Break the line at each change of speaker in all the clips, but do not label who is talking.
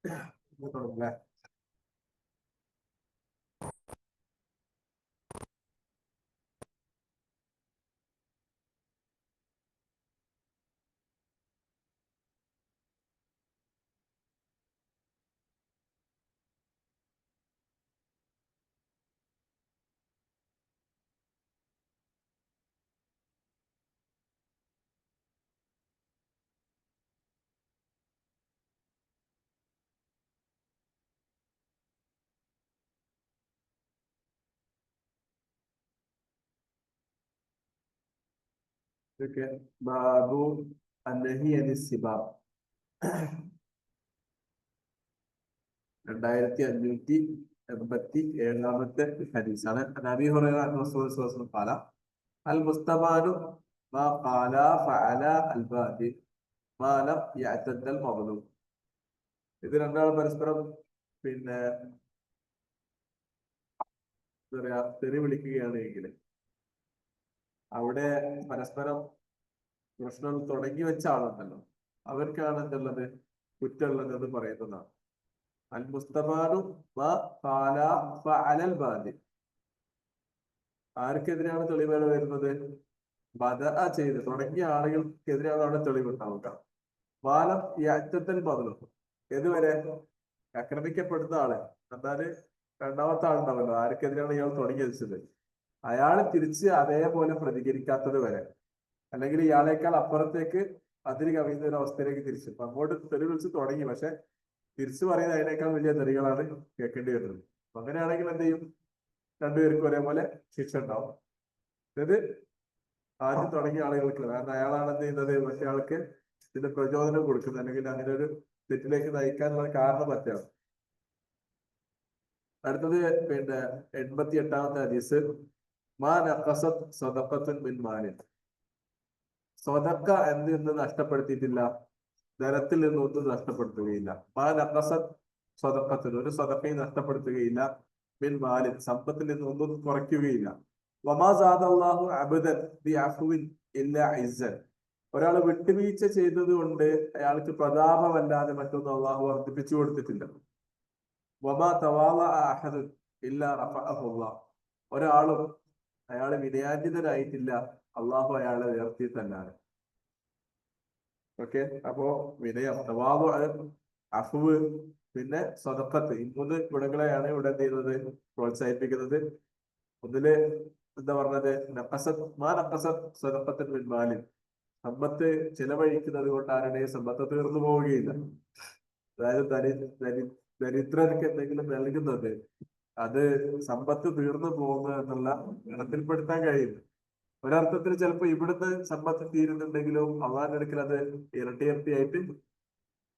തുടങ്ങല്ലേ? ഇതൊക്കെ ബാബു അന്നഹി അനിസ്സിബാബ് 2587 ഹദീസാണ്. നബി ഹുറൈറ റസൂൽ സ്വല്ലല്ലാഹു അലൈഹി വസല്ലം ഖാല അൽ മുസ്തബാനു മാ ഖാല ഫഅല അൽ ബാദി മാ ലം യഅതദ്ദൽ മഗ്ലൂബ്. ഇത് രണ്ടാളും പരസ്പരം പിന്നെ എന്താ പറയാ തെറി വിളിക്കുകയാണ് എങ്കിൽ അവിടെ പരസ്പരം പ്രശ്നം തുടങ്ങി വെച്ച ആളുണ്ടല്ലോ, അവർക്കാണ് എന്തുള്ളത്, കുറ്റമുള്ളത് എന്ന് പറയുന്നതാണ്. അൽ മുസ്തബാനു മാ ഖാല ഫഅലൽ ബാദി. ആർക്കെതിരെയാണ് തെളിവുകൾ വരുന്നത്? ബദ ചെയ്ത് തുടങ്ങിയ ആളുകൾക്കെതിരെയാണ് അവിടെ തെളിവുണ്ടാവുക. വാലം യഅതദ്ദൽ മഗ്ലൂബ്, ഇതുവരെ ആക്രമിക്കപ്പെടുന്ന ആള് എന്നാല് രണ്ടാമത്തെ ആളുണ്ടാവല്ലോ, ആർക്കെതിരെയാണ് ഇയാൾ തുടങ്ങി വെച്ചത്, അയാൾ തിരിച്ച് അതേപോലെ പ്രതികരിക്കാത്തത് വരെ, അല്ലെങ്കിൽ ഇയാളേക്കാൾ അപ്പുറത്തേക്ക് അതിര് കവിയുന്ന ഒരു അവസ്ഥയിലേക്ക് തിരിച്ചു. അപ്പൊ അങ്ങോട്ട് തെറി വിളിച്ച് തുടങ്ങി, പക്ഷെ തിരിച്ചു പറയുന്നത് അതിനേക്കാൾ വലിയ തെറികളാണ് കേൾക്കേണ്ടി വരുന്നത്. അപ്പൊ അങ്ങനെയാണെങ്കിൽ എന്ത് ചെയ്യും? രണ്ടുപേർക്കും ഒരേപോലെ ശിക്ഷ ഉണ്ടാവും. ഇത് ആദ്യം തുടങ്ങിയ ആളുകൾക്ക്, കാരണം അയാളാണ് എന്ത് ചെയ്യുന്നത്, മറ്റേ ആൾക്ക് ഇതിന്റെ പ്രചോദനം കൊടുക്കുന്നത്, അല്ലെങ്കിൽ അങ്ങനെ ഒരു തെറ്റിലേക്ക് നയിക്കാനുള്ള കാരണം മറ്റാണ്. അടുത്തത് പിന്നെ 88-ാമത്തെ ഹദീസ്, മാ നഖസത് സദഖത്തുൻ മിൻ മാലിൻ. സ്വതക്ക എന്ത് നഷ്ടപ്പെടുത്തിയിട്ടില്ല? ധനത്തിൽ നിന്നൊന്നും നഷ്ടപ്പെടുത്തുകയില്ല. മാ നഖസത് സ്വതക്കത്തിൽ, ഒരു സ്വതക്കയും നഷ്ടപ്പെടുത്തുകയില്ല. മിൻ മാലിൻ, സമ്പത്തിൽ നിന്നൊന്നും കുറയ്ക്കുകയില്ല. വമാ സാദല്ലാഹു അബ്ദൻ ബിഅഫ്വിൻ ഇല്ലാ ഇസ്സൻ. ഒരാൾ വിട്ടുവീഴ്ച ചെയ്തത് കൊണ്ട് അയാൾക്ക് പ്രതാപമല്ലാതെ മറ്റൊന്നും അള്ളാഹു വർദ്ധിപ്പിച്ചു കൊടുത്തിട്ടില്ല. വമാ തവാളഅ അഹദുൻ ഇല്ലാ റഫഅഹു അല്ലാഹ്. ഒരാളും അയാൾ വിനയാന്വിതനായിട്ടില്ല, അള്ളാഹു അയാളെ ഉയർത്തിയിട്ടല്ലാതെ. ഓക്കെ, അപ്പോ വിനയം, തവാളു, അഫ്വ്, പിന്നെ സദഖത്ത്, ഈ 3 ഗുണങ്ങളെയാണ് ഇവിടെ എന്ത് ചെയ്യുന്നത്, പ്രോത്സാഹിപ്പിക്കുന്നത്. ഒന്നില് എന്താ പറഞ്ഞത്, മാ നഖസത് സദഖത്തുൻ മിൻ മാലിൻ. സമ്പത്ത് ചിലവഴിക്കുന്നത് കൊണ്ട് ആരുടെയും സമ്പത്ത് തീർന്നു പോവുകയില്ല. അതായത് ദരിദ്രർക്ക് എന്തെങ്കിലും നൽകുന്നത് അത് സമ്പത്ത് തീർന്നു പോകുക എന്നുള്ള ഗണത്തിൽപ്പെടുത്താൻ കഴിയും. ഒരർത്ഥത്തിൽ ചിലപ്പോൾ ഇവിടുന്ന് സമ്പത്ത് തീരുന്നുണ്ടെങ്കിലും അള്ളാന്റെ അടുക്കൽ അത് ഇരട്ടിയായിട്ട്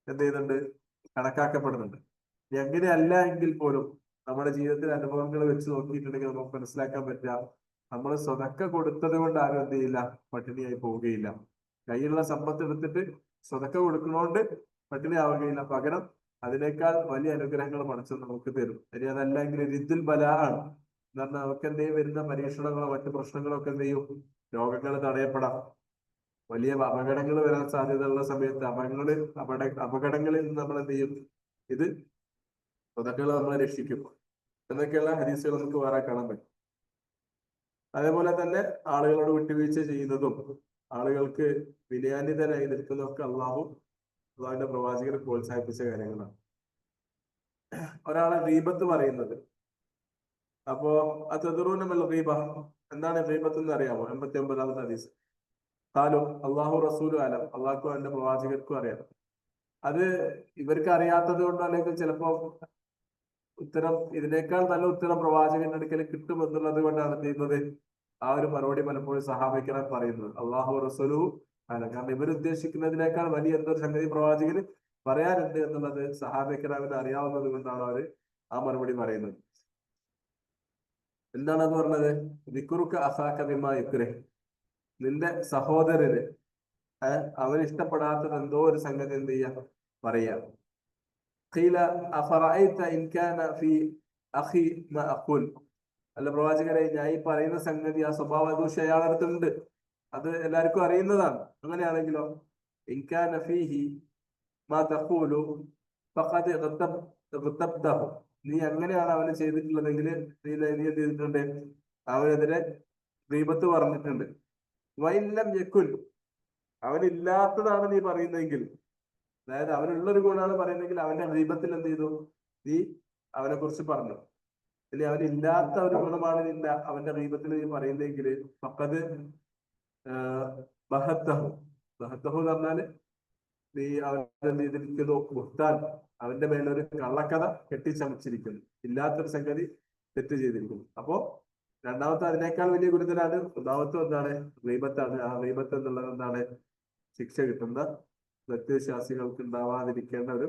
എന്ത് ചെയ്യുന്നുണ്ട്, കണക്കാക്കപ്പെടുന്നുണ്ട്. എങ്ങനെയല്ല എങ്കിൽ പോലും നമ്മുടെ ജീവിതത്തിലെ അനുഭവങ്ങൾ വെച്ച് നോക്കിയിട്ടുണ്ടെങ്കിൽ നമുക്ക് മനസ്സിലാക്കാൻ പറ്റുക, നമ്മൾ സ്വതക്ക കൊടുത്തത് കൊണ്ട് ആരും എന്ത് ചെയ്യില്ല, പട്ടിണിയായി പോവുകയില്ല. കയ്യിലുള്ള സമ്പത്ത് എടുത്തിട്ട് സ്വതക്ക കൊടുക്കുന്നതുകൊണ്ട് പട്ടിണി ആവുകയില്ല. പകരം അതിനേക്കാൾ വലിയ അനുഗ്രഹങ്ങൾ മനസ്സ് നമുക്ക് തരും. ഇനി അതല്ലെങ്കിൽ റിദ്ദുൽ ബലാഅ് എന്ന് പറഞ്ഞാൽ നമുക്ക് എന്തെങ്കിലും വരുന്ന പരീക്ഷണങ്ങളോ മറ്റു പ്രശ്നങ്ങളോ ഒക്കെ എന്ത് ചെയ്യും, രോഗങ്ങൾ തടയപ്പെടാം. വലിയ അപകടങ്ങൾ വരാൻ സാധ്യതയുള്ള സമയത്ത് അപകടങ്ങളിൽ നിന്ന് നമ്മൾ എന്ത് ചെയ്യും, ഇത് സ്വതക്കകൾ നമ്മളെ രക്ഷിക്കും എന്നൊക്കെയുള്ള ഹദീസുകൾ നമുക്ക് വേറെ കാണാൻ പറ്റും. അതേപോലെ തന്നെ ആളുകളോട് വിട്ടുവീഴ്ച ചെയ്യുന്നതും ആളുകൾക്ക് വിനയാന്വിതനായി നിൽക്കുന്നതൊക്കെ അള്ളാഹുവിന്റെ പ്രവാചകരെ പ്രോത്സാഹിപ്പിച്ച കാര്യങ്ങളാണ്. ഒരാളെ ഗീബത്ത് പറയുന്നത്, അപ്പോ അതദറൂനമൽ ഗീബ, എന്താണ് ഗീബത്ത് എന്ന് അറിയാമോ? 89-ാമത്തെ ഹദീസ്, ഖാലു അല്ലാഹു റസൂലു അലം, അള്ളാഹ്ക്കും അതിന്റെ പ്രവാചകർക്കും അറിയാം. അത് ഇവർക്ക് അറിയാത്തത് കൊണ്ടോ അല്ലെങ്കിൽ ചിലപ്പോ ഉത്തരം ഇതിനേക്കാൾ നല്ല ഉത്തരം പ്രവാചകന്റെ അടുക്കൽ കിട്ടുമെന്നുള്ളത് കൊണ്ടാണ് എന്ത് ചെയ്യുന്നത്, ആ ഒരു മറുപടി പലപ്പോഴും സഹാബിക്കാൻ പറയുന്നത് അള്ളാഹു റസൂലു അല. കാരണം ഇവർ ഉദ്ദേശിക്കുന്നതിനേക്കാൾ വലിയ എന്തൊരു സംഗതി പ്രവാചകന് പറയാനുണ്ട് എന്നുള്ളത് സഹാബിക്കറാവിന് അറിയാവുന്നത് കൊണ്ടാണ് അവര് ആ മറുപടി പറയുന്നത്. എന്താണ് അത് പറഞ്ഞത്? ദിക്റുക അഖാക ബിമാ യുക്രിഹ്, നിന്റെ സഹോദരന് അവൻ ഇഷ്ടപ്പെടാത്തത് എന്തോ ഒരു സംഗതി എന്ത് ചെയ്യാ, പറയാ. ഖീല അഫറഅയ്ത ഇൻ കാന ഫീ അഖി മാ അഖുൽ. അല്ല പ്രവാചകരെ, ഞാൻ ഈ പറയുന്ന സംഗതി ആ സ്വഭാവ ദൂഷ്യം അയാളടുത്തുണ്ട്, അത് എല്ലാവർക്കും അറിയുന്നതാണ്. അങ്ങനെയാണെങ്കിലോ, ഇൻ കാന ഫീഹി മാ തഖൂലു ഫഖദ് ഇഗ്തബ്തഹു. നീ അങ്ങനെയാണ് അവന് ചെയ്തിട്ടുള്ളതെങ്കിൽ നീ എന്ത് ചെയ്തിട്ടുണ്ട്? അവനെതിരെ ഗീബത്ത് പറഞ്ഞിട്ടുണ്ട്. വൈലം യക്കുൽ, അവനില്ലാത്തതാണ് നീ പറയുന്നതെങ്കിൽ, അതായത് അവനുള്ളൊരു ഗുണമാണ് പറയുന്നതെങ്കിൽ അവന്റെ ഗീബത്തിൽ എന്ത് ചെയ്തു? നീ അവനെ കുറിച്ച് പറഞ്ഞു. ഇനി അവനില്ലാത്ത ഒരു ഗുണമാണ് അവന്റെ ഗീബത്തിൽ നീ പറയുന്നതെങ്കിൽ ഫഖദ് ബഹത്തഹു. ബഹത്തഹു എന്ന് പറഞ്ഞാല് നീ അവൻ ചെയ്തിരിക്കുന്നു ബുഹ്താൻ, അവന്റെ മേലൊരു കള്ളക്കഥ കെട്ടിച്ചമച്ചിരിക്കുന്നു, ഇല്ലാത്തൊരു സംഗതി തെറ്റ് ചെയ്തിരിക്കുന്നു. അപ്പോ രണ്ടാമത്തെ അതിനേക്കാൾ വലിയ ഗുരുതരാണ്. ഒന്നാമത്തെ എന്താണ്? ഗീബത്താണ്. ആ ഗീബത്ത് എന്നുള്ളത് എന്താണ്? ശിക്ഷ കിട്ടുന്ന സത്യവിശ്വാസികൾക്ക് ഉണ്ടാവാതിരിക്കേണ്ട ഒരു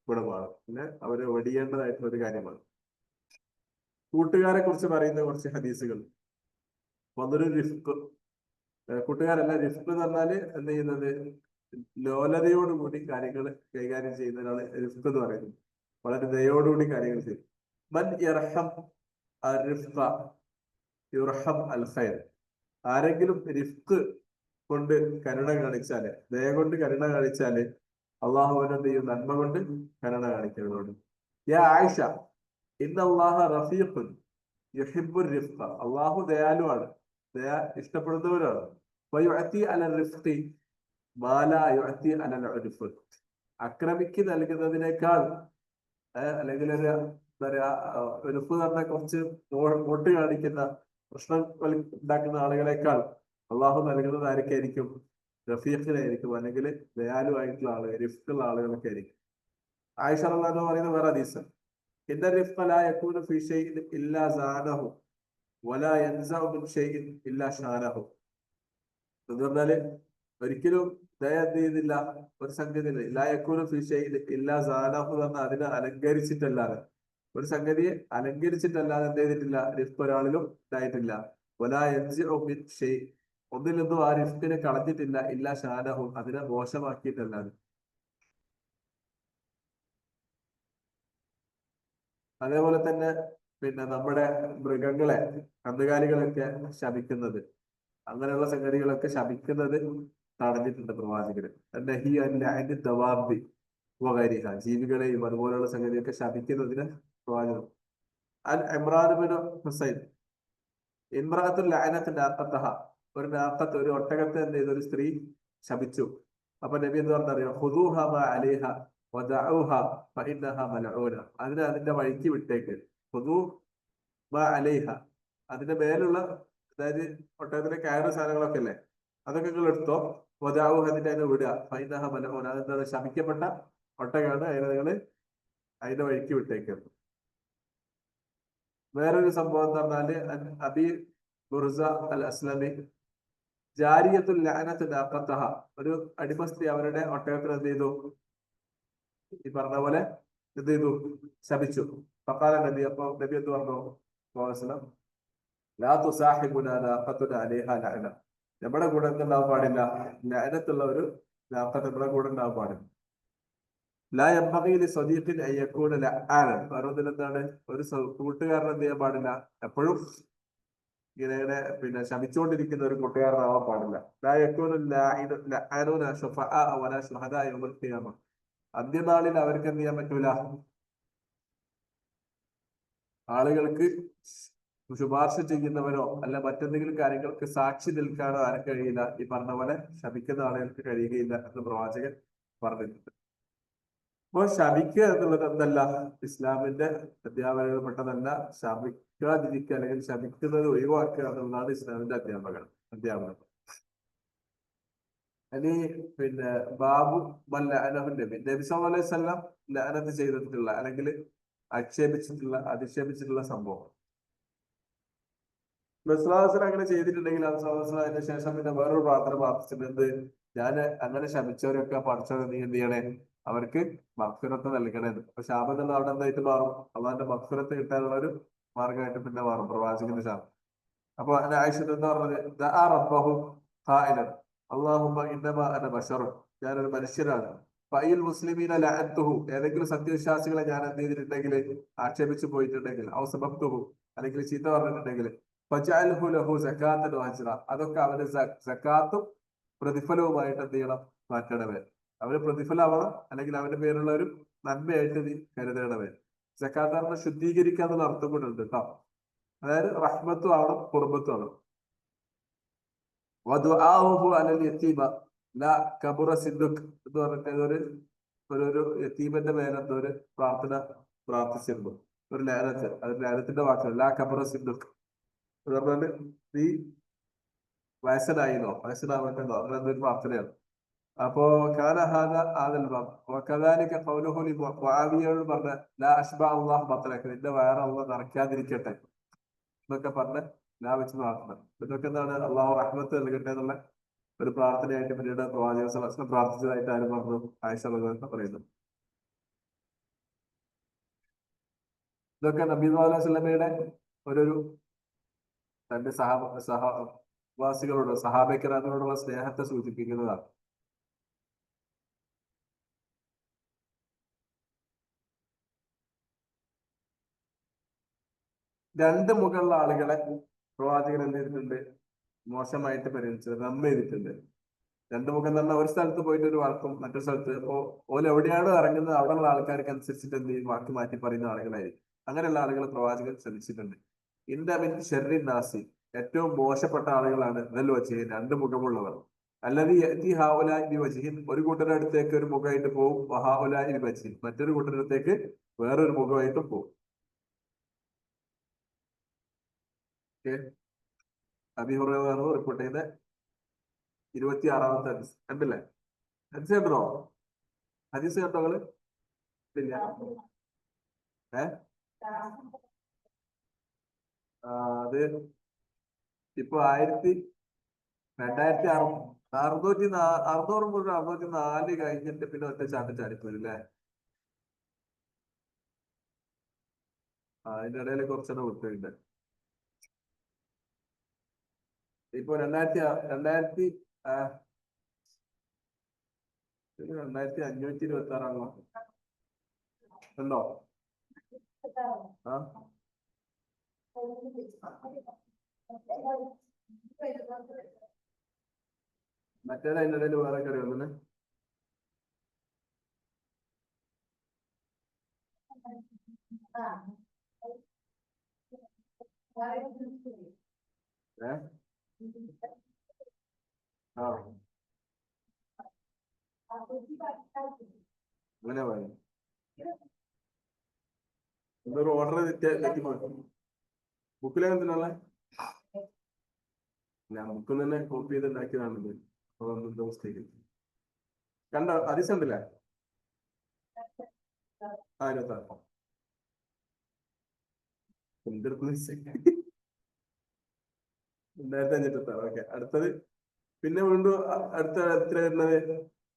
ഗുണമാണ്. പിന്നെ അവരെ വെടിയേണ്ടതായിട്ടുള്ള ഒരു കാര്യമാണ്. കൂട്ടുകാരെ കുറിച്ച് പറയുന്ന കുറച്ച് ഹദീസുകൾ. അതൊരു റിസ്ക്, കൂട്ടുകാരല്ല, റിസ്ക് എന്ന് പറഞ്ഞാല് എന്ത് ചെയ്യുന്നത്? ലോലതയോടുകൂടി കാര്യങ്ങൾ കൈകാര്യം ചെയ്യുന്നതിനാണ് റിസ്ക് എന്ന് പറയുന്നത്. വളരെ ദയോടുകൂടി കാര്യങ്ങൾ ചെയ്യും. മൻ യർഹം അർഫ യുർഹം അൽ ഖൈർ. ആരെങ്കിലും റിസ്ക് കൊണ്ട് കരുണ കാണിച്ചാല്, ദയ കൊണ്ട് കരുണ കാണിച്ചാല് അള്ളാഹുവിനെ എന്ത് ചെയ്യും? നന്മ കൊണ്ട് കരുണ കാണിക്കുന്നതോട്. യാ ആയിഷ ഇന്നല്ലാഹ റഫീഖുൻ യുഹിബ്ബുർ റിഫ്ഖ. അള്ളാഹു ദയാലുവാണ്, ദയ ഇഷ്ടപ്പെടുന്നവരാണ്. വയുഅതി അലൽ റിഫ്ഖി മാ ലാ യുഅതി അലൽ ഉർഫ്. അക്രമിക്ക് നൽകുന്നതിനേക്കാൾ, അല്ലെങ്കിൽ ഒരു എന്താ പറയാ, ഉരുഫ് എന്ന് പറഞ്ഞാൽ കുറച്ച് വോട്ട് കാണിക്കുന്ന, പ്രശ്നം ഉണ്ടാക്കുന്ന ആളുകളെക്കാൾ അള്ളാഹു നൽകുന്നത് ആരൊക്കെയായിരിക്കും? റഫീഖിനായിരിക്കും, അല്ലെങ്കിൽ ദയാലുവായിട്ടുള്ള ആളുകൾ, റിഫ്ഖുള്ള ആളുകളൊക്കെ ആയിരിക്കും. ആയിഷ റളിയല്ലാഹു അൻഹ പറയുന്ന വേറെ ഹദീസ്, ഇന്ന റിഫ്ഖ ലാ യകൂനു ഫീ ഷൈഇൻ ഇല്ലാ സാനഹു വലാ യൻസഉ മിൻ ഷൈഇൻ ഇല്ലാ ഷാനഹു. എന്ന് പറഞ്ഞാല് ഒരിക്കലും ദയ എന്ത് ചെയ്യുന്നില്ല, ഒരു സംഗതി ലാ യകൂനു ഫീ ഷൈഇൻ ഇല്ലാ സാനഹു എന്ന് പറഞ്ഞാൽ അതിനെ അലങ്കരിച്ചിട്ടല്ലാതെ, ഒരു സംഗതിയെ അലങ്കരിച്ചിട്ടല്ലാതെ എന്ത് ചെയ്തിട്ടില്ല? റിഫ്ഖ് ഒരാളിലും ഉണ്ടായിട്ടില്ല. വലാ യൻസഉ മിൻ ഷൈഇൻ, ഒന്നിൽ നിന്നും ആ റിഫ്ഖിനെ കളഞ്ഞിട്ടില്ല. ഇല്ലാ ഷാനഹു, അതിനെ മോശമാക്കിയിട്ടല്ലാതെ. അതേപോലെ തന്നെ പിന്നെ നമ്മുടെ മൃഗങ്ങളെ, കന്നുകാലികളൊക്കെ ശപിക്കുന്നത്, അങ്ങനെയുള്ള സംഗതികളൊക്കെ ശപിക്കുന്നത് തടഞ്ഞിട്ടുണ്ട് പ്രവാചകര്. നഹി അൻ ലഅനി ദവാബി വഗൈരിഹ, ജീവികളെയും അതുപോലെയുള്ള സംഗതിയൊക്കെ ശപിക്കുന്നതിന് പ്രവാചകൻ. അൻ ഇമ്രാൻ ഇബ്നു ഹുസൈൻ ഇംറഅത്തുൽ ലഅനത്ത് നാഖത്തഹ, ഒരു നാഖത്ത്, ഒരു ഒട്ടകത്തെ എന്ത് ചെയ്തു? ഒരു സ്ത്രീ ശപിച്ചു. അപ്പൊ നബി എന്ന് പറഞ്ഞറിയോ? ഖുദൂഹ മാ അലൈഹ വദഉഹ ഫഇന്നഹ മൽഊന. അതിനെ അതിന്റെ വഴിക്ക് വിട്ടേക്ക്. ഖുദൂ മാ അലൈഹ, അതിന്റെ മേലുള്ള, അതായത് ഒട്ടകത്തിന്റെ കയറ് സാധനങ്ങളൊക്കെ അല്ലേ, അതൊക്കെ നിങ്ങൾ എടുത്തോ. വദഉഹ, അതിന്റെ അതിനെ വിടുക. ഫഇന്നഹ മൽഊന, അതെന്താണ്? ശപിക്കപ്പെട്ട ഒട്ടകമാണ്, അതിനെ നിങ്ങൾ അതിന്റെ വഴിക്ക് വിട്ടേക്കരുത്. വേറൊരു സംഭവം എന്ന് പറഞ്ഞാല് അബി ബുർസ അൽ അസ്ലമി ജാരിയത്തുൽ ലഅനത്ത് നാഖത്തഹ, ഒരു അടിമസ്ത്രീ അവരുടെ ഒട്ടകത്തിന് എന്ത് ചെയ്തു? ഈ പറഞ്ഞ പോലെ എന്ത് ചെയ്തു? ശപിച്ചു. ഫഖാല നബി, അപ്പൊ നബി എന്ത് പറഞ്ഞു? വസല്ലം ലാ തുസാഹിബുനാ നാഖത്തുന അലൈഹാ ലഅന. നമ്മുടെ കൂടെ എന്തുണ്ടാവാൻ പാടില്ല? ലഅനത്തുള്ള ഒരു നാഖത്ത് നമ്മുടെ കൂടെ ഉണ്ടാവാൻ പാടില്ല. ലാ യംബഗി ലിസദീഖിൻ അൻ യകൂന ലഅാനൻ. പറഞ്ഞതിൽ എന്താണ്? ഒരു കൂട്ടുകാരൻ എന്ത് ചെയ്യാൻ പാടില്ല? എപ്പോഴും ഇങ്ങനെ പിന്നെ ശമിച്ചുകൊണ്ടിരിക്കുന്ന ഒരു കൂട്ടുകാരനാവാൻ പാടില്ല. ലാ യകൂനു ലഅാനൂന ശുഫആ വലാ ശുഹദാ യൗമൽ ഖിയാമ. അന്ത്യനാളിൽ അവർക്ക് എന്ത് ചെയ്യാൻ പറ്റൂല? ആളുകൾക്ക് ശുപാർശ ചെയ്യുന്നവനോ അല്ല മറ്റെന്തെങ്കിലും കാര്യങ്ങൾക്ക് സാക്ഷി നിൽക്കാനോ ആരും കഴിയില്ല. ഈ പറഞ്ഞ പോലെ ശപിക്കുന്ന ആളുകൾക്ക് കഴിയുകയില്ല എന്ന് പ്രവാചകൻ പറഞ്ഞിട്ടുണ്ട്. അപ്പോൾ ശപിക്കുക എന്നുള്ളത് എന്തല്ല? ഇസ്ലാമിന്റെ അധ്യാപകപ്പെട്ടതല്ല. ശപിക്കാതിരിക്കുക അല്ലെങ്കിൽ ശപിക്കുന്നത് ഒഴിവാക്കുക എന്നുള്ളതാണ് ഇസ്ലാമിന്റെ അധ്യാപനം. ഇനി പിന്നെ ബാബു നബി നബി സല്ലല്ലാഹു അലൈഹി വസല്ലം ലഅനത്ത് ചെയ്തിട്ടുള്ള അല്ലെങ്കിൽ അധിക്ഷേപിച്ചിട്ടുള്ള സംഭവം. ബസ്ലാസൻ അങ്ങനെ ചെയ്തിട്ടുണ്ടെങ്കിൽ അതിന് ശേഷം പിന്നെ വേറൊരു പ്രാർത്ഥന പ്രാർത്ഥിച്ചിട്ടുണ്ട്. ഞാൻ അങ്ങനെ ശപിച്ചവരൊക്കെ പഠിച്ചവർ നീ എന്ത് ചെയ്യണേ? അവർക്ക് മഗ്ഫിറത്ത് നൽകണേന്ന്. അപ്പൊ ശാപം എന്നുള്ള അവിടെ എന്തായിട്ട് മാറും? അള്ളാന്റെ മഗ്ഫിറത്ത് കിട്ടാനുള്ള ഒരു മാർഗമായിട്ട് പിന്നെ മാറും പ്രവാചകന്റെ ശാപം. അപ്പൊ ആയിഷ എന്താ പറഞ്ഞത്? അല്ലാഹുമ്മ ഇന്നമാ അന ബശറുൻ, ഞാനൊരു മനുഷ്യനാണ്. ഫഇൽ മുസ്ലിമീന ലഅൻതുഹു, ഏതെങ്കിലും സത്യവിശ്വാസികളെ ഞാൻ എന്ത് ചെയ്തിട്ടുണ്ടെങ്കിൽ, ആക്ഷേപിച്ചു പോയിട്ടുണ്ടെങ്കിൽ, ഔ സബബ്തുഹു, അല്ലെങ്കിൽ ചീത്ത പറഞ്ഞിട്ടുണ്ടെങ്കിൽ, ഫജഅൽഹു ലഹു സകാത്തൻ വഅജ്റ, അതൊക്കെ അവന് സകാത്തും പ്രതിഫലവുമായിട്ട് എന്ത് ചെയ്യണം? മാറ്റണമേ. അവന് പ്രതിഫലമാവണം, അല്ലെങ്കിൽ അവന്റെ പേരുള്ള ഒരു നന്മയായിട്ട് നീ കരുതേണമേ. സക്കാത്ത് പറഞ്ഞ ശുദ്ധീകരിക്കുക എന്നുള്ള അർത്ഥം കൂടെ ഉണ്ട് കേട്ടോ. അതായത് റഹ്മത്തും ആവണം, കുർബത്തും ആവണം. എന്ന് പറഞ്ഞിട്ട് ഒരു യത്തീമിന്റെ മേലെ എന്തോ ഒരു പ്രാർത്ഥന പ്രാർത്ഥിച്ചിരുന്നു. ഒരു ലാനത്ത്, അത് ലാനത്തിന്റെ വാക്കാണ് ലാ കബറ സിദ്ദുഖ് എന്ന് പറഞ്ഞാല് നീ വയസ്സനായിന്നോ വയസ്സനാവേണ്ടോ അങ്ങനെ എന്തൊരു പ്രാർത്ഥനയാണ്. അപ്പോ പറഞ്ഞ ലാ അഷ്ബ അള്ളാഹ് ബത്തലക്ക്, നിന്റെ വയറ് അള്ളാഹ് നിറയ്ക്കാതിരിക്കട്ടെ എന്നൊക്കെ പറഞ്ഞ് ലാ വെച്ച് പ്രാർത്ഥന. ഇതൊക്കെ എന്താണ്? അള്ളാഹു റഹ്മത്ത് നൽകട്ടെ എന്നുള്ള ഒരു പ്രാർത്ഥനയായിട്ട് പിന്നീട് പ്രവാചക സല്ലല്ലാഹു പ്രാർത്ഥിച്ചതായിട്ട് ആരും പറഞ്ഞു? ആയിഷ റളിയല്ലാഹു അൻഹ പറയുന്നു. ഇതൊക്കെ നബി സല്ലല്ലാഹു അലൈഹി വസല്ലമയുടെ ഒരു തന്റെ സഹവാസികളോട് സഹാബിക്കറാനോടുള്ള സ്നേഹത്തെ സൂചിപ്പിക്കുന്നതാണ്. രണ്ട് മുഖമുള്ള ആളുകളെ പ്രവാചകൻ എന്ത് ചെയ്തിട്ടുണ്ട്? മോശമായിട്ട് പരിഗണിച്ചത്, നന്മ ചെയ്തിട്ടുണ്ട്. രണ്ടു മുഖം തന്നെ ഒരു സ്ഥലത്ത് പോയിട്ട് ഒരു വാക്കും മറ്റൊരു സ്ഥലത്ത് ഇപ്പോ ഓല് എവിടെയാണോ ഇറങ്ങുന്നത് അവിടെയുള്ള ആൾക്കാർക്ക് അനുസരിച്ചിട്ട് എന്ത് ചെയ്യും? വാക്ക് മാറ്റി പറയുന്ന ആളുകളായിരിക്കും. അങ്ങനെയുള്ള ആളുകൾ പ്രവാചകൻ ശ്രമിച്ചിട്ടുണ്ട്. ഇൻഡമിൻ ഷെർറി നാസി, ഏറ്റവും മോശപ്പെട്ട ആളുകളാണ് വജഹിൻ, രണ്ട് മുഖമുള്ളവർ. അല്ലതി ഹാവുലായി വജഹിൻ, ഒരു കൂട്ടരുടെ അടുത്തേക്ക് ഒരു മുഖമായിട്ട് പോകും, വഹാവുലായി വജഹിൻ, മറ്റൊരു കൂട്ടരുടെ അടുത്തേക്ക് വേറൊരു മുഖമായിട്ടും പോകും. അബീ ഹുറൈറ റിപ്പോർട്ട് ചെയ്ത 26-ാമത്തെ ഹദീസ് കണ്ടില്ലേ? ഹദീസ് കണ്ടോ? ഹദീസ് കേട്ടോ നിങ്ങള്? ഇല്ല. അത് ഇപ്പൊ 2600 കഴിഞ്ഞിട്ട് പിന്നെ ഒറ്റ ചാട്ടം ചാടിപ്പോയി അല്ലേ? അതിന്റെ ഇടയിൽ കുറച്ചെണ്ണം വിട്ടുണ്ട്. ഇപ്പൊ 2526 ഉണ്ടോ? ആ മറ്റേത് അതിന്റെ ഇടയിൽ വേറെ കറി വന്നെ. അങ്ങനെ പറയും. എന്തൊരു ഓർഡർ തെറ്റി പോയി. ബുക്കിലെന്തിനുള്ള ഞാൻ ബുക്കിൽ തന്നെ കോപ്പി ചെയ്ത് ഉണ്ടാക്കിയതാണിത്. അപ്പൊ മിസ്റ്റേക്ക് കണ്ടോ? ഹദീസ് ഉണ്ടല്ലേ? 26. എന്തെടുക്കുന്ന 2526. ഓക്കെ, അടുത്തത് പിന്നെ വീണ്ടും അടുത്ത എത്ര വരുന്നത്?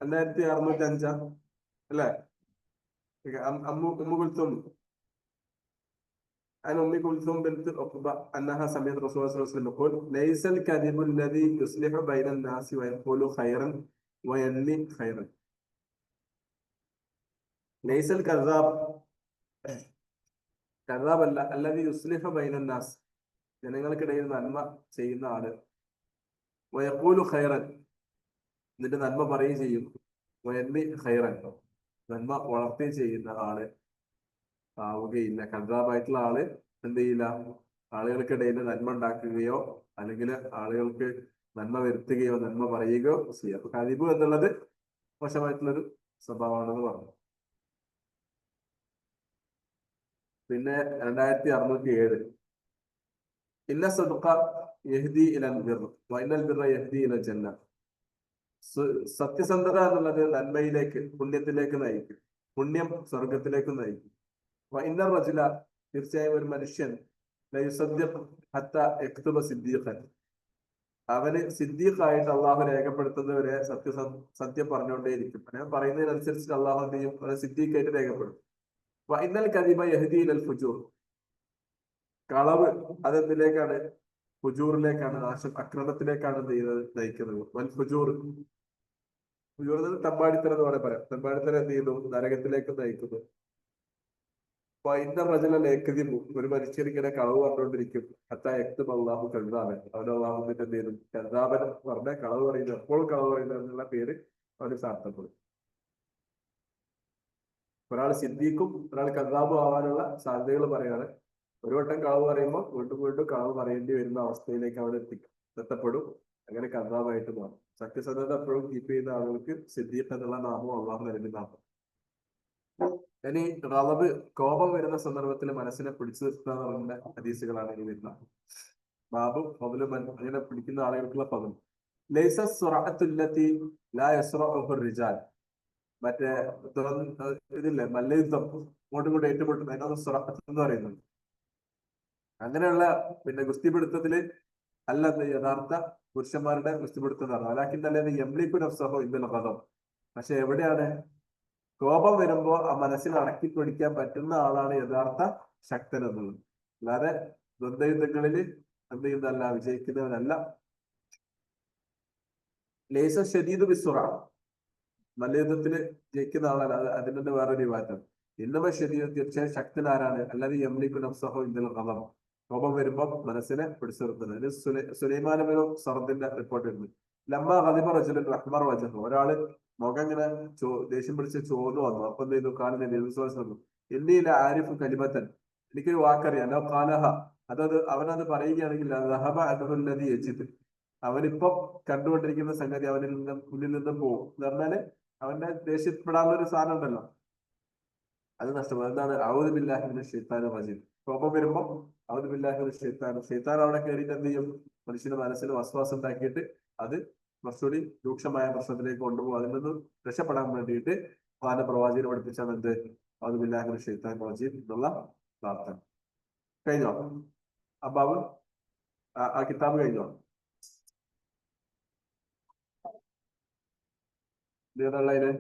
2605 അല്ലേ? അമ്മു കുൽത്തും عن أم كلثوم بنت عقبة أنها سمعت رسول الله صلى الله عليه وسلم يقول ليس الكذب الذي يصلح بين الناس ويقول خيرا وينمي خيرا. ليس الكذاب കذാബല്ല, അല്ലദി യുസ്ലിഹു ബൈനൻ നാസ്, ജനങ്ങൾക്കിടയിൽ നന്മ ചെയ്യുന്ന ആള്. വയഖൂലു ഖൈറൻ, എന്നിട്ട് നന്മ പറയുകയും ചെയ്യും. വയൻമി ഖൈറൻ, നന്മ വളർത്തുകയും ചെയ്യുന്ന ആള് ആവുകയില്ല. കذാബായിട്ടുള്ള ആള് എന്ത് ചെയ്യില്ല? ആളുകൾക്കിടയിൽ നന്മ ഉണ്ടാക്കുകയോ അല്ലെങ്കിൽ ആളുകൾക്ക് നന്മ വരുത്തുകയോ നന്മ പറയുകയോ ചെയ്യുക. അപ്പൊ കദിബ് എന്നുള്ളത് മോശമായിട്ടുള്ളൊരു സ്വഭാവമാണെന്ന് പറഞ്ഞു. പിന്നെ 2607 ഇന്ന സദഖ യഹ്ദി ഇലൽ ബിർ വഇന്നൽ ബിർറ യഹ്ദി ഇലൽ ജന്ന. സത്യസന്ധത എന്നുള്ളത് നന്മയിലേക്ക്, പുണ്യത്തിലേക്ക് നയിക്കും. പുണ്യം സ്വർഗത്തിലേക്ക് നയിക്കും. വഇന്നർ റജുല, തീർച്ചയായും ഒരു മനുഷ്യൻ, ലയുസദ്ദിഖ് ഹത്താ യക്തുബ സിദ്ദീഖൻ, അവന് സിദ്ദീഖായിട്ട് അള്ളാഹു രേഖപ്പെടുത്തുന്നവരെ സത്യം പറഞ്ഞുകൊണ്ടേയിരിക്കും. അങ്ങനെ പറയുന്നതിനനുസരിച്ച് അള്ളാഹു എന്ത് ചെയ്യും? അവനെ സിദ്ദീഖായിട്ട് രേഖപ്പെടുത്തും. വഇന്നൽ കദിബ യഹ്ദി ഇലൽ ഫുജൂർ, കളവ് അതെന്തിലേക്കാണ്? ഫുജൂറിലേക്കാണ്, നാശം, അക്രമത്തിലേക്കാണ് നയിക്കുന്നത്. വൽ ഫുജൂർ, ഫുജൂർ തമ്പാടിത്തരം എന്ന് പറയാം. തമ്പാടിത്തരം എന്ത് ചെയ്യുന്നു? നരകത്തിലേക്ക് നയിക്കുന്നു. ഒരു മനുഷ്യൻ ഇങ്ങനെ കളവ് പറഞ്ഞുകൊണ്ടിരിക്കും. അള്ളാഹു കഴുതാവൻ, അവൻ അള്ളാഹുവിന്റെ എന്ത് ചെയ്തു? കഴുതാവൻ പറഞ്ഞ കളവ് പറയുന്നത്, എപ്പോൾ കളവ് പറയുന്നത് എന്നുള്ള പേര് അവന് സാർത്ഥപ്പെടും. ഒരാൾ സിദ്ദീഖും ഒരാൾ കദ്ദാബും ആവാനുള്ള സാധ്യതകൾ പറയാണ്. ഒരു വട്ടം കളവ് പറയുമ്പോൾ വീണ്ടും വീണ്ടും കളവ് പറയേണ്ടി വരുന്ന അവസ്ഥയിലേക്ക് അവിടെ എത്തപ്പെടും. അങ്ങനെ കദ്ദാബായിട്ട് മാറും. സത്യസന്ധത എപ്പോഴും കീപ്പ് ചെയ്യുന്ന ആളുകൾക്ക് സിദ്ദീഖ് എന്നുള്ള നാമം അള്ളാഹു നൽകുന്ന നാമം. ഇനി റളബ്, കോപം വരുന്ന സന്ദർഭത്തിൽ മനസ്സിനെ പിടിച്ചു നിർത്തുക എന്ന് പറയുന്ന ഹദീസുകളാണ് ഇനി വരുന്നത്. ബാബും ഫദ്ലുമൻ, അങ്ങനെ പിടിക്കുന്ന ആളുകൾക്കുള്ള പദം. ലൈസ സുറഅത്തുല്ലതി ലാ യസ്റഉഹു റിജാൽ. മറ്റേ ഇതില്ലേ മല്ലയുദ്ധം, അങ്ങോട്ടും ഇങ്ങോട്ടും ഏറ്റുമുട്ടുന്നത്, അതിനൊന്നും സുറഅത്ത് എന്ന് പറയുന്നത്. അങ്ങനെയുള്ള ഗുസ്തിപിടുത്തത്തില് അല്ല യഥാർത്ഥ പുരുഷന്മാരുടെ ഗുസ്തിപിടുത്തം എന്ന് പറഞ്ഞത്. അലാക്കിൻ അല്ലാതെ യംലിക്കു നഫ്സഹു ഇന്നൽ ഖദം. പക്ഷെ എവിടെയാണ് കോപം വരുമ്പോ ആ മനസ്സിനെ അടക്കി പിടിക്കാൻ പറ്റുന്ന ആളാണ് യഥാർത്ഥ ശക്തൻ എന്നുള്ളത്. അല്ലാതെ ദ്വന്ദ്വയുദ്ധങ്ങളിൽ എന്ത് ചെയ്യുന്നതല്ല, വിജയിക്കുന്നവനല്ല. ലേസ ഷദീദു ബിസ്സുറ, മല്ലയുദ്ധത്തില് ജയിക്കുന്ന ആളല്ല. അതിൽ നിന്ന് വേറൊരു മാറ്റം. ഇന്നമ ഷദീദ്, തീർച്ചയായും ശക്തൻ ആരാണ്? അല്ലാതെ യംലിക്കു നഫ്സഹു ഇന്നൽ ഖദം. കോപം വരുമ്പോൾ മനസ്സിനെ പിടിച്ചു നിർത്തുന്നത്. സുലൈമാൻ ഇബ്നു സർദിന്റെ റിപ്പോർട്ട് ഉണ്ട്. ലമ്മ ഖദിബ റജുലുൻ അഹ്മർ വജ്ഹു, ഒരാള് മുഖം ഇങ്ങനെ ദേഷ്യം പിടിച്ച് ചോർന്നു വന്നു. അപ്പൊ എന്ത് ചെയ്തു? കാലിന് ഇന്ത്യയിലെ ആരിഫ് കലിമത്തൻ, എനിക്കൊരു വാക്കറിയാം. ലോ കാലഹ, അവനത് പറയുകയാണെങ്കിൽ അവനിപ്പോ കണ്ടുകൊണ്ടിരിക്കുന്ന സംഗതി മുന്നിൽ നിന്നും പോകും എന്ന് പറഞ്ഞാല് അവന്റെ ദേഷ്യപ്പെടാനുള്ള ഒരു സാധനം ഉണ്ടല്ലോ, അത് നഷ്ടപ്പെടും. എന്താണ്? ഔദു ബില്ലാഹി മിനശ് ശൈത്താനിർ റജീം. കോപം വരുമ്പോ ഔദു ബില്ലാഹി മിനശ് ഷൈത്താൻ അവിടെ കയറിയിട്ട് എന്ത് ചെയ്യും? മനുഷ്യന്റെ മനസ്സിൽ വസ്വാസം ഉണ്ടാക്കിയിട്ട് അത് കുറച്ചുകൂടി രൂക്ഷമായ പ്രശ്നത്തിലേക്ക് കൊണ്ടുപോകും. അതിൽ നിന്ന് രക്ഷപ്പെടാൻ വേണ്ടിയിട്ട് പ്രവാചകനെ പഠിപ്പിച്ചാണ് എന്ത്? ഔദു ബില്ലാഹി മിനശ് ശൈത്താനിർ റജീം എന്നുള്ള പ്രാർത്ഥന. കഴിഞ്ഞോ? അബ്ബാബ് ആ കിതാബ് കഴിഞ്ഞോ? ഇതേതുള്ളതില്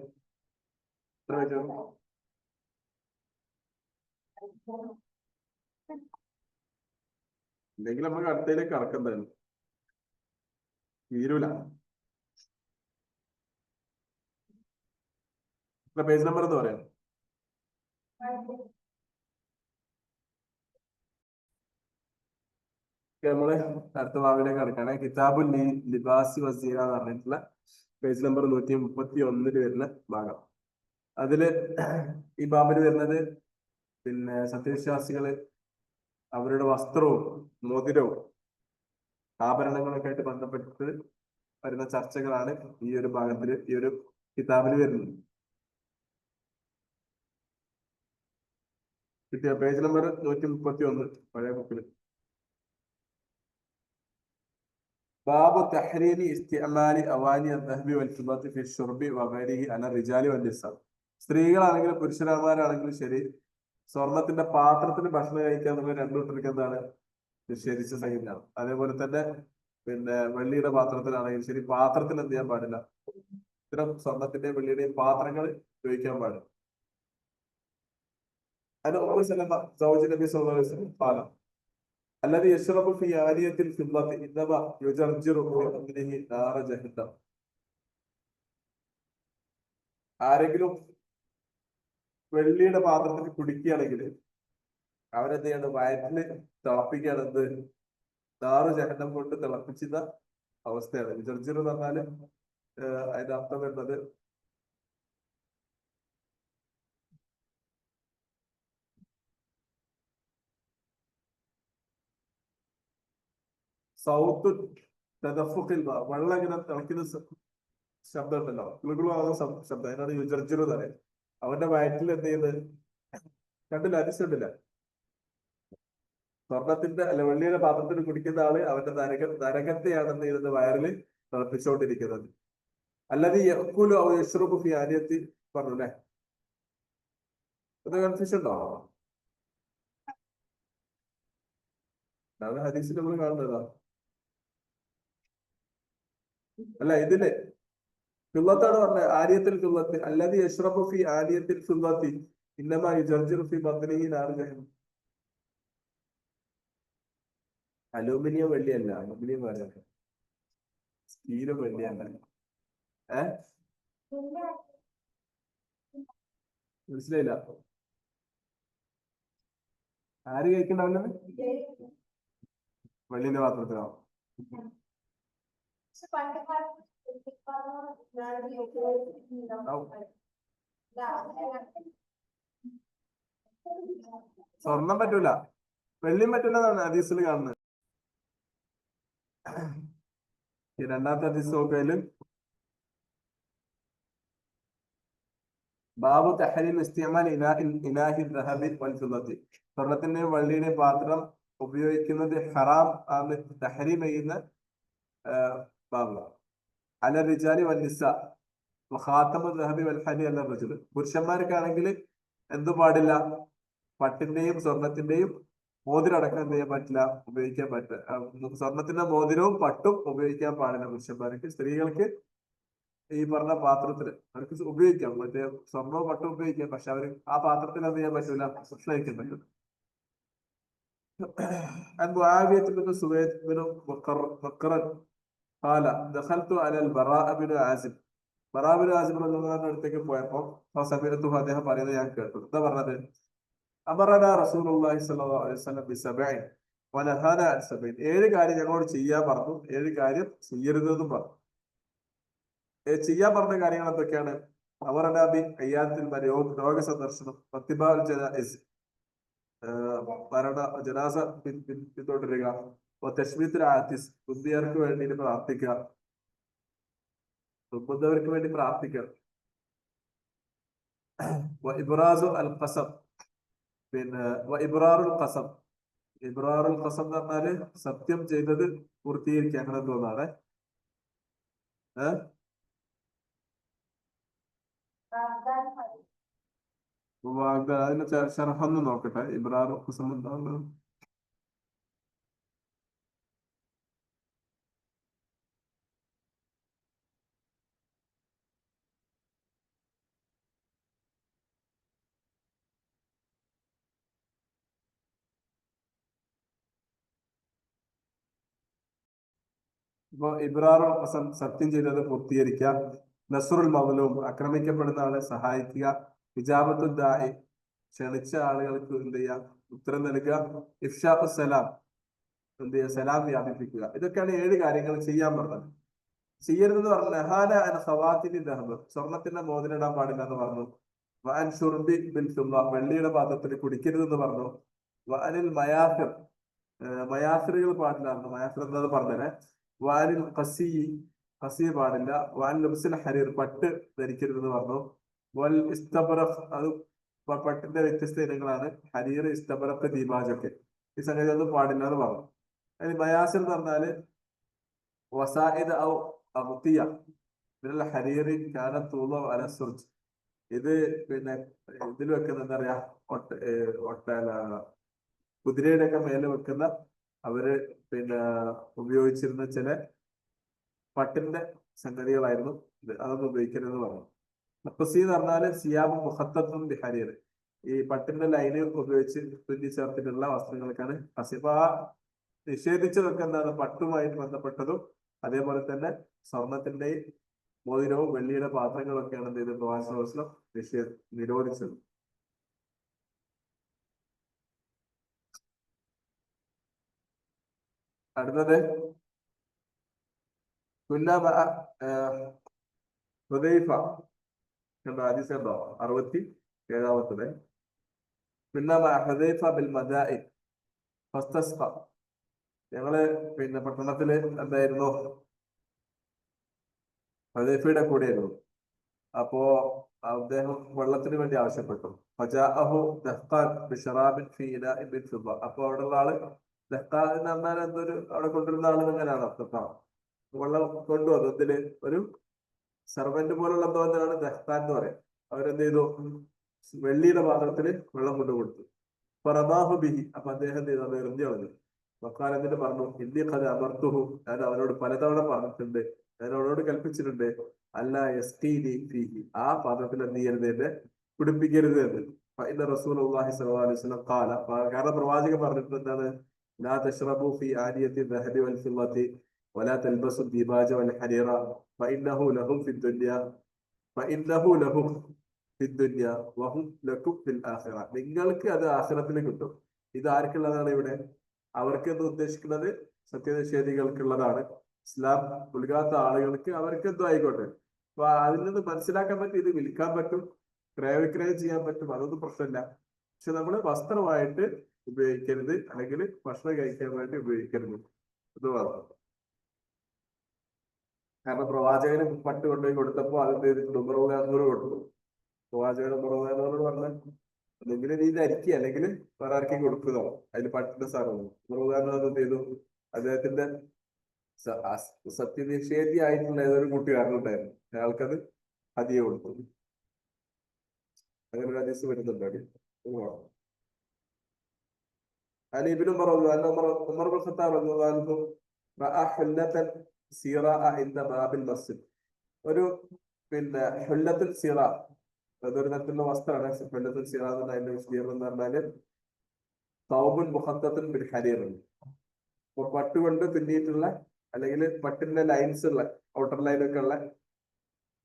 എത്ര പേജ്? ഇല്ലെങ്കിൽ നമുക്ക് അടുത്തതിലേക്ക് കറക്കുന്നതായിരുന്നു, തീരൂല. പേജ് നമ്പർ എന്ന് പറയാം. നമ്മള് അടുത്ത ഭാഗത്തിലേക്ക് കടക്കുകയാണ്. കിതാബുൽ ലിബാസി വസീറ എന്ന് പറഞ്ഞിട്ടുള്ള പേജ് നമ്പർ 131 വരുന്ന ഭാഗം. അതില് ഈ ബാബിൽ വരുന്നത് സത്യവിശ്വാസികള് അവരുടെ വസ്ത്രവും മോതിരവും ആഭരണങ്ങളൊക്കെ ആയിട്ട് ബന്ധപ്പെട്ട് വരുന്ന ചർച്ചകളാണ് ഈ ഒരു ഭാഗത്തില്, ഈ ഒരു കിതാബിൽ വരുന്നത്. കിട്ടിയ പേജ് നമ്പർ 131 പഴയ ബുക്കില്. ബാബു തഹ്രീമി ഇസ്തിഅമാലി അവാനി അദ്ദഹബി വൽ ഫിദ്ദത്തി ഫി ശുർബി വഗൈരിഹി അല റിജാലി വൻ നിസാ. സ്ത്രീകളാണെങ്കിലും പുരുഷന്മാരാണെങ്കിലും ശരി, സ്വർണത്തിന്റെ പാത്രത്തിന് ഭക്ഷണം കഴിക്കാൻ എന്നുള്ള രണ്ടു കൂട്ടർക്ക് എന്താണ് നിഷേധിച്ച സംഗതിയാണ്. അതേപോലെ തന്നെ വെള്ളിയുടെ പാത്രത്തിലാണെങ്കിലും ശരി, പാത്രത്തിൽ എന്ത് ചെയ്യാൻ പാടില്ല, ഇത്തരം സ്വർണത്തിന്റെയും വെള്ളിയുടെയും പാത്രങ്ങൾ ഉപയോഗിക്കാൻ പാടില്ല. അതിന് നബി സല്ലല്ലാഹു അലൈഹി വസല്ലം പാലം അല്ലാതെ യശ്റബു ഫി ആനിയത്തിൽ ഫിദ്ദത്തി ഇന്നമ യുജർജിറു ബിഅംരിഹി നാറ ജഹന്നം. ആരെങ്കിലും വെള്ളിയുടെ പാത്രത്തിൽ കുടിക്കുകയാണെങ്കിൽ അവരെന്ത് ചെയ്യാണ്? വയറ്റില് തിളപ്പിക്കുകയാണ്. എന്ത്? നാറ് ജഹന്നം കൊണ്ട് തിളപ്പിച്ചിരുന്ന അവസ്ഥയാണ്. യുജർജിറു എന്ന് പറഞ്ഞാല് അതിന്റെ അർത്ഥം വരുന്നത് സൗത്ത് തദഫുഖിൽ, വെള്ളം ഇങ്ങനെ തിളക്കുന്ന ശബ്ദം ഉണ്ടല്ലോ, കിളുകിളുവാകുന്ന ശബ്ദം, അതിനാണ് യുജർജിറു എന്ന് പറയുന്നത്. അവന്റെ വയറ്റിൽ എന്ത് ചെയ്യുന്നത്? കണ്ടില്ല? അതിശയമില്ല. സ്വർണത്തിന്റെ അല്ല വെള്ളിയുടെ പാത്രത്തിൽ കുടിക്കുന്ന ആള് അവന്റെ നരകത്തെയാണ് എന്ത് ചെയ്യുന്നത്? വയറിൽ തിളപ്പിച്ചുകൊണ്ടിരിക്കുന്നത്. അല്ലാതെ യഖൂലു ഔ യശ്റബു ഫി ആനിയത്തി പറഞ്ഞു അല്ലേ? അത് കൺഫ്യൂഷൻ ഉണ്ടോ? അതാണ് ഹദീസിൽ നമ്മൾ കാണുന്നതാ. അല്ല, ഇതില് ഫിദ്ദത്താണ് പറഞ്ഞത്. ആനിയത്തിൽ ഫിദ്ദത്തി അല്ലാതെ യശ്റബു ഫി ആനിയത്തിൽ ഫിദ്ദത്തി ഇന്നമാ യുജർജിറു ഫി ബത്നിഹി നാറ ജഹന്നം. അലൂമിനിയം വെള്ളിയല്ല, അലൂമിനിയം വേറെ, സ്റ്റീലും വെള്ളിയല്ല. മനസ്സിലായില്ല? ആര് കഴിക്കണ്ടാവില്ലെന്ന്? വെള്ളിന്റെ പാത്രത്തിലോ? സ്വർണം പറ്റൂല, വെള്ളിയും പറ്റൂല എന്നാണ് ഹദീസിൽ കാണുന്നത്. ഈ രണ്ടാമത്തെ ഹദീസ് നോക്കിയാല് ബാബു തഹരീം ഇസ്തിഅമാൽ ഇനാഹി ദഹബി വൽ ഫിദ്ദത്തി, സ്വർണത്തിന്റെയും വെള്ളിയുടെയും പാത്രം ഉപയോഗിക്കുന്നത് ഹറാം ആണ് തഹരീം ചെയ്യുന്ന ബാബ്. അല റിജാലി വൽ നിസ ഖാതമു ദഹബി വൽ ഹരി അല റജുൽ, പുരുഷന്മാർക്കാണെങ്കിൽ എന്തു പാടില്ല, പട്ടിന്റെയും സ്വർണത്തിന്റെയും മോതിരം അടക്കം എന്ത് ചെയ്യാൻ പറ്റില്ല, ഉപയോഗിക്കാൻ പറ്റില്ല. സ്വർണത്തിന്റെ മോതിരവും പട്ടും ഉപയോഗിക്കാൻ പാടില്ല പുരുഷന്മാർക്ക്. സ്ത്രീകൾക്ക് ഈ പറഞ്ഞ പാത്രത്തിൽ അവർക്ക് ഉപയോഗിക്കാം, മറ്റേ സ്വർണവും പട്ടും ഉപയോഗിക്കാം, പക്ഷെ അവർ ആ പാത്രത്തിൽ എന്ത് ചെയ്യാൻ പറ്റൂല, ഭക്ഷണം കഴിക്കാൻ പറ്റില്ല. عن معاوية بن سويد بن مقرن قال دخلت على البراء بن عازب, ബറാ ബിൻ ആസിബ് റളിയല്ലാഹു അടുത്തേക്ക് പോയപ്പോ സമയത്തും അദ്ദേഹം പറയുന്നത് ഞാൻ കേട്ടു. എന്താ പറഞ്ഞത്? അമറനാ റസൂലുള്ളാഹി സ്വല്ലല്ലാഹു അലൈഹി വസല്ലം ബിസബഇൻ വനഹാനാ അൻ സബഇൻ, 7 കാര്യം ഞങ്ങളോട് ചെയ്യാൻ പറഞ്ഞു, 7 കാര്യം ചെയ്യരുതെന്നും പറഞ്ഞു. ചെയ്യാൻ പറഞ്ഞ കാര്യങ്ങൾ എന്തൊക്കെയാണ്? അമറനാ ബി ഖിയാദത്തിൽ രോഗ സന്ദർശനം, വത്തിബാഉൽ ജനായിസ്, ജനാസ പിന്തുടരുക, തശ്മീത്തുൽ ആതിസ്, കുന്തിയർക്ക് വേണ്ടി പ്രാർത്ഥിക്കുക, തുപ്പുന്നവർക്ക് വേണ്ടി പ്രാർത്ഥിക്കുക, ഇബ്റാസു അൽ ഖസം, പിന്നെ ഇബ്റാറുൽ ഖസം, ഇബ്റാറുൽ ഖസം എന്ന് പറഞ്ഞാല് സത്യം ചെയ്തത് പൂർത്തീകരിക്കുക, അങ്ങനെ തോന്നാണ്. അതിന്റെ ഷർഹൊന്ന് നോക്കട്ടെ, ഇബ്റാറുൽ ഖസം എന്താണ്? ഇപ്പൊ ഇബ്റാറുൽ ഖസം സത്യം ചെയ്തത് പൂർത്തീകരിക്കുക, നസ്റുൽ മദ്ലൂം ആക്രമിക്കപ്പെടുന്ന ആളെ സഹായിക്കുക, ഇജാബത്തുൽ ദാഇ ക്ഷണിച്ച ആളുകൾക്ക് എന്ത് ചെയ്യുക, ഉത്തരം നൽകുക, ഇഫ്ഷാഖു സലാം എന്ത് ചെയ്യുക, സലാം വ്യാപിപ്പിക്കുക. ഇതൊക്കെയാണ് 7 കാര്യങ്ങൾ ചെയ്യാൻ പറഞ്ഞത്. ചെയ്യരുതെന്ന് പറഞ്ഞു. നഹാന അൻ ഖവാതിനി ദഹബ്, സ്വർണത്തിന്റെ മോതിരം ഇടാൻ പാടില്ല എന്ന് പറഞ്ഞു. വഅൻ ശുർബി ബിൽ ഫിദ്ദ, വെള്ളിയുടെ പാത്രത്തിൽ കുടിക്കരുതെന്ന് പറഞ്ഞു. വഅനിൽ മയാസിർ, മയാസിറുകൾ പാടില്ല എന്ന്, മയാസിർ എന്നത് പറഞ്ഞേ. വാനിൽ ഖസി, ഖസി പാടില്ല. വാൻ ലബ്സിൽ ഹരീർ, പട്ട് ധരിക്കരുതെന്ന് പറഞ്ഞു. വൽ ഇസ്തബ്റഖ്, അത് പട്ടിന്റെ വ്യത്യസ്ത ഇനങ്ങളാണ് ഹരീർ, ഇസ്തബ്റഖ്, ദീബാജൊക്കെ. ഈ സംഗതി ഒന്നും പാടില്ല എന്ന് പറഞ്ഞു. അതിന് മയാസിർ എന്ന് പറഞ്ഞാല് വസായിദ് ഔ അഗ്തിയ മിനൽ ഹരീറി കാനത് തുള അല സുർജ്, ഇത് പിന്നെ ഇതിൽ വെക്കുന്ന എന്താ പറയാ, കുതിരയുടെ ഒക്കെ മേലെ വെക്കുന്ന അവര് പിന്നെ ഉപയോഗിച്ചിരുന്ന ചില പട്ടിന്റെ സംഗതികളായിരുന്നു ഇത്, അതൊന്നും ഉപയോഗിക്കരുതെന്ന് പറഞ്ഞു. നഖ്സി എന്ന് പറഞ്ഞാല് സിയാബ് മുഖത്തത്തും ബിഹരീർ, ഈ പട്ടിന്റെ ലൈന് ഉപയോഗിച്ച് തുന്നി ചേർത്തിട്ടുള്ള വസ്ത്രങ്ങൾക്കാണ് അസിബ. നിഷേധിച്ചതൊക്കെ എന്താണ്? പട്ടുമായിട്ട് ബന്ധപ്പെട്ടതും അതേപോലെ തന്നെ സ്വർണത്തിന്റെയും മോതിരവും വെള്ളിയുടെ പാത്രങ്ങളൊക്കെയാണ് എന്ത് ചെയ്ത് പ്രവാസ നിരോധിച്ചത്. അടുത്തത് ഹുദൈഫ കണ്ടോ, ഹദീസ് കണ്ടോ, 67. ഹുദൈഫ ബിൽ മദാഇൻ ഫസ്തസ്ഖ, ഞങ്ങള് പിന്നെ പട്ടണത്തില് എന്തായിരുന്നു, ഹുദൈഫയുടെ കൂടെയായിരുന്നു. അപ്പോ അദ്ദേഹം വെള്ളത്തിന് വേണ്ടി ആവശ്യപ്പെട്ടു. ഫജാഅഹു ദഹ്ഖാൻ ബിശറാബിൻ ഫീ ഇനാഇൻ മിൻ ഫിദ്ദ, അപ്പൊ അവിടെയുള്ള ആള് ദഹ്ഖാൻ എന്ന് പറഞ്ഞാൽ എന്തൊരു, അവിടെ കൊണ്ടുവരുന്ന ആള് എങ്ങനെയാണ് അർത്ഥം, വെള്ളം കൊണ്ടുവന്നു ഇതില് ഒരു സെർവന്റ് പോലുള്ള എന്തോ എന്താണ് ദഹ്ഖാൻ എന്ന് പറയും. അവരെന്ത് ചെയ്തു, വെള്ളിയുടെ പാത്രത്തില് വെള്ളം കൊണ്ടുകൊടുത്തു. ഫറമാഹു ബിഹി, അപ്പൊ അദ്ദേഹം എന്ത് ചെയ്തു, അത് എറിഞ്ഞു കളഞ്ഞു. വഖാല, എന്നിട്ട് പറഞ്ഞു, ഇന്നി ഖദ് അമർതുഹു, ഞാൻ അവനോട് പലതവണ പറഞ്ഞിട്ടുണ്ട്, ഞാൻ അവനോട് കൽപ്പിച്ചിട്ടുണ്ട്, അല്ലാ യസ്ഖീനി ഫീഹി, ആ പാത്രത്തിൽ എന്ത് ചെയ്യരുത്, എന്നെ കുടിപ്പിക്കരുത് എന്ന്. ഫഇന്ന റസൂലുള്ളാഹി സ്വല്ലല്ലാഹു അലൈഹി വസല്ലം ഖാല, കാരണം പ്രവാചകൻ പറഞ്ഞിട്ടുണ്ട് എന്താണ്, ലാ തശ്റബു ഫീ ആനിയത്തി ദഹബി വൽ ഫിദ്ദത്തി വലാ തൽബസു ദീബാജ വൽ ഹരീറ ഫഇന്നഹു ലഹും ഫിദ് ദുനിയ ഫഇന്നഹു ലഹും ഫിദ് ദുനിയ വഹും ലക്കും ഫിൽ ആഖിറ, നിങ്ങൾക്ക് അത് ആഖിറത്തിൽ കിട്ടും. ഇത് ആർക്കുള്ളതാണ് ഇവിടെ? അവർക്ക് എന്ന് ഉദ്ദേശിക്കുന്നത് സത്യനിഷേധികൾക്കുള്ളതാണ്. ഇസ്ലാം ഉൾകാത്ത ആളുകൾക്ക് അവർക്ക് എന്തോ ആയിക്കോട്ടെ. അപ്പൊ അതിൽ നിന്ന് മനസ്സിലാക്കാൻ പറ്റും, ഇത് വിൽക്കാൻ പറ്റും, ക്രയവിക്രയം ചെയ്യാൻ പറ്റും, അതൊന്നും പ്രശ്നമില്ല. പക്ഷെ നമ്മൾ വസ്ത്രമായിട്ട് ഉപയോഗിക്കരുത്, അല്ലെങ്കിൽ ഭക്ഷണം കഴിക്കാൻ വേണ്ടി ഉപയോഗിക്കരുത് എന്ന് പറഞ്ഞു. കാരണം പ്രവാചകന് പട്ട് കൊണ്ടുപോയി കൊടുത്തപ്പോ അതിന്റെ ഉമറുദാനോട് കൊടുത്തു. പ്രവാചകൻ ഉമറുദാനോട് പറഞ്ഞ അല്ലെങ്കിൽ നീ ധരിക്കുക, അല്ലെങ്കിൽ വേറെ ആർക്കും കൊടുക്കുക, അതിൽ പട്ടിന്റെ സാധനം. ഉമറുദാനോ എന്ത് ചെയ്തു? അദ്ദേഹത്തിന്റെ സത്യനിഷേധി ആയിട്ടുള്ള ഏതൊരു കൂട്ടുകാരനുണ്ടായിരുന്നു, അയാൾക്കത് ഹദിയ കൊടുത്തു. അങ്ങനെ ഒരു ഹദീസ് വരുന്നുണ്ട്. അലിബിനും പറഞ്ഞു ഉമർ ഇബ്നു ഖത്താബ് റളിയല്ലാഹു അൻഹു ഒരു പിന്നെ ഹുല്ലത്തുൽ സിറ, അതൊരു തരത്തിലുള്ള വസ്ത്രമാണ്. ഹുല്ലത്തുൽ സിറ എന്ന് അതിന്റെ വിശദീകരണം എന്ന് പറഞ്ഞാല് തൗബുൻ മുഖത്തത്തുൻ ബിൽ ഹരീർ, പട്ട് കൊണ്ട് തുന്നിയിട്ടുള്ള, അല്ലെങ്കിൽ പട്ടിന്റെ ലൈൻസ് ഉള്ള, ഔട്ടർ ലൈനൊക്കെ ഉള്ള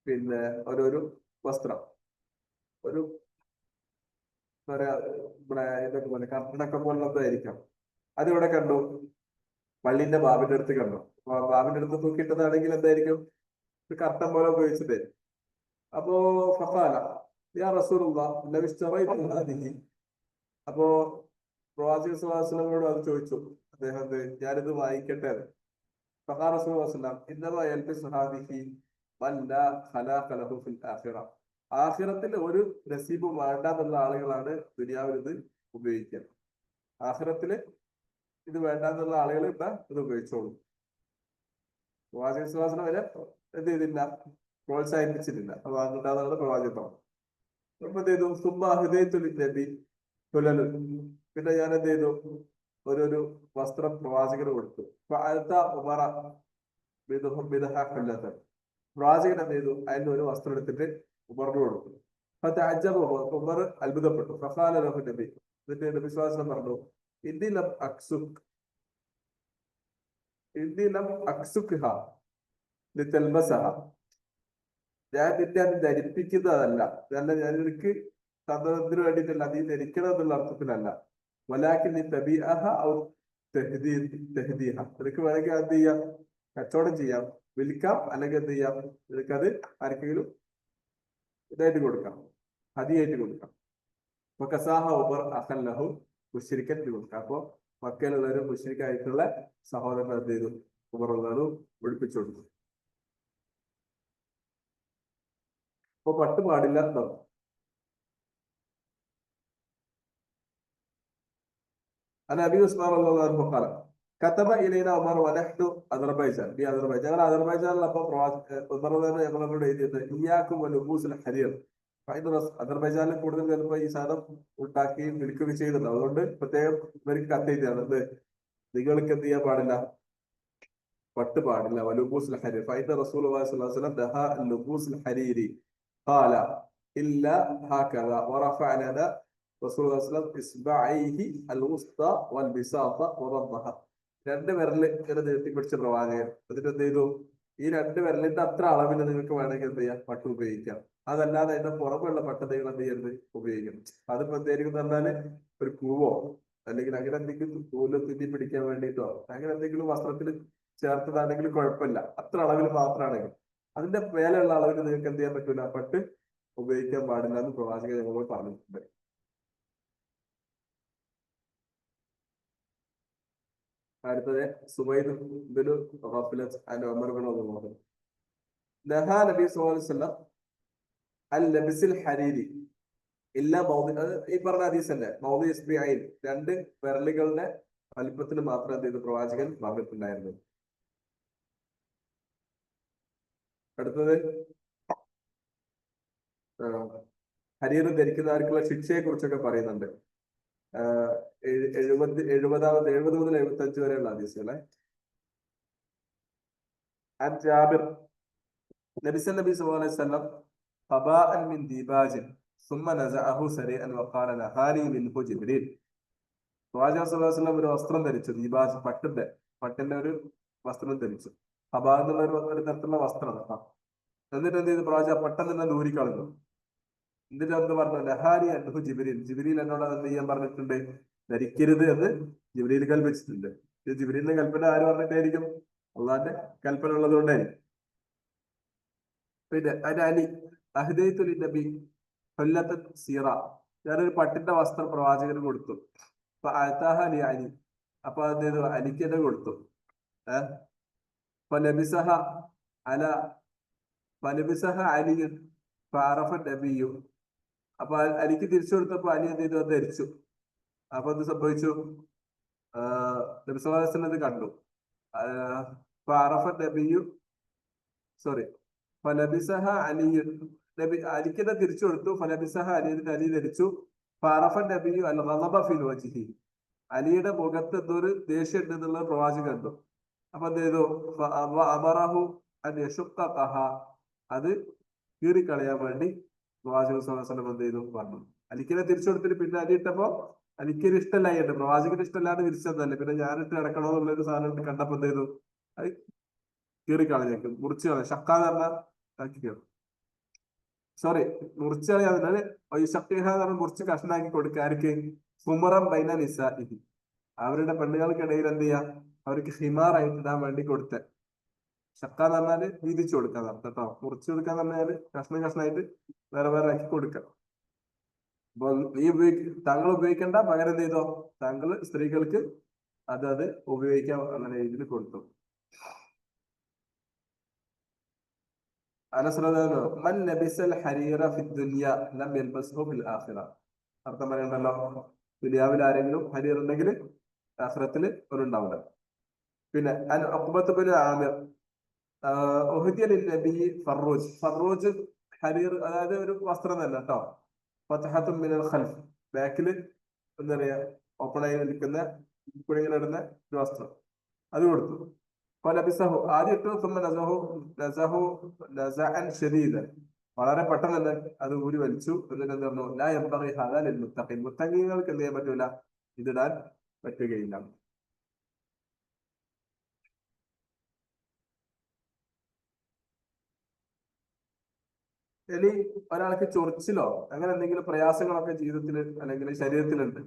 പിന്നെ ഒരു വസ്ത്രം. ഒരു പറയാ ഇവിടെ ഇതൊക്കെ പോലെ കർട്ടനൊക്കെ പോലുള്ളതായിരിക്കാം. അതിവിടെ കണ്ടു, പള്ളിന്റെ ബാബിന്റെ അടുത്ത് കണ്ടു. ബാബിന്റെ അടുത്ത് തൂക്കിയിട്ടതാണെങ്കിൽ എന്തായിരിക്കും? ഒരു കർട്ടൻ പോലെ ഉപയോഗിച്ചിട്ടേ. അപ്പോ ഫഖാല യാ റസൂലുള്ളാഹ് ലൗ ഇശ്തറൈതു ഹാദിഹി. അപ്പോ പ്രവാചക സ്വല്ലല്ലാഹു അലൈഹി വസല്ലമയോട് അത് ചോദിച്ചു അദ്ദേഹം, ഞാനിത് വായിക്കട്ടെ? ഫഖാല റസൂലുള്ളാഹി സ്വല്ലല്ലാഹു അലൈഹി വസല്ലം ഇന്നമാ യൽബിസു ഹാദിഹി മൻ ലാ ഖലാഖ ലഹു ഫിൽ ആഖിറ. ആഖിറത്തിൽ ഒരു നസീബും വേണ്ട എന്നുള്ള ആളുകളാണ് ദുനിയാവിൽ ഇത് ഉപയോഗിക്കുക. ആഖിറത്തില് ഇത് വേണ്ട എന്നുള്ള ആളുകൾ ഇത് ഉപയോഗിച്ചോളൂ. പ്രവാചക സ്വല്ലല്ലാഹു അലൈഹി വസല്ലം വരെ എന്ത് ചെയ്തില്ല? പ്രോത്സാഹിപ്പിച്ചിട്ടില്ല. അത് വാങ്ങുണ്ടാകുന്ന പ്രവാചകത്വം. അപ്പൊ എന്ത് ചെയ്തു? പിന്നെ ഞാൻ എന്ത് ചെയ്തു? ഒരു വസ്ത്രം പ്രവാചകന് കൊടുത്തു. പ്രവാചകൻ എന്ത് ചെയ്തു? അതിന്റെ ഒരു വസ്ത്രം എടുത്തിട്ട് ഉമറിന് കൊടുത്തു. ഉമർ അത്ഭുതപ്പെട്ടു. ഫഖാല ലഹു നബി, എന്നിട്ട് നബി സ്വല്ലല്ലാഹു അലൈഹി വസല്ലം പറഞ്ഞു, ഇന്നി ലം അക്സുക്ഹാ ലിതൽബസഹാ. ഞാൻ നിന്നെ അത് ധരിപ്പിക്കുന്നതല്ല, ഞാൻ നിനക്ക് തന്നതിന് വേണ്ടിയിട്ടല്ല, നീ ധരിക്കണം എന്നുള്ള അർത്ഥത്തിലല്ല. വലാകിൻ നീ തബീഅഹ ഔ തഹ്ദീഹ. നിനക്ക് വേണമെങ്കിൽ എന്ത് ചെയ്യാം? കച്ചവടം ചെയ്യാം, വിൽക്കാം, അല്ലെങ്കിൽ എന്ത് ചെയ്യാം? നിനക്കത് ആർക്കെങ്കിലും ഇതായിട്ട് കൊടുക്കാം, ഹദിയായിട്ട് കൊടുക്കാം. അപ്പൊ കസാഹ ഉമർ അഖല്ലഹു മുശ്രിക്കൻ കൊടുക്കാം. അപ്പൊ മക്കയിലുള്ളവരും മുശ്രിക്കായിട്ടുള്ള സഹോദരൻ എന്ത് ചെയ്തു? ഉമർ ഒളിപ്പിച്ചു കൊടുത്തു. അപ്പൊ പട്ട് പാടില്ല എന്നോ? അല്ല അബി ഉസ്മാൻ റളിയല്ലാഹു ഖാല കതബ ഇലൈന ഉമർ വനഹ്നു അസർബൈജാൻ. ഈ അസർബൈജാൻ, ഞങ്ങൾ അസർബൈജാനിൽ അപ്പൊ ഉമർ ഞങ്ങളോട് എഴുതിയത് ഇയ്യാക്കും വലുബൂസുൽ ഹരീർ. അസർബൈജാനിൽ കൂടുതൽ ചിലപ്പോൾ ഈ സാധനം ഉണ്ടാക്കുകയും വിൽക്കുകയും ചെയ്യുന്നുണ്ട്. അതുകൊണ്ട് പ്രത്യേകം ഇവർക്ക് കത്തെഴുതിയാണ് എന്ത്, നിങ്ങൾക്ക് എന്ത് ചെയ്യാൻ പാടില്ല? പട്ട് പാടില്ല. വലുബൂസുൽ ഹരീർ. ഫൈദ റസൂലുള്ളാഹി സ്വല്ലല്ലാഹു അലൈഹി വസല്ലം ദഹാ ലുബൂസുൽ ഹരീരി ഖാല ഇല്ല ഹകദ വറഫഅ ലനാ റസൂലുള്ളാഹി സ്വല്ലല്ലാഹു അലൈഹി വസല്ലം ഇസ്ബഅൈഹി അൽവുസ്ത വൽബിസാത വറദ്ദഹ. രണ്ട് വിരൽ ഇങ്ങനെ നീട്ടി പിടിച്ച പ്രവാചകൻ എന്നിട്ട് എന്ത് ചെയ്തു? ഈ രണ്ട് വിരലിന്റെ അത്ര അളവിൽ നിങ്ങൾക്ക് വേണമെങ്കിൽ എന്ത് ചെയ്യാം? പട്ട് ഉപയോഗിക്കാം. അതല്ലാതെ അതിന്റെ പുറമെയുള്ള പട്ട് നിങ്ങൾ എന്ത് ചെയ്യരുത്? ഉപയോഗിക്കണം. അതിപ്പോ എന്തായിരിക്കും പറഞ്ഞാല് ഒരു പൂവോ അല്ലെങ്കിൽ അങ്ങനെ എന്തെങ്കിലും പൂല് തുന്നി പിടിക്കാൻ വേണ്ടിയിട്ടോ അങ്ങനെ എന്തെങ്കിലും വസ്ത്രത്തിൽ ചേർത്തതാണെങ്കിലും കുഴപ്പമില്ല. അത്ര അളവിൽ മാത്രമാണെങ്കിൽ. അതിന്റെ മേലെയുള്ള അളവിൽ നിങ്ങൾക്ക് എന്ത് ചെയ്യാൻ പറ്റൂല? പട്ട് ഉപയോഗിക്കാൻ പാടില്ല എന്ന് പ്രവാചകൻ ഞങ്ങളോട് പറഞ്ഞിട്ടുണ്ട്. അടുത്തത് സുബൈദ് ഇബ്നു ഗഫലത്ത് അൻ ഉമർ ഇബ്നു അബ്ദുല്ലാഹ് നഹാ നബി സ്വല്ലല്ലാഹു അലൈഹി വസല്ലം അൽ ലബ്സിൽ ഹരീരി ഇല്ല മൗദി. അത് ഈ പറഞ്ഞ ഹദീസ് അല്ലേ? മൗദി ഇസ്ബിഐൻ, രണ്ട് വിരലുകളുടെ വലിപ്പത്തിൽ മാത്രം എന്ത് ചെയ്തു? പ്രവാചകൻ പറഞ്ഞിട്ടുണ്ടായിരുന്നു. അടുത്തത് ഹരീർ ധരിക്കുന്നവർക്കുള്ള ശിക്ഷയെ കുറിച്ചൊക്കെ പറയുന്നുണ്ട്. 70 മുതൽ 75 വരെയുള്ള ഹദീസുകളെ. ജാബിർ നബി സല്ലല്ലാഹു അലൈഹി വസല്ലം ഖബാഅൻ മിൻ ദീബാജിൻ ثم نزعه سريعا وقال نهاني منه ജിബ്രീൽ. പ്രവാചകൻ സ്വല്ലല്ലാഹു അലൈഹി വസല്ലം ഒരു വസ്ത്രം ധരിച്ചു, ദീബാജ് പട്ടിന്റെ ഒരു വസ്ത്രം ധരിച്ചു. ഖബാ എന്നുള്ള ഒരു തരത്തിലുള്ള വസ്ത്രമാണ്. എന്നിട്ട് എന്ത് ചെയ്തു? പ്രവാചകൻ പെട്ടെന്ന് തന്നെ ദൂരിക്കളഞ്ഞു. എന്നിട്ട് എന്ത് പറഞ്ഞു? നഹാനി അൻഹു ജിബ്രീൽ. ജിബ്രീൽ എന്നോട് എന്ത് ചെയ്യാൻ പറഞ്ഞിട്ടുണ്ട്? ധരിക്കരുത് എന്ന് ജിബ്രീൽ കൽപ്പിച്ചിട്ടുണ്ട്. ഇത് ജിബ്രീലിന്റെ കൽപ്പന ആര് പറഞ്ഞിട്ടായിരിക്കും? അള്ളാന്റെ കൽപ്പന ഉള്ളത് കൊണ്ടായിരിക്കും. പിന്നെ അതിന് അലി അഹ്ദൈതു ലിന്നബി ഹുല്ലത്തുൻ സീറ. ഞാനൊരു പട്ടിന്റെ വസ്ത്രം പ്രവാചകന് കൊടുത്തു. അപ്പൊ അൽത്താഹ അലി അലി, അപ്പൊ അത് അലിക്ക് തന്നെ കൊടുത്തു. ഫലബിസഹ അല ഫലബിസഹ അലിയുൻ ഫഅറഫ നബിയു. അപ്പൊ അലിക്ക് തിരിച്ചു കൊടുത്തപ്പോ അലി എന്ത് ചെയ്തു? അത് ധരിച്ചു. അപ്പൊ എന്ത് സംഭവിച്ചു? നബി സല്ലല്ലാഹു അലൈഹി വസല്ലം ഇത് കണ്ടു. ഫഅറഫ നബിയു, സോറി, ഫലബിസഹ അലിയുൻ, നബി അലിക്ക് തന്നെ തിരിച്ചു കൊടുത്തു. ഫലബിസഹ അലി, അലി ധരിച്ചു. ഫഅറഫ നബിയു അൽ ഗളബ ഫിൽ വജ്ഹി, അലിയുടെ മുഖത്ത് എന്തോ ഒരു ദേഷ്യം ഉണ്ട് എന്നുള്ളത് പ്രവാചകൻ കണ്ടു. അപ്പൊ എന്ത് ചെയ്തു? അമറഹു അൻ യശുഖഖഹ, അത് കീറിക്കളയാൻ വേണ്ടി പ്രവാചകൻ സ്വല്ലല്ലാഹു അലൈഹി വസല്ലം എന്ത് ചെയ്തു? പറഞ്ഞു. അലിക്കിനെ തിരിച്ചു കൊടുത്തിട്ട് പിന്നെ അലി ഇട്ടപ്പോ അലിക്കിന് ഇഷ്ടമല്ലായിട്ട്, പ്രവാചകന് ഇഷ്ടമല്ലാതെ തിരിച്ചതല്ലേ, പിന്നെ ഞാനിട്ട് കിടക്കണോ എന്നുള്ളൊരു സാധനം കണ്ടപ്പോ എന്ത് ചെയ്തു? അത് കീറിക്കളഞ്ഞേക്കും, മുറിച്ച് കളഞ്ഞു. ഷക്കാന്ന് പറഞ്ഞാൽ സോറി, മുറിച്ച് കളയാതെ മുറിച്ച് കഷ്ണാക്കി കൊടുക്കുക. ആർക്ക്? സുമറം ബൈന നിസാഇഹി, അവരുടെ പെണ്ണുകൾക്കിടയിൽ എന്ത് ചെയ്യാ? അവർക്ക് ഹിമാറായിട്ട് ഇടാൻ വേണ്ടി കൊടുത്ത. ഷക്കാന്ന് പറഞ്ഞാല് വീതിച്ചു കൊടുക്കാൻ കേട്ടോ. മുറിച്ചു കൊടുക്കാന്ന് പറഞ്ഞാല് കഷ്ണം കഷ്ണമായിട്ട് വേറെ വേറെ ആക്കി കൊടുക്കുക. അപ്പൊ താങ്കൾ ഉപയോഗിക്കേണ്ട, പകരം എന്ത് ചെയ്തോ? താങ്കൾ സ്ത്രീകൾക്ക് അത് ഉപയോഗിക്കാൻ അങ്ങനെ ഇതിൽ കൊടുത്തു. അർത്ഥം പറയണ്ടല്ലോ. ദുനിയാവിൽ ആരെങ്കിലും ഹരീർ ഉണ്ടെങ്കിൽ ആഖിറത്തില് അവരുണ്ടാവില്ല. പിന്നെ ആമിർ ഫറൂജ്, ഫറൂജ് ഹരീർ, അതായത് ഒരു വസ്ത്രം തന്നെ കേട്ടോ. ഫതഹത്തുൻ മിനൽ ഖൽഫ്, ബാക്കില് എന്താ പറയാ, ഓപ്പൺ ആയി നിൽക്കുന്ന കുഴികളിടുന്ന ഒരു വസ്ത്രം, അത് കൊടുത്തു. ഫലബിസഹു, ആദ്യം ഇട്ടു. സുമ്മ നസഹു നസഹു നസഅൻ ശദീദൻ, വളരെ പെട്ടെന്ന് തന്നെ അത് ഊരി വലിച്ചു. എന്നിട്ട് എന്ത് പറഞ്ഞു? ലാ യൻബഗി ഹാദാ ലിൽ മുത്തഖീൻ, മുത്തഖീങ്ങൾക്ക് എന്ത് ചെയ്യാൻ പറ്റൂല? ഇതിടാൻ പറ്റുകയില്ല. ഇനി ഒരാൾക്ക് ചൊറിച്ചിലോ അങ്ങനെ എന്തെങ്കിലും പ്രയാസങ്ങളൊക്കെ ജീവിതത്തിൽ അല്ലെങ്കിൽ ശരീരത്തിലുണ്ട്,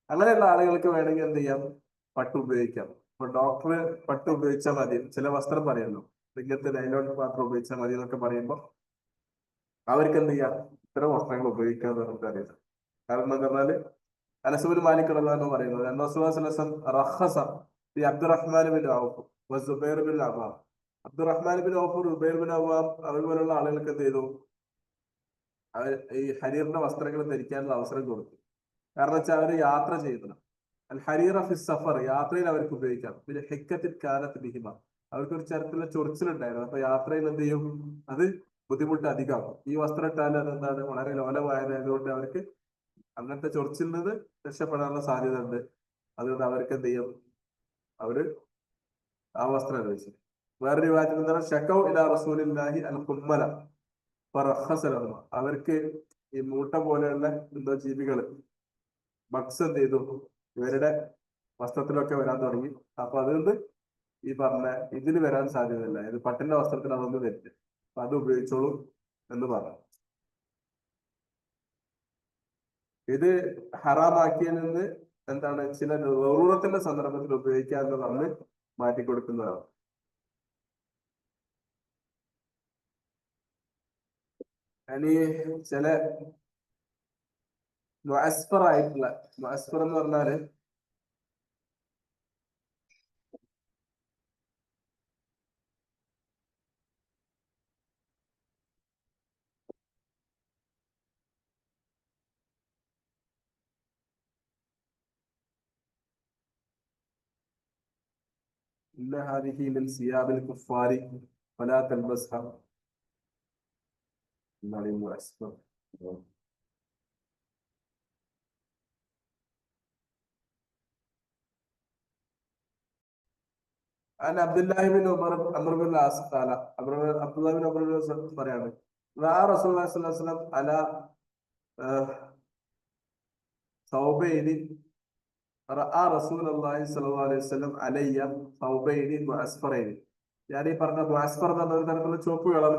അങ്ങനെയുള്ള ആളുകൾക്ക് വേണമെങ്കിൽ എന്ത് ചെയ്യാം? പട്ട് ഉപയോഗിക്കാം. ഇപ്പൊ ഡോക്ടർ പട്ട് ഉപയോഗിച്ചാൽ മതി, ചില വസ്ത്രം പറയുന്നു, ഇങ്ങനത്തെ നൈലോൺ മാത്രം ഉപയോഗിച്ചാൽ മതി എന്നൊക്കെ പറയുമ്പോൾ അവർക്ക് എന്ത് ചെയ്യാം? ഇത്തരം വസ്ത്രങ്ങൾ ഉപയോഗിക്കാന്ന് നമുക്ക് അറിയാം. കാരണം എന്താ പറഞ്ഞാല് അനസുബിൻ മാലിക് റളിയല്ലാഹു പറയുന്നത്, അബ്ദുറഹ്മാൻ ബിൻ ഔഫ് വസുബൈർ ബിൻ അവ്വാം, അബ്ദുറഹ്മാൻ ബിൻ ഔഫ്, സുബൈർ ബിൻ അവ്വാം, അതുപോലുള്ള ആളുകൾക്ക് എന്ത് ചെയ്തു? അവർ ഈ ഹരീറിന്റെ വസ്ത്രങ്ങൾ ധരിക്കാനുള്ള അവസരം കൊടുത്തു. കാരണം വെച്ചാൽ അവർ യാത്ര ചെയ്യുന്നത്. അൽ ഹരീറ ഫി സഫർ, യാത്രയിൽ അവർക്ക് ഉപയോഗിക്കാം. പിന്നെ ഹിക്കത്തിൽ കാലത്ത് ബിഹിമ, അവർക്കൊരു തരത്തിലുള്ള ചൊറിച്ചിലുണ്ടായിരുന്നു. അപ്പൊ യാത്രയിൽ എന്ത് ചെയ്യും? അത് ബുദ്ധിമുട്ട് അധികമാകും. ഈ വസ്ത്രം ഇട്ടാൽ അത് എന്താണ്? വളരെ ലോലമായതുകൊണ്ട് അവർക്ക് അങ്ങനത്തെ ചൊറിച്ചിൽ നിന്ന് രക്ഷപ്പെടാനുള്ള സാധ്യത ഉണ്ട്. അതുകൊണ്ട് അവർക്ക് എന്ത് ചെയ്യും? അവര് ആ വസ്ത്രം ധരിച്ചു. വേറൊരു വിവാഹത്തിൽ എന്താണ്? ഷക്കൗ ഇലാ റസൂലില്ലാഹി അൽ കുമ്മല ഫറഖസ ലഹും, അവർക്ക് ഈ മൂട്ട പോലെയുള്ള എന്തോ ജീവികള്, ബഗ്സ് എന്ത് ചെയ്തു? ഇവരുടെ വസ്ത്രത്തിലൊക്കെ വരാൻ തുടങ്ങി. അപ്പൊ അതുകൊണ്ട് ഈ പറഞ്ഞ ഇതിന് വരാൻ സാധ്യതയില്ല, ഇത് പട്ടിന്റെ വസ്ത്രത്തിൽ അതൊന്നും വരില്ല, അപ്പൊ അത് ഉപയോഗിച്ചോളൂ എന്ന് പറഞ്ഞു. ഇത് ഹറാമാക്കിയതിൽ നിന്ന് എന്താണ്? ചില നെറൂറത്തിന്റെ സന്ദർഭത്തിൽ ഉപയോഗിക്കാമെന്ന് പറഞ്ഞ് മാറ്റിക്കൊടുക്കുന്നതാണ്. ഇനി ചില മുഅസ്ഫർ ആയിട്ടുള്ള, മുഅസ്ഫർ എന്ന് പറഞ്ഞാല് ഇന്ന ഹാദിഹി മിൻ സിയാബിൽ കുഫാരി ഫലാ തൽബസ്ഹ എന്നാണ് ഈ മുഅസ്ഫർ. അബ്ദുല്ലാഹി ബിൻ ഉമർ അംർ ബിൻ ആസ് ഖാല, അബ്ദുല്ലാഹി ബിൻ ഉമർ പറയാണ്, റസൂലുള്ളാഹി സ്വല്ലല്ലാഹു അലൈഹി വസല്ലം അല സൗബൈനി റസൂലുള്ളാഹി സ്വല്ലല്ലാഹു അലൈഹി വസല്ലം അലയ്യ സൗബൈനി മുഅസ്ഫറൈനി, ഞാൻ ഈ പറഞ്ഞ മുഅസ്ഫർ എന്ന ഒരു തരത്തിലുള്ള ചുവപ്പ് കളർ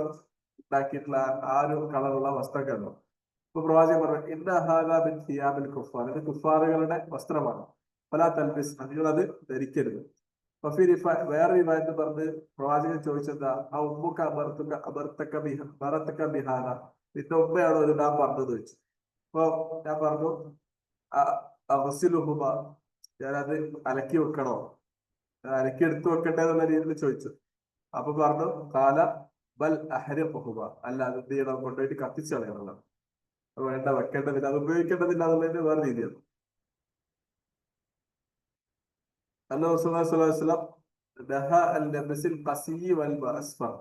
ഉണ്ടാക്കിയിട്ടുള്ള ആ ഒരു കളറുള്ള വസ്ത്രമൊക്കെ ഉണ്ടോ? ഇപ്പൊ പ്രവാചകൻ പറഞ്ഞു, ഇന്ന ഹാദാ മിൻ സിയാബിൽ കുഫാർ, ഇത് കുഫാറുകളുടെ വസ്ത്രമാണ്. ഫലാ തൽബിസ്, നിങ്ങൾ അത് ധരിക്കരുത്. വേറെ വിവാഹത്തിൽ പറഞ്ഞ് പ്രവാചകൻ ചോദിച്ചെന്താ? നിന്റെ ഉമ്മയാണോ ഇതിടാൻ പറഞ്ഞത് ചോദിച്ചു. അപ്പൊ ഞാൻ പറഞ്ഞു അവസിലുഹുമ, ഞാനത് അലക്കി വെക്കണോ, അലക്കി എടുത്തു വെക്കട്ടെ എന്നുള്ള രീതിയിൽ ചോദിച്ചു. അപ്പൊ പറഞ്ഞു കാല ബൽ അഹരിഖുഹുമ, അല്ല അത് എന്ത് ചെയ്യണം, കൊണ്ടുപോയിട്ട് കത്തിച്ചു കളയണം. വേണ്ട, വെക്കേണ്ടതില്ല, അത് ഉപയോഗിക്കേണ്ടതില്ല എന്നുള്ളതിന്റെ വേറെ രീതിയാണ്. അന്ന് റസൂലുള്ളാഹി സ്വല്ലല്ലാഹു അലൈഹി വസല്ലം നഹാ അൻ ലബ്സിൽ ഖസിയി വൽ മുഅസ്ഫർ,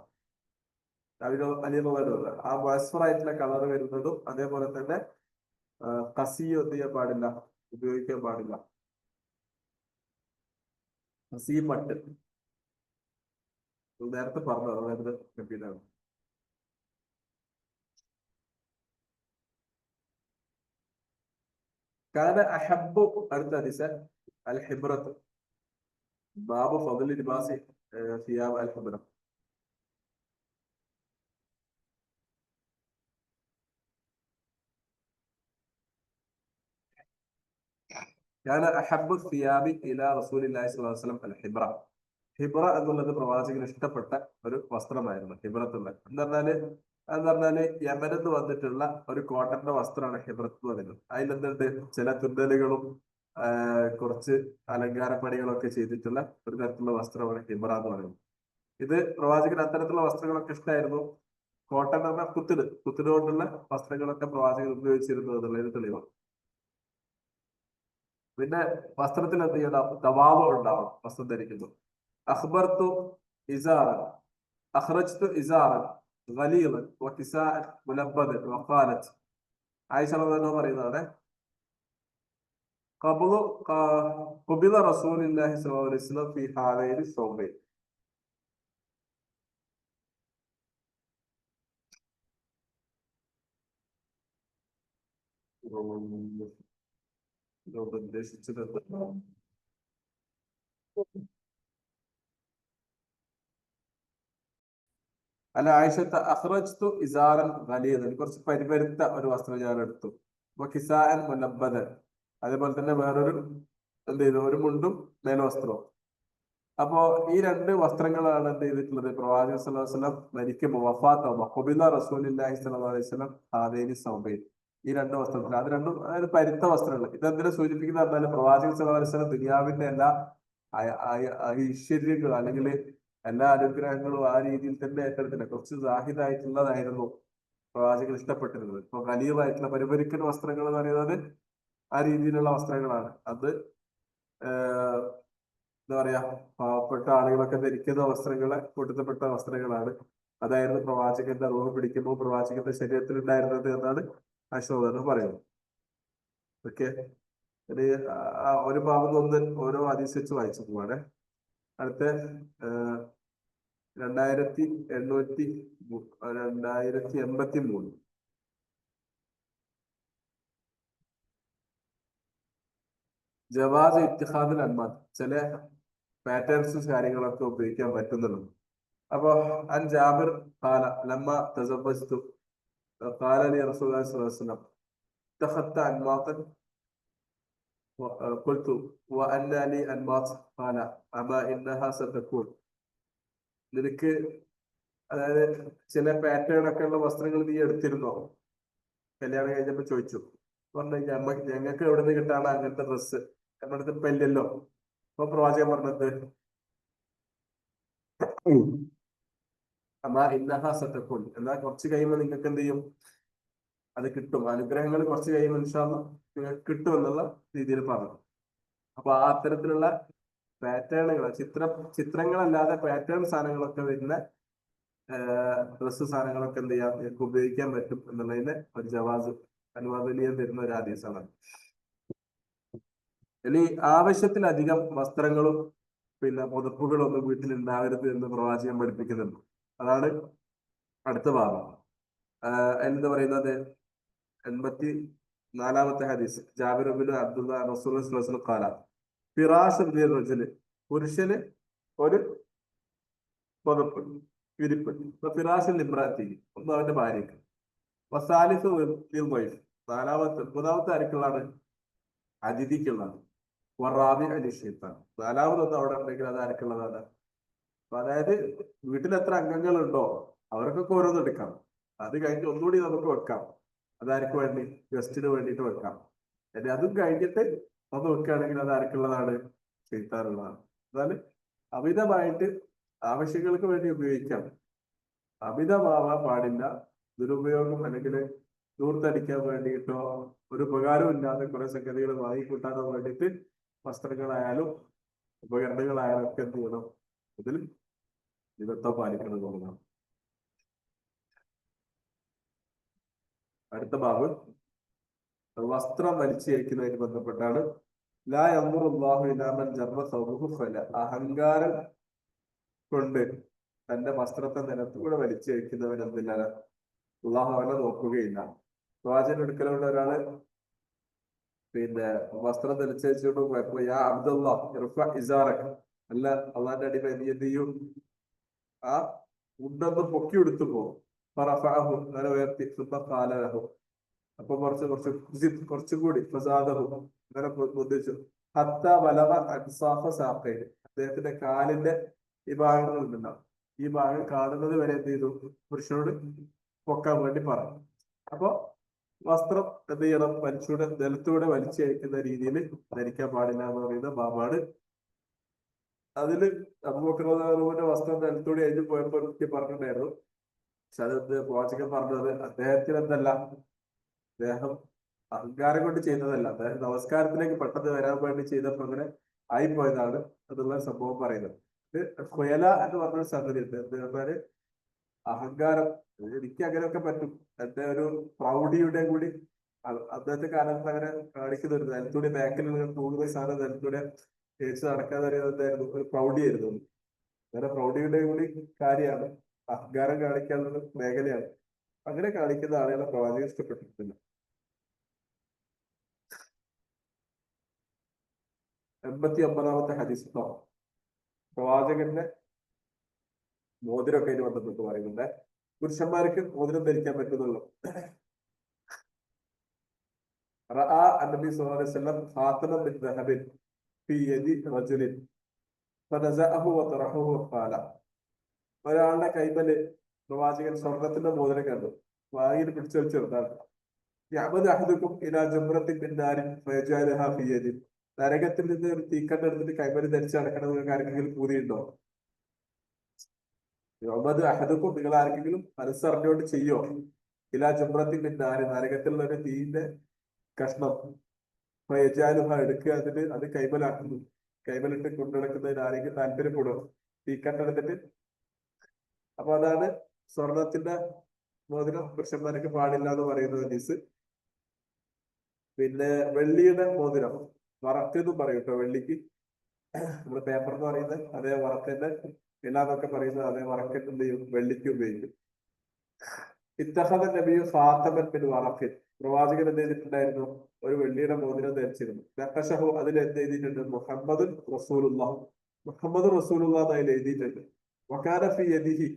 ആ മുഅസ്ഫർ ആയിട്ടുള്ള കളർ വരുന്നതും അതേപോലെ തന്നെ കസി എന്ത് ചെയ്യാൻ പാടില്ല, ഉപയോഗിക്കാൻ പാടില്ല. കസി പട്ട് നേരത്തെ പറഞ്ഞു, അതായത് കമ്പീരാണ്. കാന അഹബ്ബു, അടുത്ത ഹദീസ് അൽ ഹിബ്റത്ത്, ബാബു ഫദ്ലി ലിബാസി സിയാബ് അൽ ഹിബ്റ. കാന അഹബ്ബു സിയാബി ഇലാ റസൂലില്ലാഹി സ്വല്ലല്ലാഹു അലൈഹി വസല്ലം അൽ ഹിബ്റ. ഹിബ്ര എന്നുള്ളത് പ്രവാചകന് ഇഷ്ടപ്പെട്ട ഒരു വസ്ത്രമായിരുന്നു. ഹിബ്രത്തുള്ള എന്ന് പറഞ്ഞാല് യമനിന്ന് വന്നിട്ടുള്ള ഒരു കോട്ടന്റെ വസ്ത്രമാണ് ഹിബ്രത്ത് എന്ന് പറയുന്നത്. അതിലെന്തുണ്ട്, ചില തുന്നലുകളും കുറച്ച് അലങ്കാര പണികളൊക്കെ ചെയ്തിട്ടുള്ള ഒരു തരത്തിലുള്ള വസ്ത്രമാണ് ഹിബ്ര എന്ന് പറയുന്നത്. ഇത് പ്രവാചകന് അത്തരത്തിലുള്ള വസ്ത്രങ്ങളൊക്കെ ഇഷ്ടമായിരുന്നു. കോട്ടൺ എന്ന് പറഞ്ഞാൽ കുത്തിട് കൊണ്ടുള്ള വസ്ത്രങ്ങളൊക്കെ പ്രവാചകൻ ഉപയോഗിച്ചിരുന്നു എന്നുള്ളതിന് തെളിവാണ്. പിന്നെ വസ്ത്രത്തിൽ എന്ത് ചെയ്യണം, തവാദു ഉണ്ടാവണം വസ്ത്രം ധരിക്കുന്നു. അഖ്ബർതു ഇസാറൻ, അഖ്റജ്തു ഇസാറൻ ഗലീളൻ വകിസാഅൻ മുലബ്ബദൻ വഖാലത്, ആയിഷ റളിയല്ലാഹു അൻഹ പറയുന്നതാണ്, ഖബളു ഖുബില റസൂലുള്ളാഹി സ്വല്ലല്ലാഹു അലൈഹി വസല്ലം ഫീ ഹാദൈനി സൗബൈൻ. ഉദ്ദേശിച്ചത് അല്ല, ആയിഷത്ത് അഖ്റജ്തു ഇസാറൻ ഗലീദൻ, കുറച്ച് പരിപരുത്ത ഒരു വസ്ത്രം ഞാൻ എടുത്തു. കിസാഅൻ മുലബ്ബദൻ, അതേപോലെ തന്നെ വേറൊരു എന്ത് ചെയ്തു, ഒരു മുണ്ടും മേൽവസ്ത്രവും. അപ്പോ ഈ രണ്ട് വസ്ത്രങ്ങളാണ് എന്ത് ചെയ്തിട്ടുള്ളത്, പ്രവാചകൻ സ്വല്ലല്ലാഹു അലൈഹി വസല്ലം മരിക്കുമ്പോൾ വഫാത്താവുമ്പോൾ ഖുബില റസൂലുള്ളാഹി സ്വല്ലല്ലാഹു അലൈഹി വസല്ലം ഹാദൈനി സൗബൈൻ, ഈ രണ്ട് വസ്ത്രത്തിൽ, അത് രണ്ടും അതായത് പരുത്ത വസ്ത്രങ്ങൾ. ഇതെന്തിനെ സൂചിപ്പിക്കുന്ന പറഞ്ഞാൽ പ്രവാചകൻ സ്വല്ലല്ലാഹു അലൈഹി വസല്ലം ദുനിയാവിന്റെ എല്ലാ ഐശ്വര്യങ്ങളും അല്ലെങ്കിൽ എല്ലാ അനുഗ്രഹങ്ങളും ആ രീതിയിൽ തന്നെ ഏറ്റെടുത്തില്ല. കുറച്ച് സാഹിദായിട്ടുള്ളതായിരുന്നു പ്രവാചകൻ ഇഷ്ടപ്പെട്ടിരുന്നത്. ഇപ്പൊ ഖലീലായിട്ടുള്ള പരിപരിക്കുന്ന വസ്ത്രങ്ങൾ എന്ന് പറയുന്നത് ആ രീതിയിലുള്ള വസ്ത്രങ്ങളാണ്. അത് എന്താ പറയാ, പാവപ്പെട്ട ആളുകളൊക്കെ ധരിക്കുന്ന വസ്ത്രങ്ങളെ കൂട്ടത്തിൽപ്പെട്ട വസ്ത്രങ്ങളാണ്. അതായിരുന്നു പ്രവാചകന്റെ റൂഹ് പിടിക്കുമ്പോൾ പ്രവാചകന്റെ ശരീരത്തിൽ ഉണ്ടായിരുന്നത് എന്നാണ് ആശ്വാദനം പറയുന്നത്. ഓക്കെ, ഒരു ഭാഗം ഒന്ന് ഓരോ ഹദീസ് വെച്ച് വായിച്ചു പോവാണ്. അടുത്ത 2083 ജവാസ് ഇത്തിഹാദുൽ അൻമാദ്, ചില പാറ്റേൺസും കാര്യങ്ങളൊക്കെ ഉപയോഗിക്കാൻ പറ്റുന്നുള്ളൂ. അപ്പൊ അൻ ജാബിർ ഖാല ലമ്മ തസവ്വജ്തു ഖാല ലി റസൂലുള്ളാഹി സ്വല്ലല്ലാഹു അലൈഹി വസല്ലം ഇത്തഖദ്ത അൻമാതൻ ഖുൽതു വഅന്ന ലി അൻമാത് ഖാല അമാ ഇന്നഹാ സതകൂൻ. നിനക്ക് അതായത് ചില പാറ്റേൺ ഒക്കെ ഉള്ള വസ്ത്രങ്ങൾ നീ എടുത്തിരുന്നോ, കല്യാണം കഴിഞ്ഞപ്പോ ചോദിച്ചു. പറഞ്ഞു ഞങ്ങൾക്ക് എവിടെ നിന്ന് കിട്ടാണ് അങ്ങനത്തെ ഡ്രസ്സ്, നമ്മുടെ അടുത്ത് ഇപ്പൊ ഇല്ലല്ലോ. അപ്പൊ പ്രവാചകൻ പറഞ്ഞത് അമാ ഇന്നഹാ സതകൂൻ, എന്നാൽ കുറച്ച് കഴിയുമ്പോൾ നിങ്ങൾക്ക് എന്ത് ചെയ്യും, അത് കിട്ടും, അനുഗ്രഹങ്ങൾ കുറച്ച് കഴിയുമ്പോൾ ഇൻഷാ അല്ലാഹ് നിങ്ങൾക്ക് കിട്ടും എന്നുള്ള രീതിയിൽ പറഞ്ഞു. അപ്പൊ ആ അത്തരത്തിലുള്ള പാറ്റേണുകൾ, ചിത്രങ്ങളല്ലാതെ പാറ്റേൺ സാധനങ്ങളൊക്കെ വരുന്ന ഡ്രസ്സ് സാധനങ്ങളൊക്കെ എന്ത് ചെയ്യാം, നിങ്ങൾക്ക് ഉപയോഗിക്കാൻ പറ്റും എന്നുള്ളതിന്റെ ഒരു ജവാസ് അനുവാദനീയം തരുന്ന ഒരു ഹദീസാണ്. ഇനി ആവശ്യത്തിലധികം വസ്ത്രങ്ങളും പിന്നെ പുതപ്പുകളും ഒന്നും വീട്ടിൽ ഉണ്ടാവരുത് എന്ന് പ്രവാചകൻ പഠിപ്പിക്കുന്നുണ്ട്. അതാണ് അടുത്ത ഭാഗം. എന്താ പറയുന്നത്, 84 ഹദീസ്, ജാബിർ ഇബ്നു അബ്ദുല്ലാഹ് റസൂലുള്ളാഹി സ്വല്ലല്ലാഹു അലൈഹി വസല്ലം ഖാല ഫിറാശു ലിർറജുൽ, പുരുഷന് ഒരു പുതപ്പ്, വിരിപ്പ്. ഫിറാശുൽ ലിംറഅതി, ഒന്ന് അവന്റെ ഭാര്യക്ക്. വസാലിസു ലിൽ വൈഫ്, മൂന്നാമത്തെ ആർക്കുള്ളതാണ്, അതിഥിക്കുള്ളതാണ്. വറാബി അലി ഷെയ്ത്താൻ, നാലാമതൊന്നും അവിടെ ഉണ്ടെങ്കിൽ അത് ആർക്കുള്ളതാണ്. അതായത് വീട്ടിൽ എത്ര അംഗങ്ങളുണ്ടോ അവർക്കൊക്കെ ഓരോന്ന് എടുക്കാം, അത് കഴിഞ്ഞ് ഒന്നുകൂടി നമുക്ക് വെക്കാം. അതാർക്ക് വേണ്ടി? ഗസ്റ്റിന് വേണ്ടിയിട്ട് വെക്കാം. ഇനി അതും കഴിഞ്ഞിട്ട് ഒന്ന് വെക്കുകയാണെങ്കിൽ അത് ആർക്കുള്ളതാണ്? ഷെയ്ത്താനുള്ളതാണ്. എന്നാൽ അമിതമായിട്ട് ആവശ്യങ്ങൾക്ക് വേണ്ടി ഉപയോഗിക്കാം, അമിതമാവാൻ പാടില്ല. ദുരുപയോഗം അല്ലെങ്കിൽ ദൂർത്തടിക്കാൻ വേണ്ടിയിട്ടോ ഒരു ഉപകാരവും ഇല്ലാതെ കുറെ സംഗതികൾ വാങ്ങിക്കൂട്ടാനോ വേണ്ടിയിട്ട് വസ്ത്രങ്ങളായാലും ഉപകരണങ്ങളായാലും ഒക്കെ എന്ത് ചെയ്യണം? ഇതിൽ മിതത്വം പാലിക്കണം എന്നുള്ളതാണ്. അടുത്ത ഭാഗം വസ്ത്രം വലിച്ചയക്കുന്നതിന് ബന്ധപ്പെട്ടാണ്. ലാ യൻദുറുല്ലാഹു ഇലാ മൻ ജർറ സൗബഹു ഫല. അഹങ്കാരം കൊണ്ട് തന്റെ വസ്ത്രത്തെ നിലത്തൂടെ വലിച്ചയക്കുന്നവൻ എന്തില്ല? അള്ളാഹു അവനെ നോക്കുകയില്ല. പ്രവാചകൻ എടുക്കലുകൊണ്ട് ഒരാള് വസ്ത്രം വലിച്ചയച്ചുകൊണ്ട് പോയപ്പോ യാ അബ്ദുല്ലാഹ് അല്ല അള്ളാന്റെ അടിമ നീ എന്ത് ചെയ്യും? ആ മുണ്ടൊന്ന് പൊക്കി എടുത്തു പോകും. അങ്ങനെ ഉയർത്തി കാലഹു. അപ്പൊ കുറച്ചുകൂടി അങ്ങനെ ബുദ്ധിച്ചു. ഹത്ത ബലവ അൻസാഫ സാഖൈൻ. അദ്ദേഹത്തിന്റെ കാലിന്റെ ഈ ഭാഗങ്ങൾ ഉണ്ടുണ്ടാവും. ഈ ഭാഗം കാണുന്നത് വരെ എന്ത് ചെയ്തു? പുരുഷനോട് പൊക്കാൻ വേണ്ടി പറഞ്ഞു. അപ്പൊ വസ്ത്രം എന്ത് ചെയ്യണം? നിലത്തൂടെ വലിച്ചയക്കുന്ന രീതിയിൽ ധരിക്കാൻ പാടില്ല എന്ന് പറയുന്ന ബാബാണ്. അതില് അബൂബക്കർ വസ്ത്രം നിലത്തൂടെ എഴുതി പോയപ്പോ എനിക്ക് പറഞ്ഞിട്ടുണ്ടായിരുന്നു. പക്ഷെ അതെന്ത് പ്രവാചകൻ പറഞ്ഞത് അദ്ദേഹത്തിന് എന്തല്ല, അദ്ദേഹം അഹങ്കാരം കൊണ്ട് ചെയ്യുന്നതല്ല, അദ്ദേഹം നമസ്കാരത്തിലേക്ക് പെട്ടെന്ന് വരാൻ വേണ്ടി ചെയ്തപ്പോ അങ്ങനെ ആയിപ്പോയതാണ് എന്നുള്ള സംഭവം പറയുന്നത്. കൊയല എന്ന് പറഞ്ഞൊരു സംഗതി ഉണ്ട്. എന്ത് പറഞ്ഞാല് അഹങ്കാരം. എനിക്ക് അങ്ങനെയൊക്കെ പറ്റും. എന്റെ ഒരു പ്രൗഢിയുടെ കൂടി അന്നത്തെ കാലത്ത് അങ്ങനെ കാണിക്കുന്നുണ്ട്. നിലത്തൂടെ ബാക്കിലുള്ള കൂടുതൽ സാധനം നിലത്തൂടെ തേച്ച് നടക്കാതെ അറിയാതായിരുന്നു, ഒരു പ്രൗഢിയായിരുന്നു. അങ്ങനെ പ്രൗഢിയുടെ കൂടി കാര്യമാണ്, അഹങ്കാരം കാണിക്കാനുള്ള മേഖലയാണ്. അങ്ങനെ കാണിക്കുന്ന ആളുകളെ പ്രവാചകൻ ഇഷ്ടപ്പെട്ടിട്ടില്ല. 89-ാമത്തെ ഹദീസ് പ്രവാചകന്റെ മോതിരമൊക്കെ ഇതിന് ബന്ധപ്പെട്ട് പറയുന്നുണ്ട്. പുരുഷന്മാർക്ക് മോതിരം ധരിക്കാൻ പറ്റുന്നുള്ളൂ. നബി സല്ലല്ലാഹു അലൈഹി വസല്ലം ഖാതമൻ മിൻ ദഹബിൻ ഫീ യദി റജുലിൻ ഫനസഅഹു വതറഹു ഖാല. ഒരാളുടെ കൈമല് പ്രവാചകൻ സ്വർണത്തിന്റെ മോതിരം കണ്ടു, വായിൽ പിടിച്ചു വെച്ചിരുന്നാണ്. യഅബദു അഹദുക്കും ഇലാ ജംറത്തിൻ മിൻ നാരിൻ ഫയജഅലഹാ ഫീ യദി. നരകത്തിൽ നിന്ന് ഒരു തീക്കണ്ട എടുത്തിട്ട് കൈമല് ധരിച്ച് നടക്കണം നിങ്ങൾക്ക് ആർക്കെങ്കിലും പൂതിയുണ്ടോ? യഅബദു അഹദുക്കും, നിങ്ങൾ ആർക്കെങ്കിലും മനസ്സറിഞ്ഞുകൊണ്ട് ചെയ്യോ? ഇലാ ജംറത്തിൻ മിൻ നാരിൻ, നരകത്തിലുള്ള ഒരു തീന്റെ കഷ്ണം ഫയജഅലഹാ, എടുക്കുക, എന്നിട്ട് അത് കൈമലാക്കുന്നു. കൈമലിട്ട് കൊണ്ടു നടക്കുന്നതിന് ആരെങ്കിലും താല്പര്യപ്പെടുമോ? തീക്കണ്ട എടുത്തിട്ട്. അപ്പൊ അതാണ് സ്വർണത്തിന്റെ മോതിരം പുരുഷന്മാർക്ക് പാടില്ല എന്ന് പറയുന്നത് ഹദീസ്. പിന്നെ വെള്ളിയുടെ മോതിരം വറക്ക് എന്നും പറയും കേട്ടോ. വെള്ളിക്ക് നമ്മള് പേപ്പർ എന്ന് പറയുന്നത് അതേ വറക്കന്റെ എല്ലാന്നൊക്കെ പറയുന്നത് അതേ വറക്കന്റെ എന്ത് ചെയ്യും? വെള്ളിക്ക് ഉപയോഗിക്കും. ഇത്തഹദ നബിയു ഫാത്തമൻ ബിൻ വറഖിൻ. പ്രവാചകൻ എന്ത് ചെയ്തിട്ടുണ്ടായിരുന്നു? ഒരു വെള്ളിയുടെ മോതിരം ധരിച്ചിരുന്നു. നഖശഹു, അതിൽ എന്ത് എഴുതിയിട്ടുണ്ട്? മുഹമ്മദുൻ റസൂലുള്ളാഹ്, മുഹമ്മദ് റസൂലുള്ളാഹ് എന്ന് അതിൽ എഴുതിയിട്ടുണ്ട്. വകാന ഫീ യദിഹി,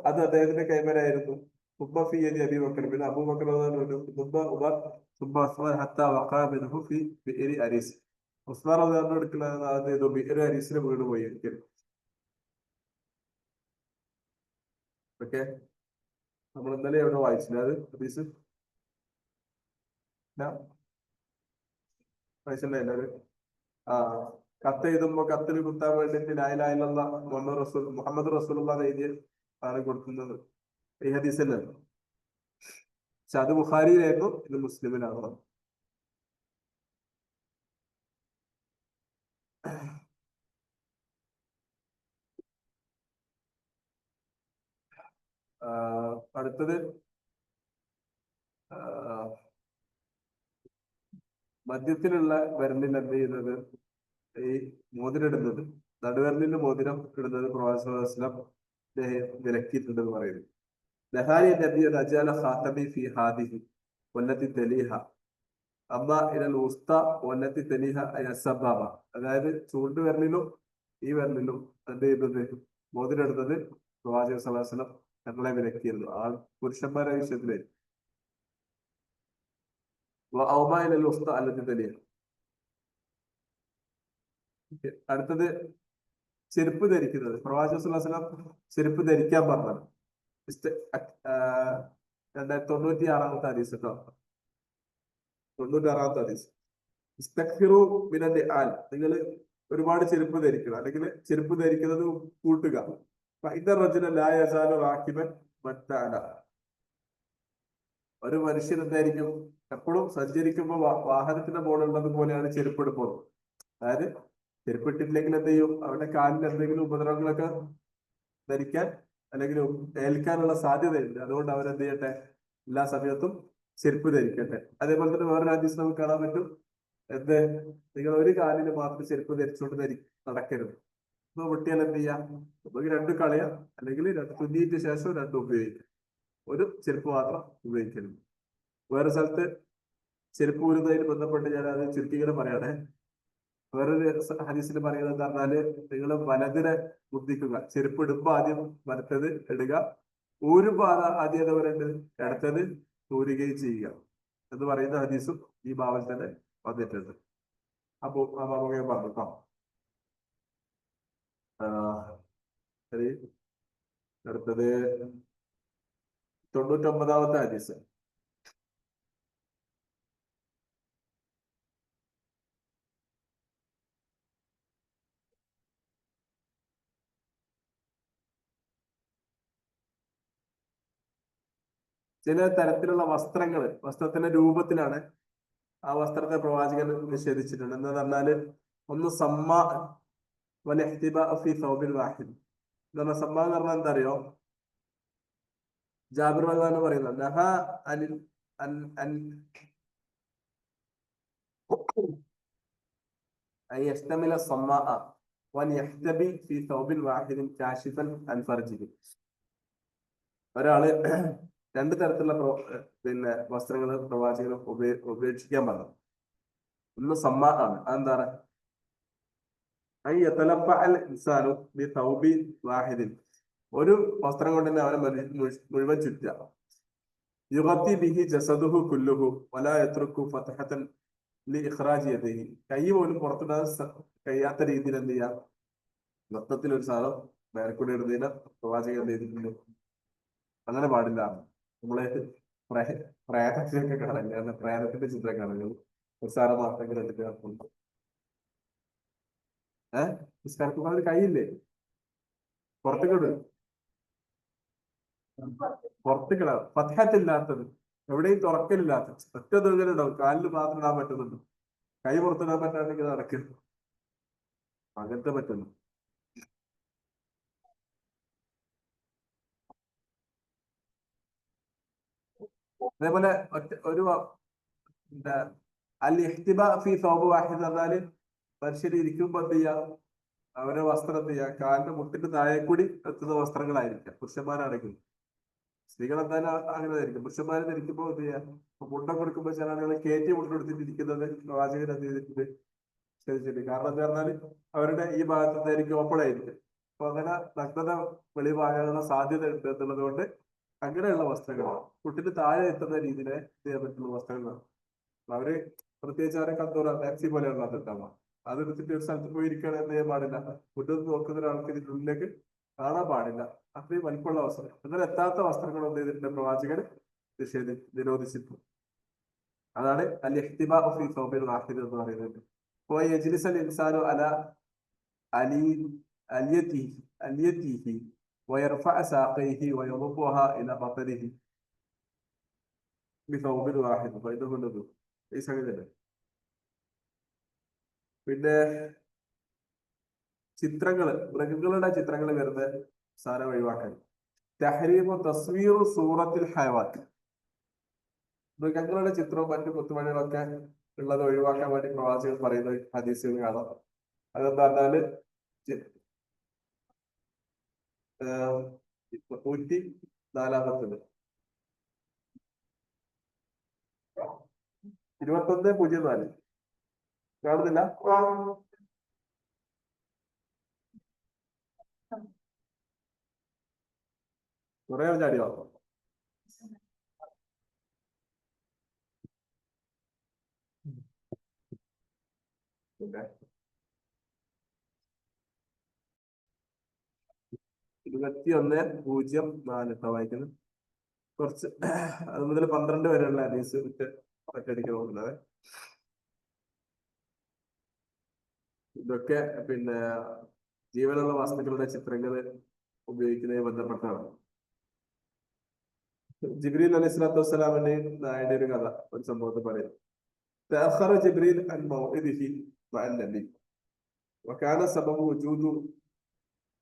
അത് അദ്ദേഹത്തിന്റെ കൈമലായിരുന്നു. സുബ്ബ ഫീ യദി അബീബക്കർ, പിന്നെ അബൂബക്കർ സുബ്ബ ഉമർ സുബ്ബ ഉസ്മാൻ ഹത്താ വഖഅ മിൻഹു ഫീ ബിഇരി അരീസ്. ഉസ്മാൻ റളിയല്ലാഹു എടുക്കുന്ന അത് ഏതോ ബിഇരി അരീസിൽ വീണുപോയി ഒരിക്കലും. ഓക്കെ, നമ്മൾ ഇന്നലെ എവിടെ വായിച്ചില്ല അത് ഹദീസ്? വായിച്ചില്ല എല്ലാവരും? ആ, കത്ത് എഴുതുമ്പോ കത്തിൽ കുത്താൻ വേണ്ടിട്ട് ലാ ഇലാഹ ഇല്ലല്ലാഹ് മുഹമ്മദ് റസൂലുള്ളാഹ് എഴുതിയ ആണ് കൊടുക്കുന്നത്. ഈ ഹദീസല്ലേ? പക്ഷെ അത് ബുഖാരിയിലായിരുന്നു, ഇത് മുസ്ലിമിലാണ്. അടുത്തത് മധ്യത്തിലുള്ള വിരലിൽ എന്ത് ചെയ്യുന്നത്? ഈ മോതിരിടുന്നത്, നടുവിരലിന്റെ മോതിരം ഇടുന്നത് പ്രവാചകൻ വിലക്കിയിട്ടുണ്ടെന്ന് പറയുന്നു. നഹായ നബി റജഅല ഖാതമി ഫി ഹാദിഹി വല്ലത്തി തലീഹ അമ്മ ഇലൽ ഉസ്ത വല്ലത്തി തലീഹ അസബാബ. അതായത് ചൂണ്ടുവിരലിലും ഈ വിരലിലും എന്ത് ചെയ്യുന്നത്? മോതിരിടുന്നത് പ്രവാചകൻ സ്വല്ലല്ലാഹു അലൈഹി വസല്ലം ഞങ്ങളെ വിലക്കിയിരുന്നു, ആ പുരുഷന്മാരുടെ വിഷയത്തില്. ഉസ്ത അല്ലത്തി തലീഹ. അടുത്തത് ചെരുപ്പ് ധരിക്കുന്നത്. പ്രവാചകൻ സ്വല്ലല്ലാഹു അലൈഹി വസല്ലം ചെരുപ്പ് ധരിക്കാൻ പറഞ്ഞത്. 2096 ഹദീസ് കേട്ടോ. 96 ഹദീസ്. ഇസ്തഗ്ഫിറു മിനൽ നിആൽ, നിങ്ങൾ ഒരുപാട് ചെരുപ്പ് ധരിക്കണം, അല്ലെങ്കിൽ ചെരുപ്പ് ധരിക്കുന്നത് കൂട്ടുക. ഫഇന്ന റജുല ലാ യസാലു റാകിബൻ മത്താല, ഒരു മനുഷ്യൻ എന്തായിരിക്കും എപ്പോഴും സഞ്ചരിക്കുമ്പോൾ വാഹനത്തിന്റെ മുകളിലുള്ളത് പോലെയാണ് ചെരുപ്പെടുമ്പോൾ. അതായത് ചെരുപ്പിട്ടില്ലെങ്കിൽ എന്ത് ചെയ്യും, അവരുടെ കാലിൽ എന്തെങ്കിലും ഉപദ്രവങ്ങളൊക്കെ ധരിക്കാൻ അല്ലെങ്കിൽ ഏൽക്കാനുള്ള സാധ്യതയുണ്ട്. അതുകൊണ്ട് അവരെന്ത് ചെയ്യട്ടെ, എല്ലാ സമയത്തും ചെരുപ്പ് ധരിക്കട്ടെ. അതേപോലെ തന്നെ വേറൊരു ഹദീസ് നമുക്ക് കാണാൻ പറ്റും, എന്ത്, നിങ്ങൾ ഒരു കാലിന് മാത്രം ചെരുപ്പ് ധരിച്ചുകൊണ്ട് നടക്കരുത്. ഇപ്പൊ പൊട്ടിയാൽ എന്ത് ചെയ്യാം, നമുക്ക് രണ്ടും കളയാം, അല്ലെങ്കിൽ തുന്നിയിട്ട് ശേഷം രണ്ടും ഉപയോഗിക്കാം. ഒരു ചെരുപ്പ് മാത്രം ഉപയോഗിക്കരുത്. വേറെ സ്ഥലത്ത് ചെരുപ്പ് ഊരുന്നതിന് ബന്ധപ്പെട്ട് ഞാൻ അത് ചുരുക്കിങ്ങനെ പറയണേ. വേറൊരു ഹദീസിൽ പറയുന്നത് എന്താ പറഞ്ഞാല്, നിങ്ങൾ വലതിനെ ബുദ്ധിക്കുക, ചെരുപ്പ് ഇടുമ്പോ ആദ്യം വലത്തത് ഇടുക, ഊരുമ്പോ ആദ്യം എന്താ പറയുന്നത്, ഇടത്തത് ഊരുകയും ചെയ്യുക എന്ന് പറയുന്ന ഹദീസും ഈ ഭാവത്തിൽ തന്നെ വന്നിട്ടുണ്ട്. അപ്പൊ ആ ഭാഗം ഞാൻ പറഞ്ഞോ. ശരി, അടുത്തത് 99-ാമത്തെ ഹദീസ്. ചില തരത്തിലുള്ള വസ്ത്രത്തിന്റെ രൂപത്തിലാണ് ആ വസ്ത്രത്തെ പ്രവാചകൻ നിഷേധിച്ചിട്ടുണ്ട്. എന്ന് പറഞ്ഞാല്, ഒന്ന് സമ്മാ വൽ ഇഹ്തിബാ ഫീ സൗബിൻ വാഹിദ് എന്ന് പറഞ്ഞാൽ, സമ്മാ എന്ന് പറഞ്ഞാൽ എന്താ അറിയോ, ജാബിർ റളിയല്ലാഹു പറയുന്നത്, നഹ അനിൽ അൻ അൻ അൻ യസ്തമില സമ്മാ വൻ യഹ്തബി ഫീ സൗബിൻ വാഹിദിൻ കാശിഫൻ അൻ ഫർജിഹി. ഒരാള് രണ്ട് തരത്തിലുള്ള വസ്ത്രങ്ങൾ പ്രവാചകൻ ഉപേക്ഷിക്കാൻ പറഞ്ഞു. ഒന്ന് സമ്മാ ആണ്, അതെന്താണ്, ഒരു വസ്ത്രം കൊണ്ട് തന്നെ അവനെ മുഴുവൻ ചുറ്റുക. യുഗത്തി ബിഹി ജസദുഹു കുല്ലുഹു വലാ യത്രുക്കു ഫതഹതൻ ലിഇഖ്റാജി യദിഹി. കൈ പോലും പുറത്തിടാൻ കഴിയാത്ത രീതിയിൽ എന്ത് ചെയ്യാം, മൊത്തത്തിൽ ഒരു സാധനം മേൽക്കൂടെ ഇടുന്നതിന് പ്രവാചകൻ എന്ത് ചെയ്തിട്ടുണ്ട്, അങ്ങനെ പാടില്ല. നമ്മളെ പ്രേതത്തിനൊക്കെ കാണാൻ, പ്രേതത്തിന്റെ ചിത്രം കാണുന്നത് ഒരു സാധനം മാത്രം എടുക്കുക. നിസ്കാരത്തിൽ കൈയില്ലേ, പുറത്തേക്കിട്, പുറത്തേക്കിട, ഫത്ഹത്തില്ലാത്തത്, എവിടെയും തുറക്കലില്ലാത്ത ഒറ്റ ദുർഗലുണ്ടാവും, കാലിൽ മാത്രം ഇടാൻ പറ്റുന്നുണ്ട്, കൈ പുറത്തിടാൻ പറ്റാണെങ്കിൽ നടക്കും, അങ്ങനത്തെ പറ്റുന്നു. അതേപോലെ ഒരു അൽ ഇഹ്തിബ ഫീ സൗബ് വാഹിദ് പറഞ്ഞാല്, മനുഷ്യർ ഇരിക്കുമ്പോ എന്ത് ചെയ്യാം, അവരെ വസ്ത്രം എന്ത് ചെയ്യാം, കാലിന്റെ മുട്ടിന്റെ താഴെ കൂടി എത്തുന്ന വസ്ത്രങ്ങളായിരിക്കാം പുരുഷന്മാരാണെങ്കിൽ. സ്ത്രീകൾ എന്തായാലും അങ്ങനെ ധരിക്കും. പുരുഷന്മാരെ ധരിക്കുമ്പോൾ എന്ത് ചെയ്യാം, മുണ്ട കൊടുക്കുമ്പോൾ ചില ആളുകൾ കയറ്റി മുണ്ടെടുത്തിട്ടിരിക്കുന്നത് പ്രവാചകൻ എന്ത് ചെയ്തിട്ടുണ്ട്, ശ്രദ്ധിച്ചിട്ടുണ്ട്. കാരണം എന്താ പറഞ്ഞാല് അവരുടെ ഈ ഭാഗത്തായിരിക്കും ഓപ്പൺ ആയിരിക്കും. അപ്പൊ അങ്ങനെ നഗ്നത വെളിവാകാനുള്ള സാധ്യത ഉണ്ട് എന്നുള്ളത് കൊണ്ട് അങ്ങനെയുള്ള വസ്ത്രങ്ങൾ, മുട്ടിന് താഴെ എത്തുന്ന രീതിയിൽ ചെയ്യാൻ പറ്റുന്ന വസ്ത്രങ്ങളാണ്. അവര് പ്രത്യേകിച്ച് അവരെ കന്തൂറ ടാക്സി പോലെയുള്ള അതുണ്ടാവുക, അതെടുത്തിട്ട് ഒരു സ്ഥലത്ത് പോയി ഇരിക്കുകയാണെങ്കിൽ എന്ത് ചെയ്യാൻ പാടില്ല, മുറ്റത്ത് നോക്കുന്ന ഒരാൾക്ക് ഇതിന്റെ ഉള്ളിലേക്ക് കാണാൻ പാടില്ല. അത്രയും വലിപ്പമുള്ള വസ്ത്രം, എന്നാൽ എത്താത്ത വസ്ത്രങ്ങൾ എന്ത് ചെയ്തിട്ടുണ്ട്, പ്രവാചകൻ നിരോധിച്ചിട്ടുണ്ട്. അതാണ് അൽ ഇഹ്തിബാ ഫീ സൗബിൽ വാഹിദ് എന്ന് പറയുന്നത്. യജ്ലിസൽ ഇൻസാനു അല അലി അലിയതിഹി അലിയതിഹി വയർഫഅ സാഖൈഹി വയദുബുഹാ ഇല ബത്നിഹി ബിസൗബിൽ വാഹിദ്. ഇതുകൊണ്ടത് ഈ സംഗതി. പിന്നെ ചിത്രങ്ങള്, മൃഗങ്ങളുടെ ചിത്രങ്ങൾ വരുന്ന സാധനം ഒഴിവാക്കാൻ. തഹ്രീമു തസ്വീറു സൂറത്തിൽ ഹയവാൻ, മൃഗങ്ങളുടെ ചിത്രവും മറ്റു കുത്തുപണികളൊക്കെ ഉള്ളത് ഒഴിവാക്കാൻ വേണ്ടി പ്രവാചകൻ പറയുന്ന ഹദീസുകൾ കാണാം. അതെന്താ പറഞ്ഞാല് 104 2104 കാണുന്നില്ല. കുറെ ചാടി വാങ്ങും. Okay. 2104 വായിക്കുന്നു. കുറച്ച് അത് മുതൽ 12 വരെയുള്ള ഹദീസ് ഒറ്റയടിക്ക് നോക്കുന്നത്. ഇതൊക്കെ പിന്നെ ജീവനുള്ള വസ്തുക്കളുടെ ചിത്രങ്ങൾ ഉപയോഗിക്കുന്നതിന് ബന്ധപ്പെട്ടാണ്. ജിബ്രീൽ അലൈഹി സ്വലാത്തു വസ്സലാമിന്റെ നായുടെ ഒരു കഥ, ഒരു സംഭവത്തിൽ പറയും. تأخر جبريل عن موعده مع النبي وكان سبب وجود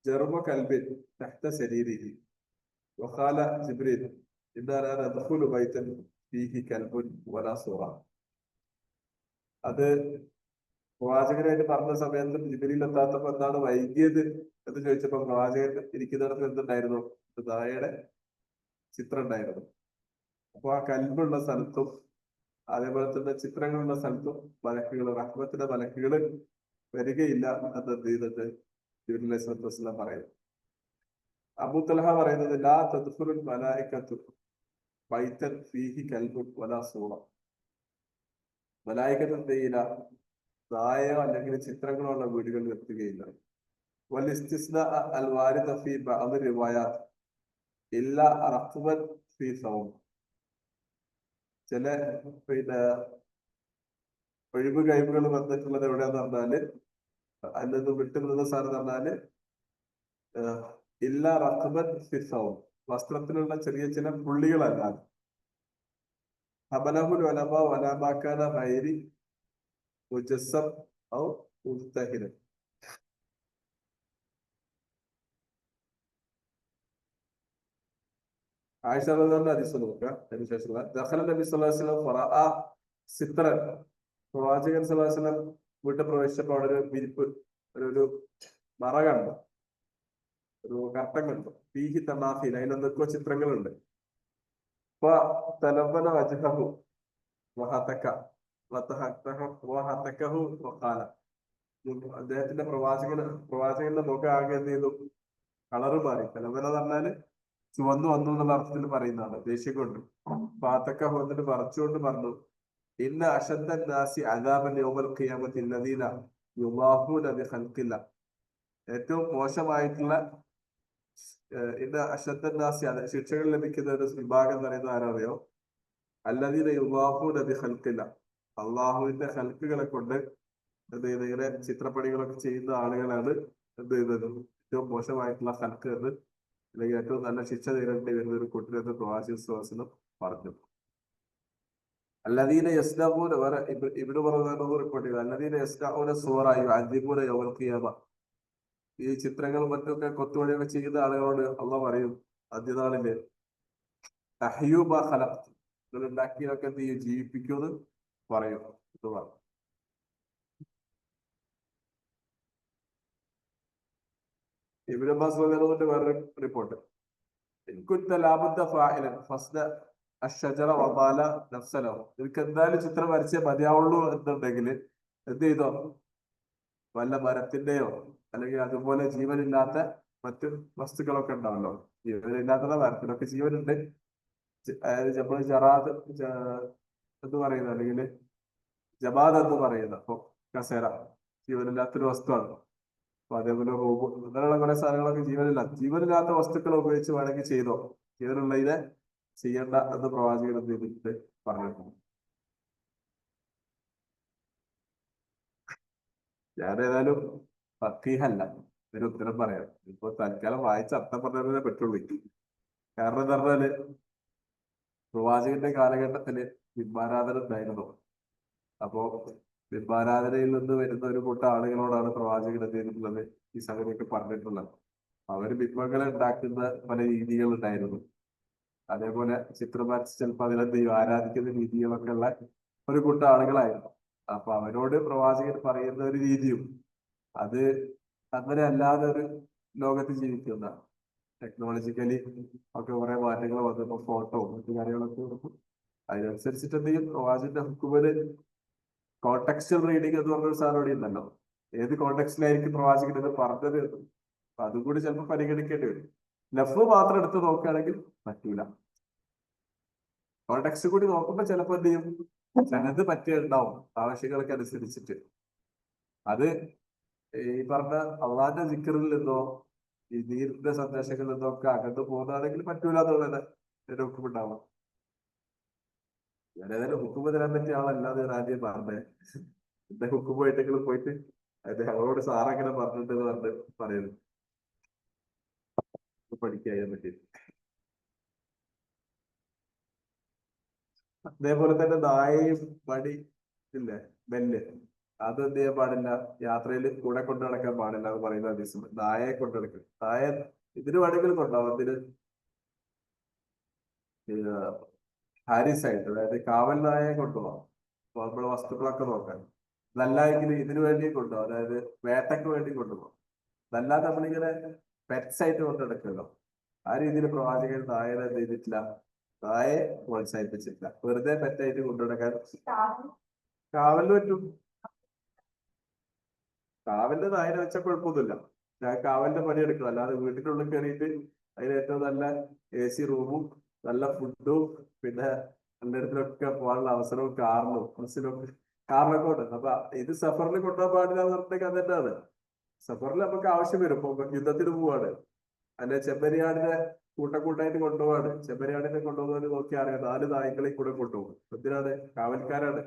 جرم كلب تحت سريره وقال جبريل إنا لا ندخل بيتا فيه كلب ولا صورة. അത് പ്രവാചകനായിട്ട് പറഞ്ഞ സമയത്ത് ജിബ്രീൽ എത്താത്തപ്പോ എന്താണ് വൈകിയത് എന്ന് ചോദിച്ചപ്പോ പ്രവാചകൻ ഇരിക്കുന്നിടത്ത് എന്തുണ്ടായിരുന്നു? നായയുടെ ചിത്രം ഉണ്ടായിരുന്നു. അപ്പൊ ആ കൽബുള്ള സ്ഥലത്തും അതേപോലെ തന്നെ ചിത്രങ്ങളുള്ള സ്ഥലത്തും മലക്കുകൾ, റഹ്മത്തിന്റെ മലക്കുകൾ വരികയില്ല എന്ന് എന്ത് ചെയ്തിട്ട് ജിബ്രീൽ അലൈഹി സ്വലാത്തു വസ്സലാം പറയുന്നു. അബൂ തൽഹ പറയുന്നത് ലാ തദ്ഖുലുൽ മലായികത്തു ബൈതൻ ഫീഹി കൽബുൻ വലാ സൂറ. മലായികത്ത് എന്ത് ചെയ്യില്ല? നായോ അല്ലെങ്കിൽ ചിത്രങ്ങളോ ഉള്ള വീടുകളിൽ എത്തുകയില്ല. വൽ ഇസ്തിസ്നാ അൽ വാരിദ ഫീ ബഅദ് റിവായാത്ത് ഇല്ലാ റഖ്ബൻ ഫീ സൗം. ചില പിന്നെ ഒഴിവ് കഴിവുകൾ വന്നിട്ടുള്ളത് എവിടെയാന്ന് പറഞ്ഞാല്, അതിൽ നിന്ന് വിട്ടുനിന്ന സാധനം പറഞ്ഞാല് ഇല്ല റഖ്ബൻ ഫി സൗം, വസ്ത്രത്തിലുള്ള ചെറിയ ചില പുള്ളികളല്ലാതെ. ഹബലഹുൽ ഉലമാ വലാ മാ കാന ഗൈരി മുജസ്സം ഔ മുസ്തഹിരൻ. ആയിഷ റളിയല്ലാഹു ഹദീസ് നോക്കുക. അതിനുശേഷമുള്ള ദഖല നബി സല്ലല്ലാഹു അലൈഹി വസല്ലം ഫറഅ സിത്രൻ. പ്രവാചകൻ സല്ലല്ലാഹു അലൈഹി വസല്ലം വീട്ടിൽ പ്രവേശിച്ചപ്പോൾ അവിടെ ഒരു വിരിപ്പ്, ഒരു മറ കണ്ടു, ഒരു കർട്ടൻ കണ്ടു. ഫീഹി തമാഫീൽ, അതിലെന്തൊക്കെയോ ചിത്രങ്ങളുണ്ട്. തലവന വജ്ഹഹു വഹതക വഹതകഹു വഖാല. അദ്ദേഹത്തിന്റെ പ്രവാചകന്റെ മുഖം ആകെ എന്ത് ചെയ്തു? കളറ് മാറി. തലവന പറഞ്ഞാല് ചുവന്നു വന്നു എന്നുള്ള അർത്ഥത്തിൽ പറയുന്നതാണ്, ദേഷ്യം കൊണ്ട്. ഫാത്തക്കഹു എന്നിട്ട് പറിച്ചുകൊണ്ട് പറഞ്ഞു, ഇന്ന അശദ്ദൻ നാസി അദാബൻ യൗമൽ ഖിയാമത്തി അല്ലദീന യുളാഹൂന ബിഖൽഖില്ല. ഏറ്റവും മോശമായിട്ടുള്ള ഇന്ന അശദ്ദൻ നാസി, ശിക്ഷകൾ ലഭിക്കുന്ന ഒരു വിഭാഗം എന്ന് പറയുന്നത് ആരറിയോ? അല്ലദീന യുളാഹൂന ബിഖൽഖില്ല, അള്ളാഹുവിന്റെ ഖൽഖുകളെ കൊണ്ട് എന്ത് ചെയ്യുന്നത്? ഇങ്ങനെ ചിത്രപ്പണികളൊക്കെ ചെയ്യുന്ന ആളുകളാണ് എന്ത് ചെയ്യുന്നത്? ഏറ്റവും മോശമായിട്ടുള്ള ഖൽഖ് എന്ന്, അല്ലെങ്കിൽ ഏറ്റവും നല്ല ശിക്ഷ നേരിടേണ്ടി വരുന്ന ഒരു കൂട്ടരെന്ന് പ്രവാചകൻ പറഞ്ഞു. അല്ലദീന യസ്നഊന, ഇബ്നു ബറദാനഹു റിപ്പോർട്ട് ചെയ്തു, അല്ലദീന യസ്നഊന സൂറ യുഅദ്ദിബൂന യൗമൽ ഖിയാമ. ഈ ചിത്രങ്ങളും മറ്റൊക്കെ കൊത്തുപണിയൊക്കെ ചെയ്യുന്ന ആളുകളോട് അള്ളാഹ് പറയും അന്ത്യനാളില്, അഹ്യൂ മാ ഖലഖ്തു, നിങ്ങൾ ഉണ്ടാക്കിയതൊക്കെ എന്ത് ചെയ്യും? ജീവിപ്പിക്കുമെന്ന് പറയും എന്ന് പറഞ്ഞു. ഇബ്നു അബ്ബാസ് റളിയല്ലാഹു വേറൊരു റിപ്പോർട്ട്, നിനക്ക് എന്തായാലും ചിത്രം വരച്ചേ മതിയാവുള്ളൂ എന്നുണ്ടെങ്കിൽ എന്ത് ചെയ്തോ? വല്ല മരത്തിന്റെയോ അല്ലെങ്കിൽ അതുപോലെ ജീവനില്ലാത്ത മറ്റു വസ്തുക്കളൊക്കെ ഉണ്ടാവല്ലോ. ജീവനില്ലാത്ത മരത്തിലൊക്കെ ജീവനുണ്ട്. അതായത് നമ്മൾ ജറാദ് എന്ന് പറയുന്നത്, അല്ലെങ്കിൽ ജമാദ് എന്ന് പറയുന്നത്, അപ്പൊ കസേര ജീവനില്ലാത്തൊരു വസ്തുവാണ്. അപ്പൊ അതേപോലെ റോബോട്ട് അങ്ങനെയുള്ള കുറെ സാധനങ്ങളൊക്കെ ജീവനില്ലാത്ത വസ്തുക്കൾ ഉപയോഗിച്ച് വേണമെങ്കിൽ ചെയ്തോ, ജീവനുള്ളതിനെ ചെയ്യേണ്ട എന്ന് പ്രവാചകൻ എന്ത് ചെയ്തിട്ട് പറഞ്ഞിട്ടുണ്ട്. ഞാനേതായാലും ഫഖീഹല്ല, ഇതിന് ഉത്തരം പറയാം. ഇപ്പൊ തൽക്കാലം വായിച്ച അർത്ഥം പറഞ്ഞതേ പറ്റുള്ളൂ. കാരണം എന്താ പറഞ്ഞാല്, പ്രവാചകന്റെ കാലഘട്ടത്തില് ബിംബാരാധന ഉണ്ടായിരുന്നു. അപ്പോ ബിംബാരാധനയിൽ നിന്ന് വരുന്ന ഒരു കൂട്ടം ആളുകളോടാണ് പ്രവാചകൻ എന്ത് ചെയ്തിട്ടുള്ളത്? ഈ സംഗതിയൊക്കെ പറഞ്ഞിട്ടുള്ളത്. അവര് ബിംബങ്ങളെ ഉണ്ടാക്കുന്ന പല രീതികൾ ഉണ്ടായിരുന്നു. അതേപോലെ ചിത്രം വരച്ച് ചിലപ്പോൾ അതിലെന്ത് ചെയ്യും? ആരാധിക്കുന്ന രീതികളൊക്കെ ഉള്ള ഒരു കൂട്ടം ആളുകളായിരുന്നു. അപ്പൊ അവരോട് പ്രവാചകൻ പറയുന്ന ഒരു രീതിയും അത് അങ്ങനെ അല്ലാതെ ഒരു ലോകത്ത് ജീവിക്കുന്ന, ടെക്നോളജിക്കലി ഒക്കെ കുറെ മാറ്റങ്ങൾ വന്നപ്പോ ഫോട്ടോ മറ്റു കാര്യങ്ങളൊക്കെ വന്നപ്പോൾ അതിനനുസരിച്ചിട്ട് എന്ത് ചെയ്യും? പ്രവാചകന്റെ ഹുക്കുമില് കോണ്ടെക്സ്റ്റൽ റീഡിങ് എന്ന് പറഞ്ഞൊരു സാധനം ഇവിടെ ഉണ്ടല്ലോ. ഏത് കോണ്ടെക്സ്റ്റിലായിരിക്കും പ്രവാചകൻ ഇത് പറഞ്ഞത്? അപ്പൊ അതും കൂടി ചിലപ്പോൾ പരിഗണിക്കേണ്ടി വരും. ലഫ് മാത്രം എടുത്ത് നോക്കുകയാണെങ്കിൽ പറ്റൂല. കോണ്ടെക്സ്റ്റ് കൂടി നോക്കുമ്പോൾ ചിലപ്പോൾ എന്ത് ചെയ്യും? ചിലത് പറ്റിയുണ്ടാവും ആവശ്യങ്ങൾക്ക് അനുസരിച്ചിട്ട്. അത് ഈ പറഞ്ഞ അള്ളാന്റെ സിക്കറിൽ നിന്നോ ഈ ദീനിന്റെ സന്ദേശങ്ങളിൽ നിന്നോ ഒക്കെ അകന്നു പോകുന്നതാണെങ്കിൽ പറ്റൂല എന്നുള്ളത്. ഒരു ഹുക്കും ഉണ്ടാവാം. ഞാൻ ഏതായാലും ഹുക്കുമ്പ് തരാൻ പറ്റിയ ആളല്ലാതെ ഞാൻ ആദ്യം പറഞ്ഞേ. എന്റെ ഹുക്കും പോയിട്ടെങ്കിലും പോയിട്ട് അത് അവളോട് സാറങ്ങനെ പറഞ്ഞിട്ട് പറഞ്ഞിട്ട് പറയുന്നു പഠിക്കാൻ പറ്റി. അതേപോലെ തന്നെ നായയും മടി ഇല്ലേ, ബെല്ല്, അത് എന്ത് ചെയ്യാൻ പാടില്ല, യാത്രയിൽ കൂടെ കൊണ്ടു നടക്കാൻ പാടില്ല എന്ന് പറയുന്ന ഹദീസ്. നായയെ കൊണ്ടു നടക്കും. നായ ഇതിന് വേണമെങ്കിലും കൊണ്ടാവും, അതിന് ഹാരിസ് ആയിട്ട്, അതായത് കാവൽ നായയെ കൊണ്ടുപോകാം നമ്മുടെ വസ്തുക്കളൊക്കെ നോക്കാൻ. അതല്ല എങ്കിൽ ഇതിനു വേണ്ടി കൊണ്ടുപോകാം, അതായത് വേട്ടയ്ക്ക് വേണ്ടി കൊണ്ടുപോകാം. അതല്ലാതെ നമ്മളിങ്ങനെ പെറ്റ്സ് ആയിട്ട് കൊണ്ടു നടക്കുമല്ലോ, ആ രീതിയിൽ പ്രവാചകൻ നായനെ എന്ത് ചെയ്തിട്ടില്ല, നായെ പ്രോത്സാഹിപ്പിച്ചിട്ടില്ല. വെറുതെ പെറ്റായിട്ട് കൊണ്ടു നടക്കാൻ കാവലിന് പറ്റും. കാവലിന്റെ നായനെ വെച്ചാൽ കുഴപ്പമൊന്നുമില്ല. ഞാൻ കാവലിന്റെ പണിയെടുക്കണം, അല്ലാതെ വീട്ടിനുള്ളിൽ കയറിയിട്ട് അതിന് ഏറ്റവും നല്ല AC റൂമും നല്ല ഫുഡും പിന്നെ എല്ലായിടത്തിലൊക്കെ പോകാനുള്ള അവസരവും കാറിലും ബസ്സിലും കാറിലൊക്കെ ഉണ്ട്. അപ്പൊ ഇത് സഫറിൽ കൊണ്ടുപോകാൻ പാടില്ല എന്ന് പറഞ്ഞിട്ട് അത് തന്നെയാണ്. സഫറിൽ നമുക്ക് ആവശ്യം വരും, ഇപ്പൊ യുദ്ധത്തിന് പോവാണ്, അല്ലെ ചെമ്മരിയാടിനെ കൂട്ടക്കൂട്ടായിട്ട് കൊണ്ടുപോവാണ്. ചെമ്മരിയാടിനെ കൊണ്ടുപോകുന്നവര് നോക്കി അറിയാം, 4 നായ്ക്കളെ കൂടെ കൊണ്ടുപോകും. എന്തിനാണ്? കാവൽക്കാരാണ്.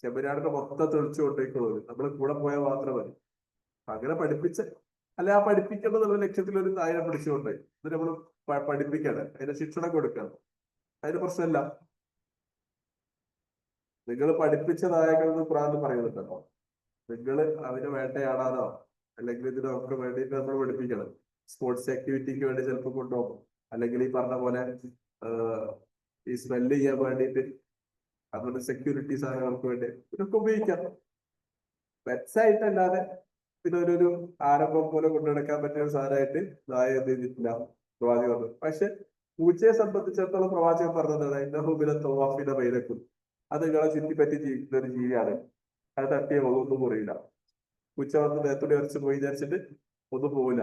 ചെമ്മരിയാടിനെ മൊത്തം തെളിച്ചു കൊണ്ടേക്കുള്ളത്, നമ്മൾ കൂടെ പോയാൽ മാത്രം മതി. അങ്ങനെ പഠിപ്പിച്ച്, അല്ലെ ആ പഠിപ്പിക്കേണ്ടത് ലക്ഷ്യത്തിൽ ഒരു നായനെ പിടിച്ചുകൊണ്ട് ഇത് നമ്മൾ പഠിപ്പിക്കണം, അതിന് ശിക്ഷണം കൊടുക്കണം, അതിന് പ്രശ്നമില്ല. നിങ്ങൾ പഠിപ്പിച്ച നായകൾക്ക് ഖുർആനിൽ പറയുന്നുണ്ടല്ലോ, നിങ്ങൾ അവന് വേട്ടയാടാനോ അല്ലെങ്കിൽ ഇതിനൊക്കെ വേണ്ടിയിട്ട് നമ്മൾ പഠിപ്പിക്കണം. സ്പോർട്സ് ആക്ടിവിറ്റിക്ക് വേണ്ടി ചിലപ്പോൾ കൊണ്ടുപോകും, അല്ലെങ്കിൽ ഈ പറഞ്ഞ പോലെ ഈ സ്മെല്ല് ചെയ്യാൻ വേണ്ടിയിട്ട് അതുകൊണ്ട് സെക്യൂരിറ്റി സാധനങ്ങൾക്ക് വേണ്ടി ഇതൊക്കെ ഉപയോഗിക്കാം. പെറ്റ്സ് ആയിട്ടല്ലാതെ പിന്നെ ഒരു ആരംഭം പോലെ കൊണ്ടുനടക്കാൻ പറ്റിയ ഒരു സാധനമായിട്ട് നായ എന്ത് ചെയ്തിട്ടില്ല പ്രവാചകൻ പറഞ്ഞു. പക്ഷെ പൂച്ചയെ സംബന്ധിച്ചിടത്തോളം പ്രവാചകൻ പറഞ്ഞതാണ് ഇന്നഹുബിലെ തവാഫിന്റെ ബൈനക്കും, അത് നിങ്ങളെ ചുറ്റിപ്പറ്റി ജീവിക്കുന്ന ഒരു ജീവിയാണ്, അത് തട്ടിയ ഒന്നും കുറയില്ല. പൂച്ച വന്ന് നേരത്തോടെ ഇറച്ച് പോയി വിചാരിച്ചിട്ട് ഒന്നും പോകില്ല,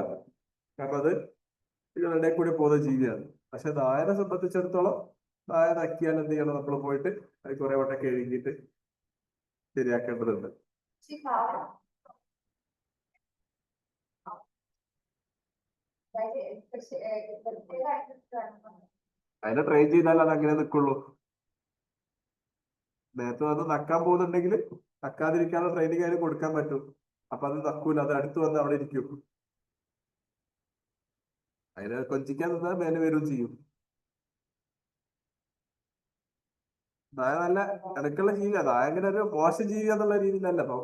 കാരണം അത് നിങ്ങളുടെ കൂടെ പോകുന്ന ജീവിയാണ്. പക്ഷെ നായനെ സംബന്ധിച്ചിടത്തോളം നായ നക്കിയാൽ എന്ത് ചെയ്യണം, നമ്മൾ പോയിട്ട് അത് കുറെ വട്ടം കഴുകിയിട്ട് ശരിയാക്കേണ്ടതുണ്ട്. അതിനെ ട്രെയിൻ ചെയ്താൽ അത് അങ്ങനെ നിൽക്കുള്ളൂ. നേരത്തെ വന്ന് നക്കാൻ പോകുന്നുണ്ടെങ്കിൽ നക്കാതിരിക്കാനുള്ള ട്രെയിനിങ് അതിന് കൊടുക്കാൻ പറ്റും. അപ്പൊ അത് നക്കൂല, അത് അടുത്ത് വന്ന് അവിടെ ഇരിക്കും. അതിനെ കൊഞ്ചിക്കാൻ നിന്നാൽ മേലെ വരും ചെയ്യും. നായ നല്ല ഇടയ്ക്കുള്ള ജീവിയാണ്. നായ അങ്ങനെ ഒരു മോശം ജീവി എന്നുള്ള രീതിയിലല്ല. അപ്പൊ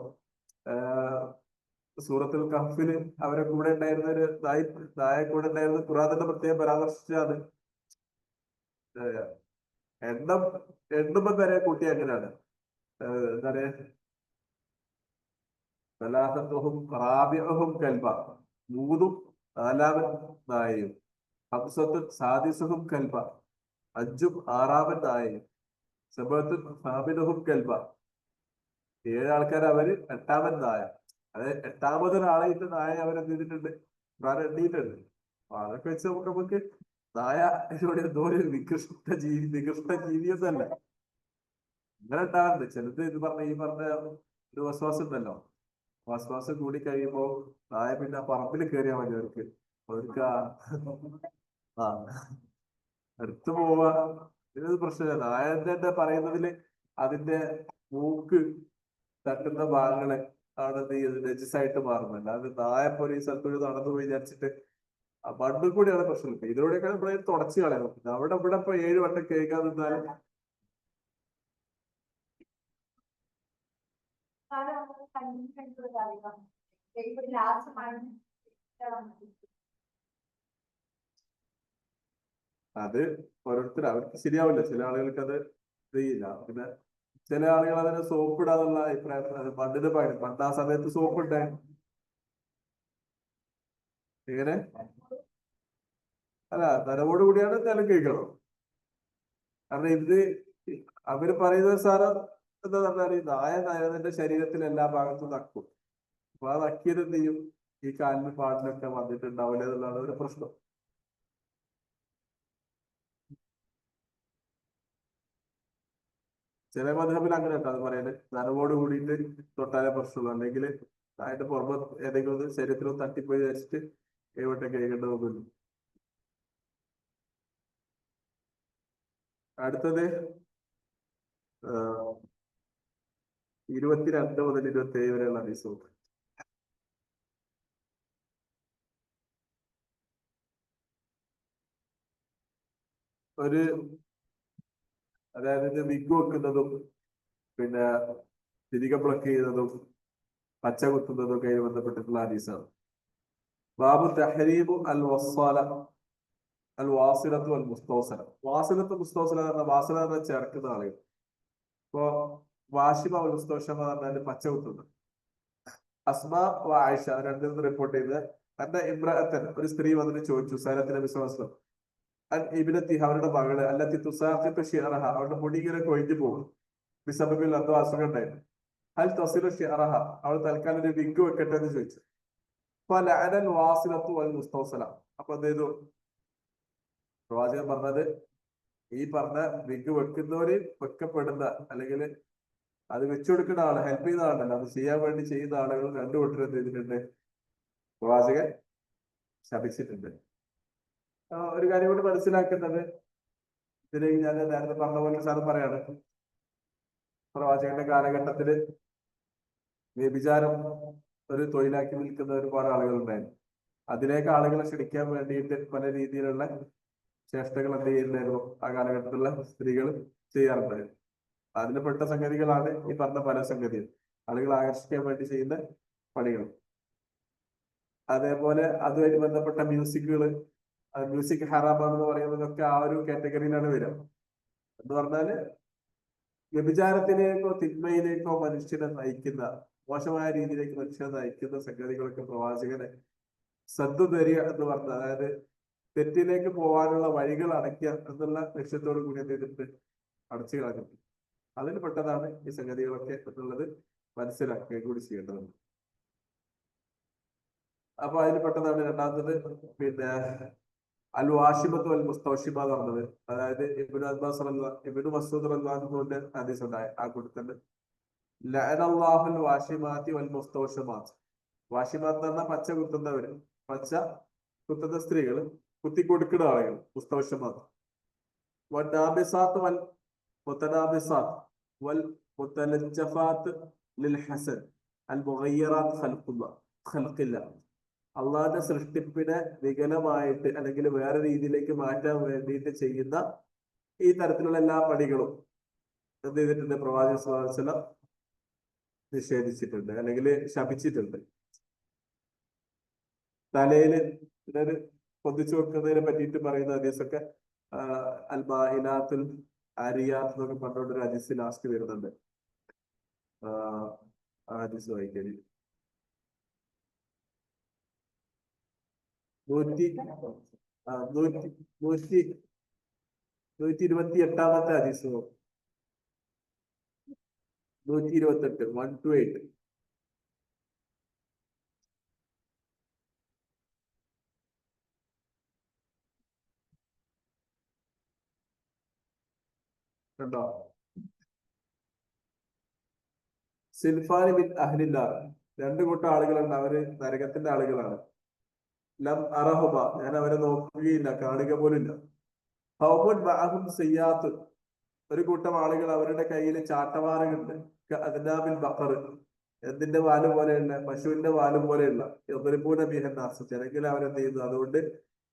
സൂറത്തുൽ കഹ്ഫില് അവരെ കൂടെ ഉണ്ടായിരുന്ന ഒരു നായ കൂടെ ഉണ്ടായിരുന്ന ഖുറാനിന്റെ പ്രത്യേകം പരാമർശിച്ചാണ്. എണ്ണം എണ്ണുമ്പോ വരെ കൂട്ടി അങ്ങനെയാണ്. എന്താ പറയാ, സലാസത്തുഹും റാബിഉഹും കൽബ, 3 4 നായയും, ഹംസത്തുൻ സാദിസുഹും കൽബ, 5 6 നായയും, സബഅത്തുൻ സാമിനുഹും കൽബ, 7 ആൾക്കാർ അവര് 8 നായ. അതായത് 8 നായ അവരെന്ത് ചെയ്തിട്ടുണ്ട്, ഖുർആൻ എണ്ണിയിട്ടുണ്ട്. അപ്പൊ അതൊക്കെ വെച്ച് നമുക്ക് നായ ഇവിടെ എന്തോ ഒരു നികൃഷ്ട ജീവിയൊന്നല്ല. ഇങ്ങനെ ഉണ്ടാകുന്നുണ്ട് ചിലത്. ഇത് ഈ പറഞ്ഞ ഒരു വസ്വാസം ഉണ്ടല്ലോ, വസ്വാസം കൂടി കഴിയുമ്പോ നായ പിന്നെ പറമ്പിൽ കയറിയാൽ മതി അവർക്ക് ആ അടുത്ത് പോവാ. ഇതിനൊരു പ്രശ്നമില്ല. നായന്റെ പറയുന്നതില് അതിന്റെ മൂക്ക് തട്ടുന്ന ഭാഗങ്ങളെ ആണ് രജിസായിട്ട് മാറുന്നത്. അല്ലാതെ നായ പോലെ ഈ സ്ഥലത്തൂടെ നടന്നു പോയി വിചാരിച്ചിട്ട് ആ മണ്ണിൽ കൂടിയാണ് പ്രശ്നം. ഇതിലൂടെയൊക്കെ നമ്മൾ തുടച്ചു കളയണം. അവിടെ ഇവിടെ ഇപ്പൊ 7 വട്ടം കേൾക്കാൻ നിന്നാലും അത് ഓരോരുത്തർ അവർക്ക് ശരിയാവില്ല. ചില ആളുകൾക്ക് അത് ചെയ്യില്ല. പിന്നെ ചില ആളുകൾ അതിന് സോപ്പ് ഇടാന്നുള്ള അഭിപ്രായത്തിൽ പണ്ടിന് പകരം, പണ്ട് ആ സമയത്ത് സോപ്പ് ഉണ്ടായിരുന്നു. എങ്ങനെ? അല്ല, നനവോട് കൂടിയാണ് നിലം കഴിക്കണം. കാരണം ഇത് അവര് പറയുന്ന സാധനം എന്താ പറഞ്ഞാൽ നായന്റെ ശരീരത്തിൽ എല്ലാ ഭാഗത്തും നക്കും. അപ്പൊ ആ നക്കിയത് എന്ത് ചെയ്യും, ഈ കാലിന് പാടിലൊക്കെ വന്നിട്ടുണ്ടാവില്ല എന്നുള്ളതാണ് ഒരു പ്രശ്നം. ചില മധുരത്തിൽ അങ്ങനെ ഉണ്ട്, അത് പറയുന്നത് നനവോട് കൂടിയിട്ട് തൊട്ടാലേ പ്രശ്നമുള്ളൂ, അല്ലെങ്കിൽ അതിന്റെ പുറമെ ഏതെങ്കിലും ഒന്ന് ശരീരത്തിലൊന്ന് തട്ടിപ്പോയി വെച്ചിട്ട് എവിടെ കഴിക്കേണ്ടതൊന്നുമില്ല. അടുത്തത് 22 മുതൽ 27 വരെയുള്ള ഹദീസ്. ഒരു അതായത് വിഗ് വെക്കുന്നതും പിന്നെ തിരികെ പ്ലക്ക് ചെയ്യുന്നതും പച്ച കുത്തുന്നതും ഒക്കെ ബന്ധപ്പെട്ടിട്ടുള്ള ഹദീസാണ്. ബാബു തഹരീബു അൽ വസ്സാല അൽ വാസിലത്തു അൽ മുസ്തൗസല. വാസിലത്ത് മുസ്തൗസല എന്ന വാസന എന്ന ചേർക്കുന്ന ആളുകൾ. ഇപ്പോ വാഷിമ അൽ മുസ്തൗഷമ എന്ന് പറഞ്ഞാൽ പച്ച കുത്തുന്നത്. അസ്മ ആയിഷ രണ്ടിൽ റിപ്പോർട്ട് ചെയ്ത് എന്റെ ഇമ്രഅത്തൻ ഒരു സ്ത്രീ വന്നിട്ട് ചോദിച്ചു സൈലത്തിന് വിശ്വാസം ഇബിനത്തി അവരുടെ മകള് അല്ലത്തി തുസാഖിത്തു ഷിഅറഹ അവരുടെ മുടി ഇങ്ങനെ കൊഴിഞ്ഞു പോകും. ബിസബബിൽ എന്തോ അസുഖം ഉണ്ടായിരുന്നു. അൽ തസിറു ഷിഅറഹ അവൾ തൽക്കാലം ഒരു വിഗ് വെക്കട്ടെ എന്ന് ചോദിച്ചു. അപ്പൊ ലഅനൽ വാസിലത്തു വൽ മുസ്തൗസല. അപ്പൊ എന്ത് ചെയ്തു? പ്രവാചകൻ പറഞ്ഞത് ഈ പറഞ്ഞ വിഗ് വെക്കുന്നവര് വെക്കപ്പെടുന്ന അല്ലെങ്കിൽ അത് വെച്ചു കൊടുക്കുന്ന ആള് ഹെൽപ്പ് ചെയ്യുന്ന ആളുണ്ടല്ലോ, അത് ചെയ്യാൻ വേണ്ടി ചെയ്യുന്ന ആളുകൾ രണ്ടു കൂട്ടരും എന്ത് ചെയ്തിട്ടുണ്ട്? പ്രവാചകൻ ശപിച്ചിട്ടുണ്ട്. ഒരു കാര്യം കൂടി മനസ്സിലാക്കേണ്ടത്, ഇതിലേക്ക് ഞാൻ നേരത്തെ പറഞ്ഞ പോലെ സാധനം പറയാണ്, പ്രവാചകന്റെ കാലഘട്ടത്തില് വ്യഭിചാരം ഒരു തൊഴിലാക്കി നിൽക്കുന്ന ഒരുപാട് ആളുകൾ ഉണ്ടായിരുന്നു. അതിലേക്ക് ആളുകളെ ക്ഷണിക്കാൻ വേണ്ടിയിട്ട് പല രീതിയിലുള്ള ചേഷ്ടകൾ എന്ത് ചെയ്യുന്നുണ്ടായിരുന്നു ആ കാലഘട്ടത്തിലുള്ള സ്ത്രീകൾ ചെയ്യാറുണ്ടായിരുന്നു. അതിൽ പെട്ട സംഗതികളാണ് ഈ പറഞ്ഞ പല സംഗതിയും, ആളുകളെ ആകർഷിക്കാൻ വേണ്ടി ചെയ്യുന്ന പണികൾ. അതേപോലെ അതുമായിട്ട് ബന്ധപ്പെട്ട മ്യൂസിക്കുകൾ, മ്യൂസിക് ഹറാമാണെന്ന് പറയുന്നതൊക്കെ ആ ഒരു കാറ്റഗറിയിലാണ് വരിക. എന്ന് പറഞ്ഞാല് വ്യഭിചാരത്തിലേക്കോ തിന്മയിലേക്കോ മനുഷ്യനെ നയിക്കുന്ന, മോശമായ രീതിയിലേക്ക് മനുഷ്യനെ നയിക്കുന്ന സംഗതികളൊക്കെ പ്രവാചകനെ സദ്ദു തരിക എന്ന് പറഞ്ഞ, അതായത് തെറ്റിലേക്ക് പോകാനുള്ള വഴികൾ അടയ്ക്കുക എന്നുള്ള ലക്ഷ്യത്തോടു കൂടി എന്ത് ചെയ്തിട്ട് അടച്ചു കളഞ്ഞിട്ട് അതിൽ പെട്ടതാണ് ഈ സംഗതികളൊക്കെ എന്നുള്ളത് മനസ്സിലാക്കുക കൂടി ചെയ്യേണ്ടതുണ്ട്. അപ്പൊ അതിൽ പെട്ടതാണ് രണ്ടാമത്തത് പിന്നെ അൽ വാഷിമത്തു അൽ മുസ്തൗഷിമ എന്ന് പറഞ്ഞത്. അതായത് ഇബ്നു അബ്ബാസ് ഇബ്നു മസ്ഊദ് റളിയല്ലാഹുവിന്റെ ഹദീസ് ഉണ്ടായി ആ കൂട്ടത്തിൽ ലഅനല്ലാഹുൽ വാഷിമാതി വൽ മുസ്തൗഷിമാത്. വാഷിമാത്ത് എന്ന് പറഞ്ഞാൽ പച്ച കുത്തുന്നവര്, പച്ച കുത്തുന്ന സ്ത്രീകൾ, കുത്തിക്കൊടുക്കുന്ന ആളുകൾ മുസ്തൗഷിമാത്. വന്നാബിസാത്ത് വൽ മുതനാബിസാത്ത് വൽ മുതലജ്ജഫാത്ത് ലിൽ ഹസൻ അൽ മുഗയ്യറാത്ത് ഖൽഖില്ലാഹ്. അള്ളാഹുവിന്റെ സൃഷ്ടിപ്പിനെ വികലമായിട്ട് അല്ലെങ്കിൽ വേറെ രീതിയിലേക്ക് മാറ്റാൻ വേണ്ടിയിട്ട് ചെയ്യുന്ന ഈ തരത്തിലുള്ള എല്ലാ പണികളും എന്ത് ചെയ്തിട്ടുണ്ട്? പ്രവാചകൻ സ്വല്ലല്ലാഹു അലൈഹി വസല്ലം നിഷേധിച്ചിട്ടുണ്ട് അല്ലെങ്കിൽ ശപിച്ചിട്ടുണ്ട്. തലയിൽ ഒരു പൊതിച്ചു വെക്കുന്നതിനെ പറ്റിയിട്ട് പറയുന്ന ഹദീസൊക്കെ അൽ മാഇനാത്തുൽ ആരിയാത്ത് എന്നൊക്കെ പറഞ്ഞുകൊണ്ട് ഒരു ഹദീസ് ലാസ്റ്റ് വരുന്നുണ്ട്. ആ ഹദീസ് വായിക്കരുത്. 128 ഹദീസ്, 128 128. കണ്ടോ? സിൽഫാനി ബിൻ അഹ്ലിന്നാർ, രണ്ടു കൂട്ടം ആളുകളുണ്ട്, അവര് നരകത്തിന്റെ ആളുകളാണ്. ലം അറഹുമ, ഞാൻ അവരെ നോക്കുകയില്ല, കാണുക പോലില്ല. ഹൗമുൻ മഅഹും സിയ്യാത്ത്, ഒരു കൂട്ടം ആളുകൾ അവരുടെ കയ്യിൽ ചാട്ടവാറുകളുണ്ട്. അദ്നാബിൽ ബഖർ, എന്തിന്റെ വാല് പോലെയുള്ള, പശുവിന്റെ വാല് പോലെയുള്ള. യദ്രിബൂന ബിഹന്നാസ്, ജനങ്ങളെ അവരെന്ത് ചെയ്യുന്നു? അതുകൊണ്ട്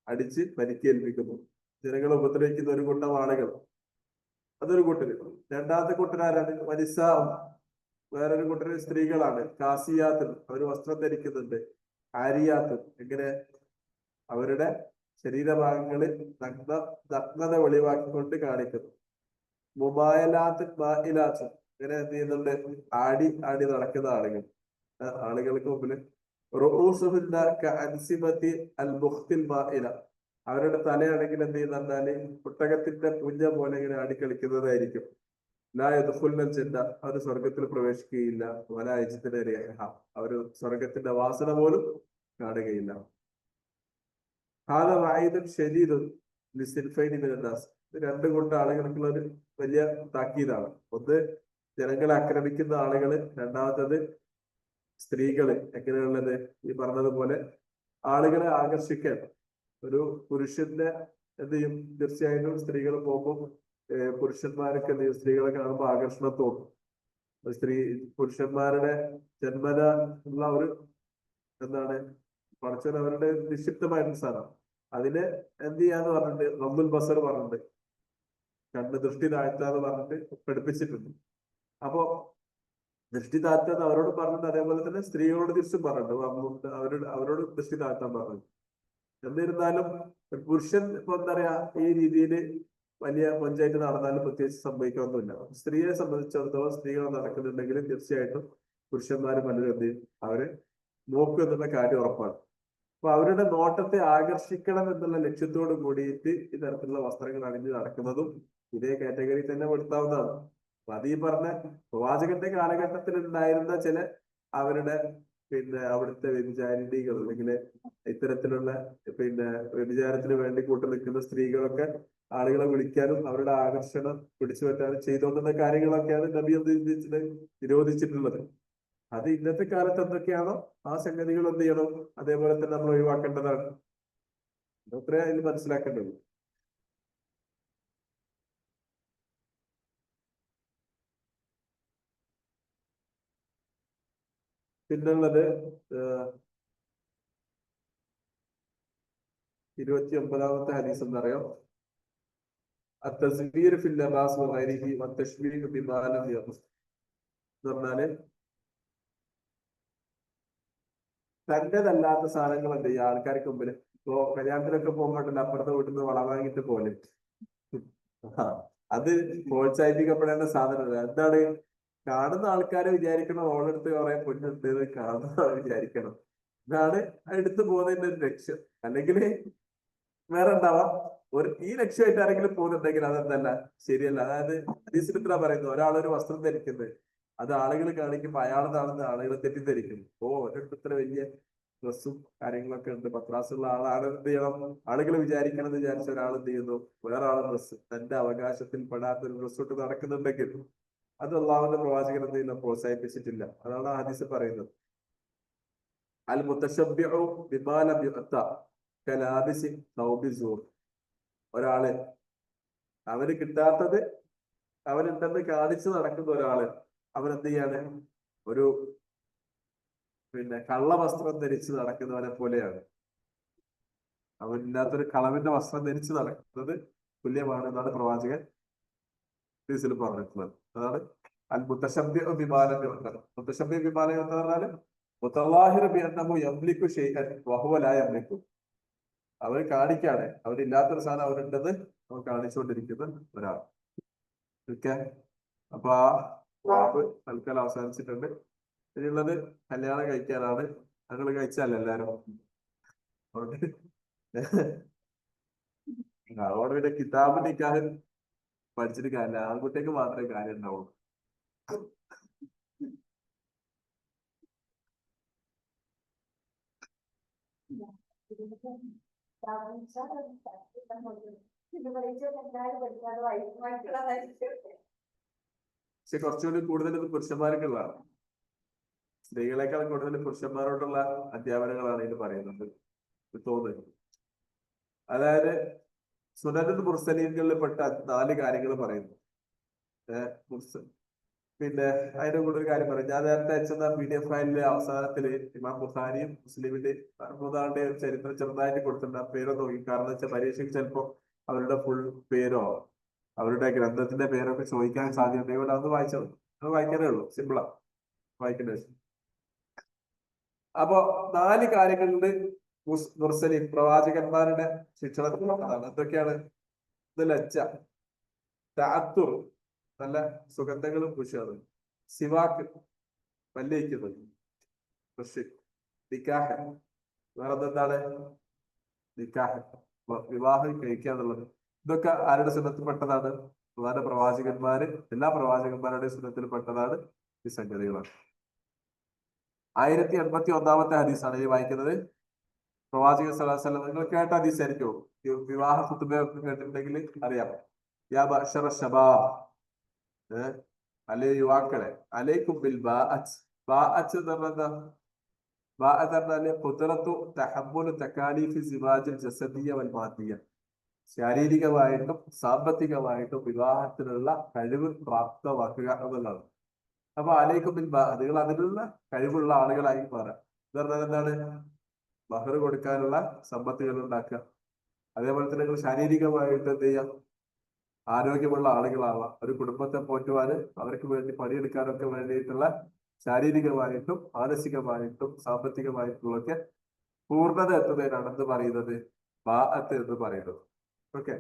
അടിച്ച് പരിക്കേൽപ്പിക്കുന്നു. ജനങ്ങളെ ഉപദ്രവിക്കുന്ന ഒരു കൂട്ടം ആളുകൾ, അതൊരു കൂട്ടര്. രണ്ടാമത്തെ കൂട്ടരാരാണ്? വനിസാഉം, വേറൊരു കൂട്ടര് സ്ത്രീകളാണ്. കാസിയാത്ത്, അവർ വസ്ത്രം ധരിക്കുന്നുണ്ട്. ആരിയാത്ത്, എങ്ങനെ അവരുടെ ശരീരഭാഗങ്ങളിൽ നഗ്നത വെളിവാക്കിക്കൊണ്ട് കാണിക്കുന്നു. മുബായലാത്ത് മാഇലാത്ത്, ഇങ്ങനെ എന്ത് ചെയ്യുന്നുണ്ട്? ആടി ആടി നടക്കുന്ന ആളുകൾ, ആളുകൾക്ക് മുമ്പിൽ. റുഊസുഹുന്ന കഅൻസിമതി അൽ ബുഖ്തിൽ മാഇല, അവരുടെ തലയാണെങ്കിൽ എന്ത് ചെയ്യുന്നുണ്ടാല് പുട്ടകത്തിന്റെ പുഞ്ഞ പോലെ ഇങ്ങനെ ആടിക്കളിക്കുന്നതായിരിക്കും. ലാ യദ്ഖുൽനൽ ജന്ന, അവർ സ്വർഗത്തിൽ പ്രവേശിക്കുകയില്ല. വലാ യജിദുന റിഹ, അവർ സ്വർഗത്തിന്റെ വാസന പോലും കാണുകയില്ല. ഹാദാ വഈദുൻ ശദീദുൻ ലിസിൻഫൈനി മിനൻ നാസ്, രണ്ടു കൂട്ടം ആളുകൾക്കുള്ള ഒരു വലിയ താക്കീതാണ്. ഒന്ന് ജനങ്ങളെ ആക്രമിക്കുന്ന ആളുകള്, രണ്ടാമത്തത് സ്ത്രീകള്. എങ്ങനെയുള്ളത്? ഈ പറഞ്ഞതുപോലെ ആളുകളെ ആകർഷിക്കാൻ ഒരു പുരുഷന്റെ എന്ത് ചെയ്യും? തീർച്ചയായിട്ടും സ്ത്രീകൾ പോകുമ്പോൾ പുരുഷന്മാരൊക്കെ സ്ത്രീകളെ കാണുമ്പോൾ ആകർഷണം തോന്നും. പുരുഷന്മാരുടെ ജന്മന ഉള്ള ഒരു എന്താണ് പഠിച്ചത് അവരുടെ നിക്ഷിപ്തമായിട്ടുള്ള സാധനം. അതിന് എന്ത് ചെയ്യാന്ന് പറഞ്ഞിട്ട് റബ്ബുൽ ബസർ പറഞ്ഞിട്ട് കണ്ണ് ദൃഷ്ടി താഴ്ത്താന്ന് പറഞ്ഞിട്ട് പഠിപ്പിച്ചിട്ടുണ്ട്. അപ്പോ ദൃഷ്ടി താഴ്ത്താന്ന് അവരോട് പറഞ്ഞിട്ട് അതേപോലെ തന്നെ സ്ത്രീകളോട് തിരിച്ചും പറഞ്ഞിട്ടുണ്ട്. അവരോട് ദൃഷ്ടി താഴ്ത്താൻ പറഞ്ഞു. എന്നിരുന്നാലും പുരുഷൻ ഇപ്പൊ എന്താ പറയാ ഈ രീതിയിൽ വലിയ പഞ്ചായത്ത് നടന്നാലും പ്രത്യേകിച്ച് സംഭവിക്കാനൊന്നുമില്ല. സ്ത്രീയെ സംബന്ധിച്ചിടത്തോളം സ്ത്രീകൾ നടക്കുന്നുണ്ടെങ്കിൽ തീർച്ചയായിട്ടും പുരുഷന്മാർ പലരും എന്ത് ചെയ്യും, അവര് നോക്കും എന്നുള്ള കാര്യം ഉറപ്പാണ്. അപ്പൊ അവരുടെ നോട്ടത്തെ ആകർഷിക്കണം എന്നുള്ള ലക്ഷ്യത്തോട് കൂടിയിട്ട് ഇത്തരത്തിലുള്ള വസ്ത്രങ്ങൾ അണിഞ്ഞ് നടക്കുന്നതും ഇതേ കാറ്റഗറി തന്നെ പെടുത്താവുന്നതാണ്. അപ്പൊ അത് ഈ പറഞ്ഞ പ്രവാചകന്റെ കാലഘട്ടത്തിൽ ഉണ്ടായിരുന്ന ചില അവരുടെ അവിടുത്തെ വ്യഭിചാരിണികൾ അല്ലെങ്കിൽ ഇത്തരത്തിലുള്ള വ്യഭിചാരത്തിന് വേണ്ടി കൂട്ടു നിൽക്കുന്ന സ്ത്രീകളൊക്കെ ആളുകളെ വിളിക്കാനും അവരുടെ ആകർഷണം പിടിച്ചു പറ്റാനും ചെയ്തോണ്ടുന്ന കാര്യങ്ങളൊക്കെയാണ് നബി നിരോധിച്ചിട്ടുള്ളത്. അത് ഇന്നത്തെ കാലത്ത് എന്തൊക്കെയാണോ ആ സംഗതികൾ എന്ത് ചെയ്യണം, അതേപോലെ തന്നെ നമ്മൾ ഒഴിവാക്കേണ്ടതാണ്. അത്രേ അതിൽ മനസ്സിലാക്കേണ്ടത്. പിന്നുള്ളത് 29-ാമത്തെ ഹദീസ് എന്നറിയാം. التزوير في اللباس وغيره والتشبيه بما لم يقص എന്ന് പറഞ്ഞാല് തന്റേതല്ലാത്ത സാധനങ്ങൾ എന്ത് ചെയ്യുക ആൾക്കാർക്ക് മുമ്പിൽ. ഇപ്പോ കല്യാണത്തിനൊക്കെ പോകുമ്പോഴല്ല അപ്പുറത്തെ വീട്ടിൽ നിന്ന് വളം വാങ്ങിയിട്ട് പോലെ അത് പ്രോത്സാഹിപ്പിക്കപ്പെടേണ്ട സാധനമല്ല. എന്താണ് കാണുന്ന ആൾക്കാരെ വിചാരിക്കണം ഓളെടുത്ത് കുറെ പൊന്നുണ്ട് കാണുന്ന ആൾ വിചാരിക്കണം. ഇതാണ് എടുത്തു പോകുന്നതിന്റെ ഒരു ലക്ഷ്യം. അല്ലെങ്കിൽ വേറെ ഉണ്ടാവാം. ഈ ലക്ഷ്യമായിട്ട് ആരെങ്കിലും പോകുന്നുണ്ടെങ്കിൽ അതെന്തല്ല ശരിയല്ല. അതായത് ഹദീസിൽ പറയുന്നത് ഒരാളൊരു വസ്ത്രം ധരിക്കുന്നത് അത് ആളുകൾ കാണിക്കുമ്പോൾ അയാളതാണെന്ന് ആളുകൾ തെറ്റിദ്ധരിക്കുന്നു. ഒരിടത്ത് ഇത്ര വലിയ ഡ്രസ്സും കാര്യങ്ങളൊക്കെ ഉണ്ട്, പത്രാസുള്ള ആളാണ്, എന്ത് ചെയ്യണം ആളുകൾ വിചാരിക്കണം എന്ന് വിചാരിച്ച ഒരാൾ എന്ത് ചെയ്യുന്നു വേറെ ആളെ ഡ്രസ്സ് തന്റെ അവകാശത്തിൽ പെടാത്ത ഒരു ഡ്രസ്സ് ഇട്ട് നടക്കുന്നുണ്ടെങ്കിൽ അത് അള്ളാഹുവിന്റെ പ്രവാചകൻ എന്ത് ചെയ്യുന്ന പ്രോത്സാഹിപ്പിച്ചിട്ടില്ല. അതാണ് ആ ഹദീസ് പറയുന്നത്. അൽ മുത്തശബ്ബിഉ ബിമാ ലം യുഅത കലാബിസി തൗബി സൂർ. ഒരാള് അവന് കിട്ടാത്തത് അവനുണ്ടെന്ന് കാണിച്ചു നടക്കുന്ന ഒരാള് അവൻ എന്ത് ചെയ്യാണ് ഒരു കള്ള വസ്ത്രം ധരിച്ച് നടക്കുന്നവനെ പോലെയാണ്. അവനില്ലാത്തൊരു കളവിന്റെ വസ്ത്രം ധരിച്ച് നടക്കുന്നത് തുല്യമാണ് എന്നാണ് പ്രവാചകൻ ഹദീസിൽ പറഞ്ഞിട്ടുള്ളത്. അതാണ് അൽ മുത്തശബ്ബിഉ ബിമാ ലം യുഅത. മുത്തശബ്ബിഉ ബിമാ ലം യുഅത എന്ന് പറഞ്ഞാല് മുതവാഹിറു ബിഅന്നഹു യംലികു ശൈഅൻ വഹുവ ലാ യംലികു. അവർ കാണിക്കാണ് അവരില്ലാത്തൊരു സാധനം അവരുണ്ടെന്ന് അവർ കാണിച്ചുകൊണ്ടിരിക്കുന്ന ഒരാൾ. ഓക്കെ, അപ്പൊ ആ വാബ് തൽക്കാലം അവസാനിച്ചിട്ടുണ്ട്. ഇനിയുള്ളത് കല്യാണം കഴിക്കാനാണ്. ഞങ്ങൾ കഴിച്ചാലേ എല്ലാരും അതുകൊണ്ട് പിന്നെ കിതാബ് നിക്കാഹ് പഠിച്ചിട്ട് കാര്യമില്ല. ആൺകുട്ടിക്ക് മാത്രമേ കാര്യം ഉണ്ടാവുള്ളൂ. പക്ഷെ കുറച്ചുകൂടി കൂടുതൽ ഇത് പുരുഷന്മാർക്കുള്ളതാണ്. സ്ത്രീകളെക്കാൾ കൂടുതൽ പുരുഷന്മാരോടുള്ള അധ്യാപനങ്ങളാണ് ഇത് പറയുന്നത് തോന്നുന്നു. അതായത് സുനനുൽ മുർസലീൻകളിൽ പെട്ട 4 കാര്യങ്ങൾ പറയുന്നു. അതിന്റെ കൂടെ ഒരു കാര്യം പറയും. ഞാൻ നേരത്തെ അയച്ചെന്ന PDF ഫയലിലെ അവസാനത്തില് ഇമാം ബുഖാരിയും മുസ്ലിമിന്റെ 3 ഒരു ചരിത്രം ചെറുതായിട്ട് കൊടുത്തിട്ടുണ്ട്. ആ പേരോ നോക്കി. കാരണം വെച്ചാൽ പരീക്ഷയ്ക്ക് ചിലപ്പോ അവരുടെ ഫുൾ പേരോ അവരുടെ ഗ്രന്ഥത്തിന്റെ പേരൊക്കെ ചോദിക്കാൻ സാധ്യതയുണ്ട്. അതൊന്ന് വായിച്ചത് അത് വായിക്കാനേ ഉള്ളൂ. സിമ്പിളാ വായിക്കേണ്ട. അപ്പൊ 4 കാര്യങ്ങളുണ്ട് മുർസലീൻ പ്രവാചകന്മാരുടെ ശിക്ഷണത്തിലുള്ളതാണ്. എന്തൊക്കെയാണ്? ഇത് ലജ്ജ, തഅത്തുർ നല്ല സുഗന്ധങ്ങളും പുഷാണ്, സിവാക്ക് പല്ലേക്കുന്നത്, നിക്കാഹ് വേറെന്താണ് നിക്കാഹ് വിവാഹം കഴിക്കുക എന്നുള്ളത്. ഇതൊക്കെ ആരുടെ സുന്നത്തിൽപ്പെട്ടതാണ്? പ്രധാന പ്രവാചകന്മാര് എല്ലാ പ്രവാചകന്മാരുടെയും സുന്നത്തിൽപ്പെട്ടതാണ് ഈ സംഗതികളാണ്. 1081-ാമത്തെ ഹദീസാണ് ഈ വായിക്കുന്നത്. പ്രവാചകൻ സ്വല്ലല്ലാഹു അലൈഹി വസല്ലം നിങ്ങൾ കേട്ട ഹദീസ് ആയിരിക്കും. വിവാഹ ഖുതുബയൊക്കെ കേട്ടിട്ടുണ്ടെങ്കിൽ അറിയാം. യാ ബഅ്ശറ ശബാബ്, അല്ലെ യുവാക്കളെ, അലൈക്കും ബിൽ ബാഅത്ത്. ബാഅത്ത് എന്ന് പറഞ്ഞാൽ ബാഅത്ത് പറഞ്ഞാല് ഖുദ്റത്തു തഹമ്മുലു തകാലീഫി സിവാജിൽ ജസദിയ്യ വൽ മാദിയ്യ. ശാരീരികമായിട്ടും സാമ്പത്തികമായിട്ടും വിവാഹത്തിനുള്ള കഴിവ് പ്രാപ്തമാക്കുക എന്നുള്ളതാണ്. അപ്പൊ അലൈക്കും ബിൽ ബാ, നിങ്ങൾ അതിനുള്ള കഴിവുള്ള ആളുകളായി മാറാം. എന്ന് പറഞ്ഞാൽ എന്താണ്? മഹർ കൊടുക്കാനുള്ള സമ്പത്തുകൾ ഉണ്ടാക്കുക. അതേപോലെ തന്നെ നിങ്ങൾ ശാരീരികമായിട്ട് എന്ത് ചെയ്യാം? ആരോഗ്യമുള്ള ആളുകളാവാം. ഒരു കുടുംബത്തെ പോറ്റുവാന് അവർക്ക് വേണ്ടി പണിയെടുക്കാനൊക്കെ വേണ്ടിയിട്ടുള്ള ശാരീരികമായിട്ടും മാനസികമായിട്ടും സാമ്പത്തികമായിട്ടും ഒക്കെ പൂർണ്ണത എത്തുന്നതിനാണ് എന്ത് പറയുന്നത്? ബാഅത്ത് എന്ന് പറയുന്നത്. ഓക്കെ.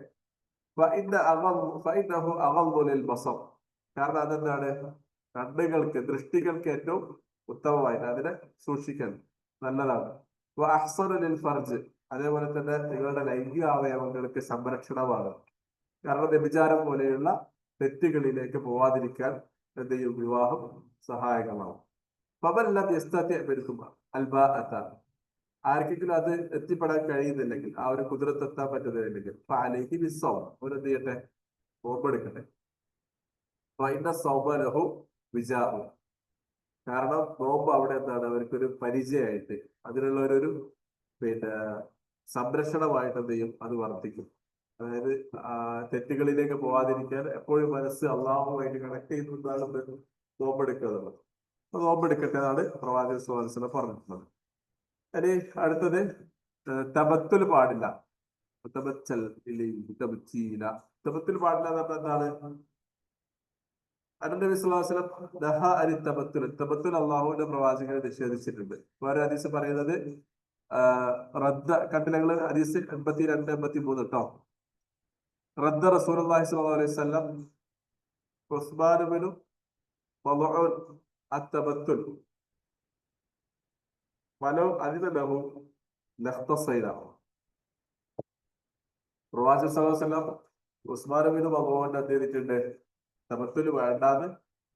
കാരണം അതെന്താണ്? കണ്ണുകൾക്ക്, ദൃഷ്ടികൾക്ക് ഏറ്റവും ഉത്തമമായിട്ട് അതിനെ സൂക്ഷിക്കാൻ നല്ലതാണ്. ഫർജ്, അതേപോലെ തന്നെ നിങ്ങളുടെ ലൈംഗിക അവയവങ്ങൾക്ക് സംരക്ഷണമാണ്. കാരണം വ്യഭിചാരം പോലെയുള്ള തെറ്റുകളിലേക്ക് പോവാതിരിക്കാൻ എന്ത് ചെയ്യും? വിവാഹം സഹായകമാവും. ആർക്കെങ്കിലും അത് എത്തിപ്പെടാൻ കഴിയുന്നില്ലെങ്കിൽ, ആ ഒരു കുതിരത്ത് എത്താൻ പറ്റുന്നില്ലെങ്കിൽ അലേക്ക് വിസ്സവും അവരെന്ത് ചെയ്യട്ടെ? നോമ്പെടുക്കട്ടെ. സൗബലഹു വിജാഹു, കാരണം നോമ്പ് അവിടെ എന്താണ്? അവർക്കൊരു പരിചയമായിട്ട്, അതിനുള്ള ഒരു പിന്നെ സംരക്ഷണമായിട്ട് എന്ത് ചെയ്യും? അത് വർദ്ധിക്കും. അതായത് തെറ്റുകളിലേക്ക് പോവാതിരിക്കാൻ എപ്പോഴും മനസ്സ് അള്ളാഹുമായിട്ട് കണക്ട് ചെയ്യുന്നതാണ് നോമ്പെടുക്കുക എന്നുള്ളത്. നോമ്പെടുക്കട്ടെ എന്നാണ് പ്രവാചകൻ സ്വല്ലല്ലാഹു അലൈഹി വസല്ലം പറഞ്ഞിട്ടുള്ളത്. ഇനി അടുത്തത് തബത്തുൽ പാടില്ല. തബത്തൽ തബത്തുൽ പാടില്ല എന്ന് പറഞ്ഞാൽ എന്താണ്? നബി സ്വല്ലല്ലാഹു അലൈഹി വസല്ലം തബത്തുൽ അള്ളാഹുവിന്റെ പ്രവാചകനെ നിഷേധിച്ചിട്ടുണ്ട്. വേറെ ഹദീസ് പറയുന്നത് റദ്ദ കണ്ടില്ല ഹദീസ് 82, 83 കേട്ടോ. റദ്ദ റസൂലുള്ളാഹി സ്വല്ലല്ലാഹു അലൈഹി വസല്ലം ഉസ്മാൻ ഇബ്നു മദ്ഊൻ അത്തബത്തുൽ വലോ അദിന ലഹു ലഖ്തസൈന. പ്രവാചകൻ സ്വല്ലല്ലാഹു അലൈഹി വസല്ലം ഉസ്മാൻ ഇബ്നു മദ്ഊൻ എന്ത് ചെയ്തിട്ടുണ്ട്? തബത്തുൽ വേണ്ടാന്ന്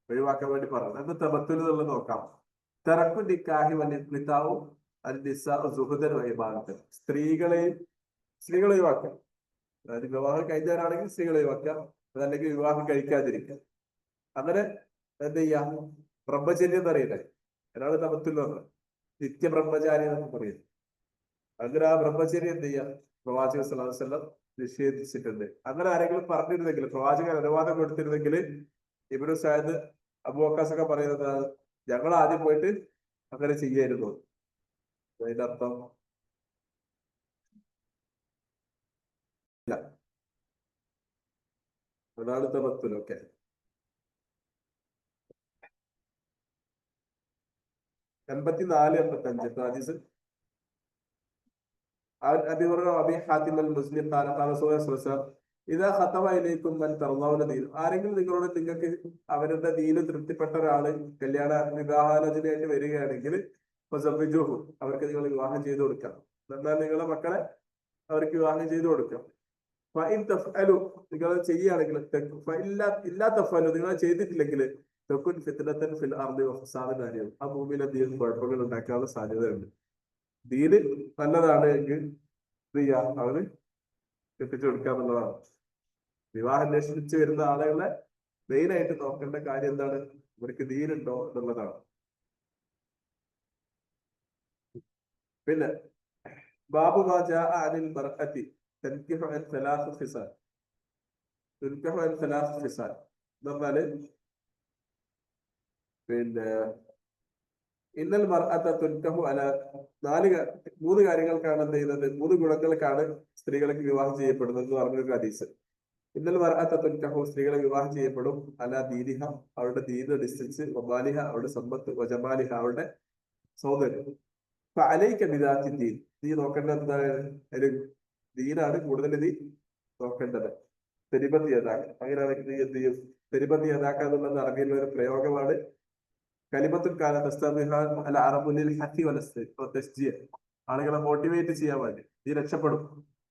ഒഴിവാക്കാൻ വേണ്ടി പറഞ്ഞു. എന്ത് തബത്തുൽ എന്നുള്ളത് നോക്കാം. തറക്കു നിക്കാഹി വനിത്താവും സ്ത്രീകളെ ഒഴിവാക്കാം. അതായത് വിവാഹം കഴിഞ്ഞവരാണെങ്കിൽ സ്ത്രീകളെ ഒഴിവാക്കാം, അതല്ലെങ്കിൽ വിവാഹം കഴിക്കാതിരിക്കാം. അങ്ങനെ എന്ത് ചെയ്യാം? ബ്രഹ്മചര്യം എന്ന് അറിയില്ലേ, ഒരാള് തപത്തിൽ പറഞ്ഞത് നിത്യബ്രഹ്മചാരി എന്നൊക്കെ പറയുന്നത്. അങ്ങനെ ആ ബ്രഹ്മചര്യം എന്ത് ചെയ്യാം? പ്രവാചകൻ സ്വല്ലല്ലാഹു അലൈഹി വസല്ലം നിഷേധിച്ചിട്ടുണ്ട്. അങ്ങനെ ആരെങ്കിലും പറഞ്ഞിരുന്നെങ്കിൽ, പ്രവാചകൻ അനുവാദം കൊടുത്തിരുന്നെങ്കിൽ, ഇബ്നു സഅദ്, അബൂ വക്കാസ് ഒക്കെ പറയുന്നത് ഞങ്ങൾ ആദ്യം പോയിട്ട് അങ്ങനെ ചെയ്യായിരുന്നു. അതിന്റെ അർത്ഥം ഇല്ല, അതാണ് തബത്തുലൊക്കെ. എൺപത്തിനാല് 85 ഹദീസ്. അബീ ഹാത്തിം അൽ മുസ്ലിം ഇതാ ഖതബ ഇലൈക്കും മൻ തർളൗന ദീൻ, ആരെങ്കിലും നിങ്ങളോട് നിങ്ങൾക്ക് അവരുടെ ദീനിൽ തൃപ്തിപ്പെട്ട ഒരാള് കല്യാണ വിവാഹാലോചനയായിട്ട് വരികയാണെങ്കിൽ അവർക്ക് നിങ്ങൾ വിവാഹം ചെയ്തു കൊടുക്കാം. എന്നാൽ നിങ്ങളുടെ മക്കളെ അവർക്ക് വിവാഹം ചെയ്തു കൊടുക്കാം. നിങ്ങൾ ചെയ്യുകയാണെങ്കിൽ, നിങ്ങൾ ചെയ്തിട്ടില്ലെങ്കിൽ ആ ഭൂമിയിൽ എന്തെങ്കിലും കുഴപ്പങ്ങൾ ഉണ്ടാക്കാനുള്ള സാധ്യതയുണ്ട്. ദീന് നല്ലതാണ് എങ്കിൽ എന്ത് ചെയ്യാം? അവന് എത്തിച്ചു കൊടുക്കാന്നുള്ളതാണ്. വിവാഹം അന്വേഷിച്ച് വരുന്ന ആളുകളെ മെയിനായിട്ട് നോക്കേണ്ട കാര്യം എന്താണ്? അവർക്ക് ദീനുണ്ടോ എന്നുള്ളതാണ്. പിന്നെ ബാബു അനിൽ ബർഖത്തി തൻകിഹു അൻ സലാസ ഫിസാൽ. തുൻകിഹു അൻ സലാസ ഫിസാൽ എന്ന് പറഞ്ഞാല് പിന്നെ ഇന്നൽ മർഅത തുൻകഹു അല 3 കാര്യങ്ങൾക്കാണ് എന്ത് ചെയ്യുന്നത്? 3 ഗുണങ്ങൾക്കാണ് സ്ത്രീകൾക്ക് വിവാഹം ചെയ്യപ്പെടുന്നത് എന്ന് പറഞ്ഞൊരു ഹദീസ്. ഇന്നൽ മർഅത തുൻകഹു, സ്ത്രീകളെ വിവാഹം ചെയ്യപ്പെടും അല ദീനിഹ, അവരുടെ ദീൻ അനുസരിച്ച്, വമാലിഹ, അവരുടെ സമ്പത്ത്, വജമാലിഹ, അവരുടെ സൗന്ദര്യം. അലൈക ബിദാത്തി ദീൻ, നീ നോക്കേണ്ടത് എന്താണ്? ഒരു ദീനാണ് കൂടുതൽ നീ നോക്കേണ്ടത്. തെരിബത്ത് യഥാക്ക, അങ്ങനെയാണെങ്കിൽ നീ എന്ത് ചെയ്യും? തെരിബത്ത് യഥാക്ക എന്നുള്ളത് അറബിയിലുള്ള ഒരു പ്രയോഗമാണ്. കലിമത്തുൽ കാന തസ്തബിഹാൻ അൽ അറബു ലിൽ ഹത്തി വൽ തസ്ജിയ, ആളുകളെ മോട്ടിവേറ്റ് ചെയ്യാൻ വേണ്ടി നീ രക്ഷപ്പെടും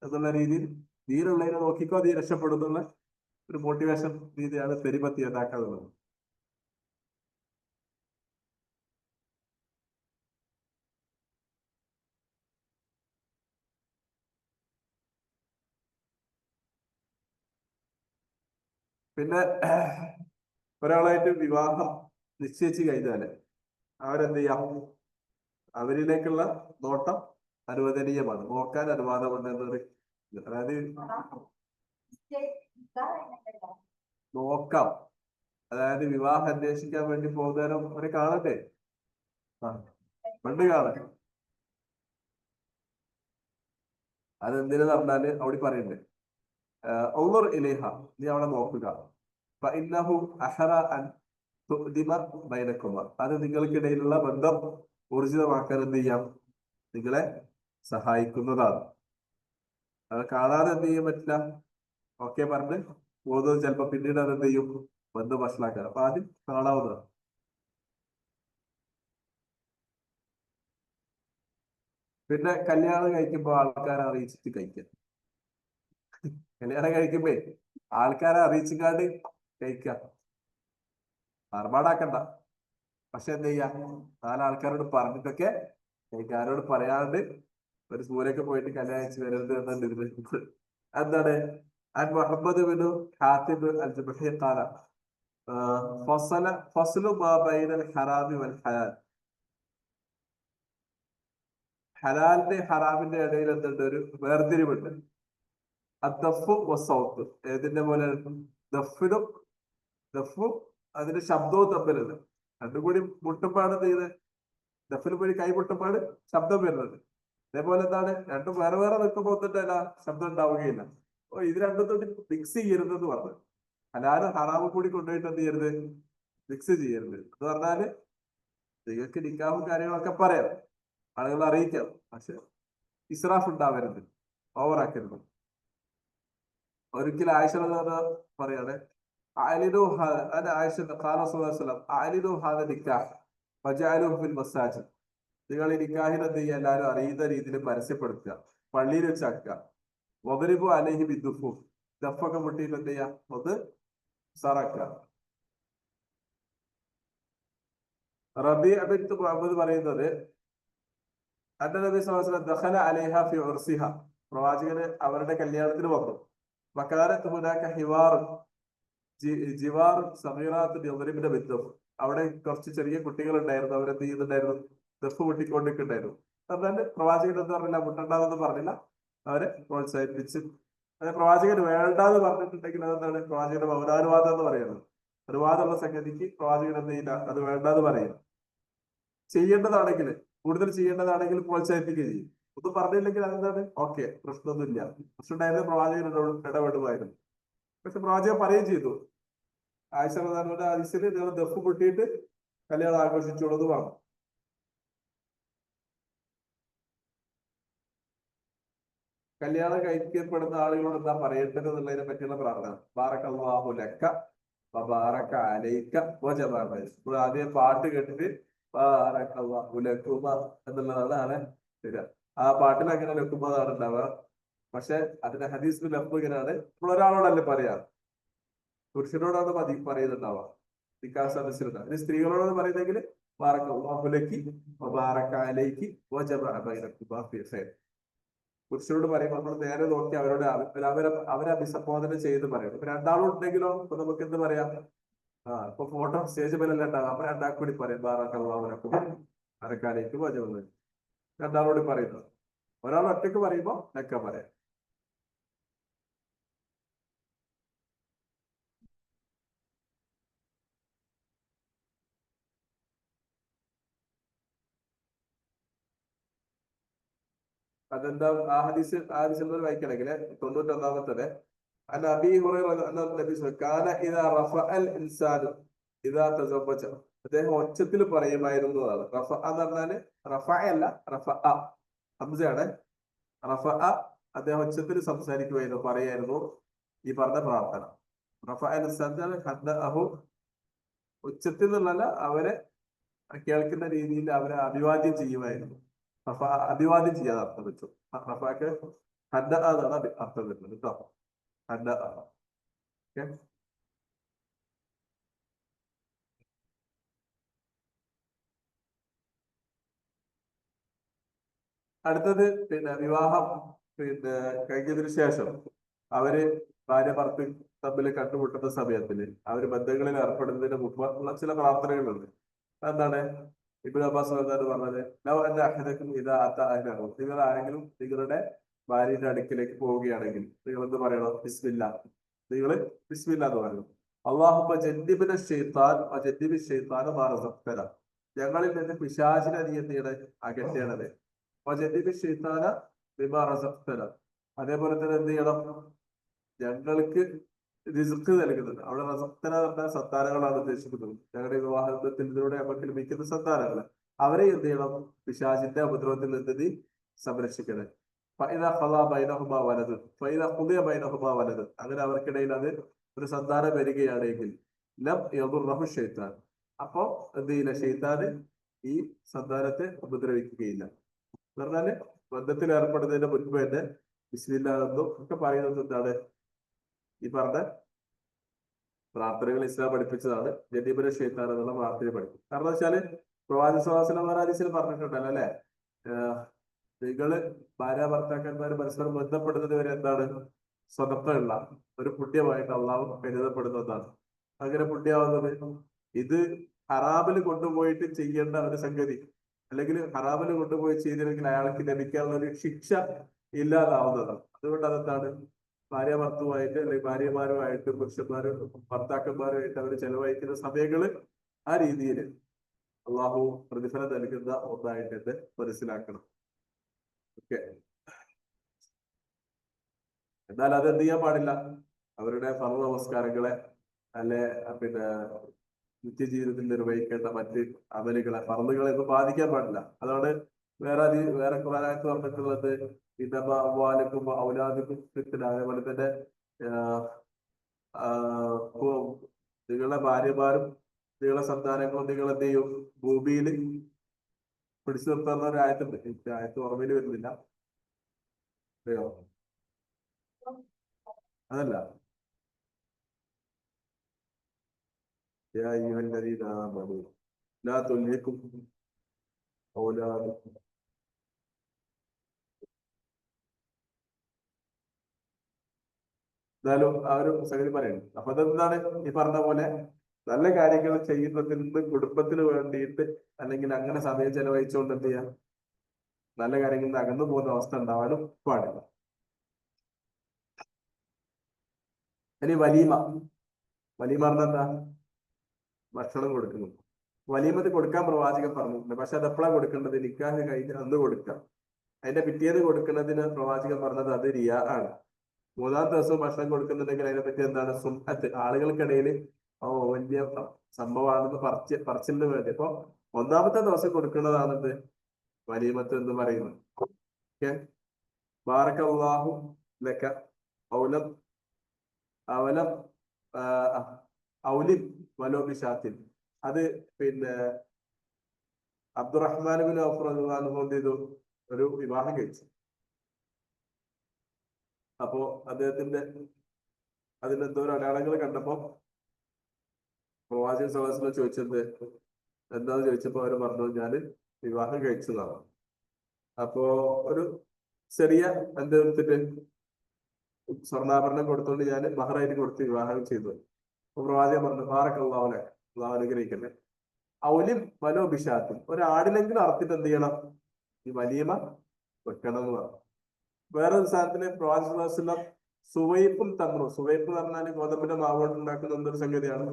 എന്നുള്ള രീതിയിൽ, ദീനുള്ളതിനെ നോക്കിക്കോ നീ രക്ഷപ്പെടും എന്നുള്ള ഒരു മോട്ടിവേഷൻ രീതിയാണ് തെരിബത്ത് യഥാക്ക എന്നുള്ളത്. പിന്നെ ഒരാളായിട്ട് വിവാഹം നിശ്ചയിച്ചു കഴിഞ്ഞാല് അവരെന്ത് ചെയ്യാം? അവരിലേക്കുള്ള നോട്ടം അനുവദനീയമാണ്, നോക്കാൻ അനുവാദമുണ്ട് എന്നൊരു അതായത് നോക്കാം, അതായത് വിവാഹം അന്വേഷിക്കാൻ വേണ്ടി പോകുന്നേരം അവരെ കാണട്ടെ. ആ, പെണ്ണ് കാണട്ടെ. അതെന്തിനു പറഞ്ഞാല് അവിടെ പറയണ്ടേ, ഔളർ ഇലേഹ, നീ അവളെ നോക്കുക, ഫഇന്നഹു അഹറ അൻ തുഅ്ദിമ ബൈനക്കുമ, അത് നിങ്ങൾക്കിടയിലുള്ള ബന്ധം ഊർജിതമാക്കാൻ എന്ത് ചെയ്യാം, നിങ്ങളെ സഹായിക്കുന്നതാണ്. അത് കാണാതെ എന്ത് ചെയ്യാൻ പറ്റില്ല, ഓക്കെ പറഞ്ഞ് പോകുന്നത് ചിലപ്പോ പിന്നീട് അത് എന്ത് ചെയ്യും, ബന്ധം വഷളാക്കാൻ. അപ്പൊ ആദ്യം കാണാവുന്നതാണ്. പിന്നെ കല്യാണം കഴിക്കുമ്പോൾ ആൾക്കാരെ അറിയിച്ചിട്ട് കഴിക്കാം. കല്യാണം കഴിക്കുമ്പോ ആൾക്കാരെ അറിയിച്ചിക്കാണ്ട് കഴിക്കാം, ആർഭാടാക്കണ്ട. പക്ഷെ എന്ത് ചെയ്യാ, നാലാൾക്കാരോട് പറഞ്ഞിട്ടൊക്കെ കഴിക്കാം. ആരോട് പറയാണ്ട് ഒരു സൂര്യൊക്കെ പോയിട്ട് കല്യാണം കഴിച്ച് വരരുത് എന്നുണ്ട് ഇതിൽ. എന്താണ്, عن محمد بن حاتم الجبحي قال فصل ما بين الحرام والحلال. ഹലാലിന്റെ ഹറാമിന്റെ ഇടയിൽ എന്തുണ്ട്, ഒരു വേർതിരിവുണ്ട്. അദ്ദഫു വസ്സൗത്ത്, ഏതിന്റെ പോലെ, ദഫിനും ദഫും അതിന്റെ ശബ്ദവും തമ്മിലുണ്ട്. രണ്ടും കൂടി മുട്ടുമ്പാട് ചെയ്ത് ദഫിന് പോയി കൈ മുട്ടുമ്പാട് ശബ്ദം വരുന്നത്. അതേപോലെ എന്താണ്, രണ്ടും വേറെ വേറെ നിൽക്കുമ്പോൾ ഒന്നിട്ടല്ല ശബ്ദം ഉണ്ടാവുകയില്ല. അപ്പൊ ഇത് രണ്ടും തൊട്ട് മിക്സ് ചെയ്യരുതെന്ന് പറഞ്ഞു. ഹലാലും ഹറാമും കൂടി കൊണ്ടുപോയിട്ട് എന്ത് ചെയ്യരുത്, മിക്സ് ചെയ്യരുത് എന്ന് പറഞ്ഞാല് നിങ്ങൾക്ക് നിക്കാഹും കാര്യങ്ങളൊക്കെ പറയാം, ആളുകളെ അറിയിക്കാം, പക്ഷെ ഇസ്രാഫ് ഉണ്ടാവരുത്, ഓവറാക്കരുത്. ഒരിക്കലും ആയിഷ പറയാണ്, നിങ്ങൾ ഈ നിക്കാഹിനെ എന്ത് ചെയ്യുക, എല്ലാവരും അറിയുന്ന രീതിയിൽ പരസ്യപ്പെടുത്തുക, പള്ളിയിൽ വെച്ചാക്കുക. വദരിബു അലൈഹി ബിദ്ദുഫു, ദഫൊക്കെ മുട്ടിയിട്ട് എന്ത് ചെയ്യാം, ഒന്ന് ഉസാറാക്കുക. റബീഅ ബിൻത് മുഹമ്മദ് പറയുന്നത്, അന്ന നബി സ്വല്ലല്ലാഹു അലൈഹി വസല്ലം ദഖല അലൈഹ ഫി ഉർസിഹ, പ്രവാചകന് അവരുടെ കല്യാണത്തിന് വന്നു. വകാനത്ത് ഹുനാക ഹിവാർ ജിവാർ സമീറാത്ത് യദ്രിബുന ബിദ്ദഫ്, അവിടെ കുറച്ച് ചെറിയ കുട്ടികൾ ഉണ്ടായിരുന്നു, അവരെന്ത് ചെയ്യുന്നുണ്ടായിരുന്നു, ദഫ് പൊട്ടിക്കൊണ്ടിരിക്കുന്നുണ്ടായിരുന്നു. പറഞ്ഞാല് പ്രവാചകൻ എന്താ പറഞ്ഞില്ല, മുട്ടണ്ടാന്നൊന്നും പറഞ്ഞില്ല, അവരെ പ്രോത്സാഹിപ്പിച്ച്. അതെ, പ്രവാചകൻ വേണ്ടാന്ന് പറഞ്ഞിട്ടുണ്ടെങ്കിൽ അതെന്താണ്, പ്രവാചകന്റെ മൗനാനുവാദം എന്ന് പറയുന്നത്. അനുവാദമുള്ള സംഗതിക്ക് പ്രവാചകൻ എന്ത് ചെയ്യില്ല, അത് വേണ്ടാന്ന് പറയും. ചെയ്യേണ്ടതാണെങ്കിൽ, കൂടുതൽ ചെയ്യേണ്ടതാണെങ്കിൽ പ്രോത്സാഹിപ്പിക്കുകയും ചെയ്യും. ഒന്നും പറഞ്ഞില്ലെങ്കിൽ അതെന്താണ്, ഓക്കെ, പ്രശ്നമൊന്നുമില്ല. പ്രശ്നം ഉണ്ടായിരുന്നത് പ്രവാചകൻ ഇടപെടുമായിരുന്നു. പക്ഷെ പ്രവാചകൻ പറയുകയും ചെയ്തു, ആയിഷ റളിയല്ലാഹു ഹദീസിൽ, നിങ്ങൾ ദഫ് പൊട്ടിയിട്ട് കല്യാണം ആഘോഷിച്ചോളൂ പറഞ്ഞു. കല്യാണം കഴിക്കപ്പെടുന്ന ആളുകളോട് എന്താ പറയേണ്ടത് എന്നുള്ളതിനെ പറ്റിയുള്ള പ്രാർത്ഥന, ബാറക്കല്ലാഹു ലക്ക വബാറക അലൈക വജബ. ഇപ്പോൾ ആദ്യം പാട്ട് കേട്ടിട്ട് ബാറക്കല്ലാഹു ലക്കുമ എന്നുള്ളതാണ് ശരിയാ. ആ പാട്ടിൽ അങ്ങനെ ലക്കുമ എന്നാണ് ഉണ്ടാവുക. പക്ഷെ അതിന്റെ ഹദീസിൽ ലഫ്ദ് ഇങ്ങനെയാണ്, ഇപ്പോൾ ഒരാളോടല്ലേ പറയാ, പുരുഷനോടാണ് പറയുന്നുണ്ടാവുക നിക്കാഹ് സദസ്സിലുണ്ടാവുക. ഇനി സ്ത്രീകളോട് പറയുന്നെങ്കിൽ ബാറക്കല്ലാഹു ലക്കി വബാറക അലൈകി വജബ ബൈനകുമാ ഫീ ഖൈർ. പുരുഷനോട് പറയുമ്പോൾ നമ്മൾ നേരെ നോക്കി അവരോട് അവരെ അഭിസംബോധന ചെയ്ത് പറയണം. ഇപ്പൊ രണ്ടാളും ഉണ്ടെങ്കിലോ ഇപ്പൊ നമുക്ക് എന്ത് പറയാം, ഇപ്പൊ ഫോട്ടോ സ്റ്റേജ് മേലെല്ലാം ഉണ്ടാകും, അപ്പൊ രണ്ടാൾക്കും കൂടി പറയും ബാറക്കല്ലാഹു അരക്കാലേക്ക് വജബ, രണ്ടാളോട് പറയുന്നത്. ഒരാൾ ഒറ്റയ്ക്ക് പറയുമ്പോ ലക്ക പറയാം. അതെന്താ, ആ ഹദീസിൽ വായിക്കണമെങ്കിൽ 91-ാമത്തത്, عن ابي هريره ان النبي كان اذا رفع الانسان اذا تزوج, അദ്ദേഹം ഒച്ചത്തിൽ പറയുമായിരുന്നു എന്നാണ്. റഫ എന്ന് പറഞ്ഞാല് റഫ അല്ല, റഫ ഹംസയാണ്. റഫ, അദ്ദേഹം ഒച്ചത്തിൽ സംസാരിക്കുമായിരുന്നു, പറയായിരുന്നു ഈ പറഞ്ഞ പ്രാർത്ഥന. റഫ അഹു, ഉച്ചത്തിൽ നിന്നല്ല, അവരെ കേൾക്കുന്ന രീതിയിൽ അവരെ അഭിവാദ്യം ചെയ്യുമായിരുന്നു. റഫ അഭിവാദ്യം ചെയ്യാൻ അർത്ഥം വെച്ചു. റഫക്ക് ഹദ്ദ എന്നാണ് അർത്ഥം വരുന്നത് കേട്ടോ. ഹദ്ദ. ഓക്കെ, അടുത്തത് പിന്നെ വിവാഹം പിന്നെ കഴിഞ്ഞതിന് ശേഷം അവര് ഭാര്യ ഭർത്തൃ തമ്മിൽ കണ്ടുമുട്ടുന്ന സമയത്തില് അവര് ബന്ധങ്ങളിൽ ഏർപ്പെടുന്നതിന് മുമ്പ് ഉള്ള ചില പ്രാർത്ഥനകളുണ്ട്. എന്താണ് ഇബ്നു അബ്ബാസ് പറഞ്ഞത്, ലൗ അന്ന അഹദക്കും ഇദാ അതാ അഹ്ലഹു, നിങ്ങൾ ആരെങ്കിലും നിങ്ങളുടെ ഭാര്യയുടെ അടുക്കിലേക്ക് പോവുകയാണെങ്കിൽ നിങ്ങൾ എന്ത് പറയണം? ബിസ്മില്ല. നിങ്ങൾ ബിസ്മില്ല എന്ന് പറയണം. അല്ലാഹുമ്മ ജന്നിബ്ന ശൈത്താൻ വജന്നിബി ശൈത്താന മാ റസഖ്തന. ഞങ്ങളിൽ നിന്ന് പിശാചിനെ നീ എന്ത് ചെയ്യണേ? അകറ്റണമേ. വജന്നിബി ശൈത്താന ബിമാ റസഖ്തന. അതേപോലെ തന്നെ എന്ത് ചെയ്യണം? ഞങ്ങൾക്ക് റിസ്ക് നൽകുന്നത്. അവിടെ റസഖ്തന പറഞ്ഞ സന്താനങ്ങളാണ് ഉദ്ദേശിക്കുന്നത്. ഞങ്ങളുടെ വിവാഹത്തിലൂടെ നമുക്ക് ലഭിക്കുന്ന സന്താനങ്ങൾ, അവരെ എന്ത് ചെയ്യണം? പിശാചിന്റെ ഉപദ്രവത്തിൽ നിന്ന് നീ സംരക്ഷിക്കണേ. അങ്ങനെ അവർക്കിടയിൽ അത് ഒരു സന്താനം വരികയാണെങ്കിൽ ഷെയ്ത്താൻ, അപ്പൊ എന്ത് ചെയ്യില്ല? ഷെയ്ത്താന് ഈ സന്താനത്തെ ഉപദ്രവിക്കുകയില്ല. എന്ന് പറഞ്ഞാല് ബന്ധത്തിൽ ഏർപ്പെടുന്നതിന് മുൻപ് തന്നെ ബിസ്മില്ലാ എന്നും ഒക്കെ പറയുന്നത് എന്താണ്? ഈ പറഞ്ഞ പ്രാർത്ഥനകൾ ഇസ്ലാം പഠിപ്പിച്ചതാണ്. ജനീബന ഷെയ്ത്താൻ എന്നുള്ള പ്രാർത്ഥന പഠിക്കും. കാരണം വെച്ചാല് പ്രവാചകൻ പറഞ്ഞിട്ടുണ്ടല്ലോ അല്ലെ, സ്ത്രീകള് ഭാര്യ ഭർത്താക്കന്മാര് പരസ്പരം ബന്ധപ്പെടുന്നത് വരെ എന്താണ്? സ്വതന്ത്രമുള്ള ഒരു പുണ്യമായിട്ട് അള്ളാഹു കരുതപ്പെടുന്നതാണ്. അങ്ങനെ പുണ്യമാവുന്നത് ഇത് ഹറാമിൽ കൊണ്ടുപോയിട്ട് ചെയ്യേണ്ട ഒരു സംഗതി, അല്ലെങ്കിൽ ഹറാമിൽ കൊണ്ടുപോയി ചെയ്തില്ലെങ്കിൽ അയാൾക്ക് ലഭിക്കാനുള്ള ഒരു ശിക്ഷ ഇല്ലാതാവുന്നതാണ്. അതുകൊണ്ട് അതെന്താണ്? ഭാര്യ ഭർത്തുമായിട്ട് അല്ലെങ്കിൽ ഭാര്യമാരുമായിട്ട് പുരുഷന്മാരും ഭർത്താക്കന്മാരുമായിട്ട് അവർ ചെലവഴിക്കുന്ന സമയങ്ങള് ആ രീതിയിൽ അള്ളാഹു പ്രതിഫലം നൽകുന്ന ഒന്നായിട്ട് തന്നെ മനസ്സിലാക്കണം. ഓക്കെ. എന്നാൽ അത് എന്ത് ചെയ്യാൻ പാടില്ല? അവരുടെ ഫർദ് നമസ്കാരങ്ങളെ അല്ലെ പിന്നെ നിത്യജീവിതത്തിൽ നിർവഹിക്കേണ്ട മറ്റ് അമലുകളെ, ഫർദുകളെ ഒന്നും ബാധിക്കാൻ പാടില്ല. അതാണ് വേറെ ഖുർആനിൽ പറഞ്ഞിട്ടുള്ളത്. ഇന്നമാലും ഔലാദുക്കും ഫിത്ന. അതേപോലെ തന്നെ നിങ്ങളുടെ ഭാര്യമാരും നിങ്ങളുടെ സന്താനങ്ങളും നിങ്ങൾ എന്ത് ചെയ്യും? ഭൂമിയിൽ പിടിച്ചു നിർത്തുന്ന ഒരു ആയത്തുണ്ട്. ആയത്ത് ഓർമ്മയിൽ വരുന്നില്ല. അറിയോ? അതല്ല, يا أيها الذين آمنوا لا تلهكم أولادكم. എന്നാലും ആ ഒരു സംഗതി പറയുന്നു. അപ്പൊ അതെന്താണ്? ഈ പറഞ്ഞ പോലെ നല്ല കാര്യങ്ങൾ ചെയ്യുന്നതിൽ നിന്ന് കുടുംബത്തിന് വേണ്ടിയിട്ട് അല്ലെങ്കിൽ അങ്ങനെ സമയം ചെലവഴിച്ചുകൊണ്ട് എന്ത് ചെയ്യാം? നല്ല കാര്യങ്ങളിൽ നിന്ന് അകന്നു പോകുന്ന അവസ്ഥ ഉണ്ടാവാനും പാടില്ല. ഇനി വലീമ. വലീമ പറഞ്ഞാൽ എന്താ? ഭക്ഷണം കൊടുക്കുന്നു. വലീമത്ത് കൊടുക്കാൻ പ്രവാചകൻ പറഞ്ഞിട്ടുണ്ട്. പക്ഷെ അത് എപ്പോഴാണ് കൊടുക്കേണ്ടത്? നിക്കാഹ് കഴിഞ്ഞ് അന്ന് കൊടുക്കാം. അതിന്റെ പിറ്റേന്ന് കൊടുക്കുന്നതിന് പ്രവാചകൻ പറഞ്ഞത് അത് റിയാ ആണ്. മൂന്നാമത്തെ ദിവസം ഭക്ഷണം കൊടുക്കുന്നുണ്ടെങ്കിൽ അതിനെപ്പറ്റി എന്താണ്? സുന്നത്ത്. ആളുകൾക്കിടയിൽ വലിയ സംഭവമാണെന്ന് പറച്ചിലിന് വേണ്ടി. അപ്പൊ ഒന്നാമത്തെ ദിവസം കൊടുക്കുന്നതാണെന്ത്? വലീമത്ത് എന്ന് പറയുന്നത്. ഓക്കെ. ബാറക്കല്ലാഹു ലക ഔലം അവലം ഔലിം വലോ ബിശാത്തിൻ. അത് പിന്നെ അബ്ദുറഹ്മാൻ ബിൻ ഔഫ് റളിയല്ലാഹു അൻഹു ചെയ്തു? ഒരു വിവാഹം കഴിച്ചു. അപ്പോ അദ്ദേഹത്തിന്റെ അതിലെന്തോ ഒരു അടയാളങ്ങൾ കണ്ടപ്പോ പ്രവാചകൻ സ്വല്ലല്ലാഹു അലൈഹി വസല്ലം ചോദിച്ചത് എന്താന്ന് ചോദിച്ചപ്പോ അവര് പറഞ്ഞു, ഞാൻ വിവാഹം കഴിച്ചതാണ്. അപ്പോ ഒരു ചെറിയ എന്ത് എടുത്തിട്ട് സ്വർണ്ണാഭരണം കൊടുത്തോണ്ട് ഞാൻ മഹറായിട്ട് കൊടുത്ത് വിവാഹം ചെയ്തു. അപ്പൊ പ്രവാചകൻ പറഞ്ഞു, ബാറക്കല്ലാഹു ലക, അല്ലാഹു അനുഗ്രഹിക്കട്ടെ, ഔലിം വലോ ബിശാത്തും, ഒരാടിനെങ്കിലും അറുത്തിട്ട് എന്ത് ചെയ്യണം? ഈ വലീമ വെക്കണം എന്ന് പറഞ്ഞു. വേറൊരു സാധനത്തിന് പ്രവാചകൻ സ്വല്ലല്ലാഹു അലൈഹി വസല്ലം സുവൈപ്പും തമ്രും, സുവൈപ്പ് എന്ന് പറഞ്ഞാൽ ഗോതമ്പിന്റെ മാവോട് ഉണ്ടാക്കുന്ന എന്തൊരു സംഗതിയാണ്,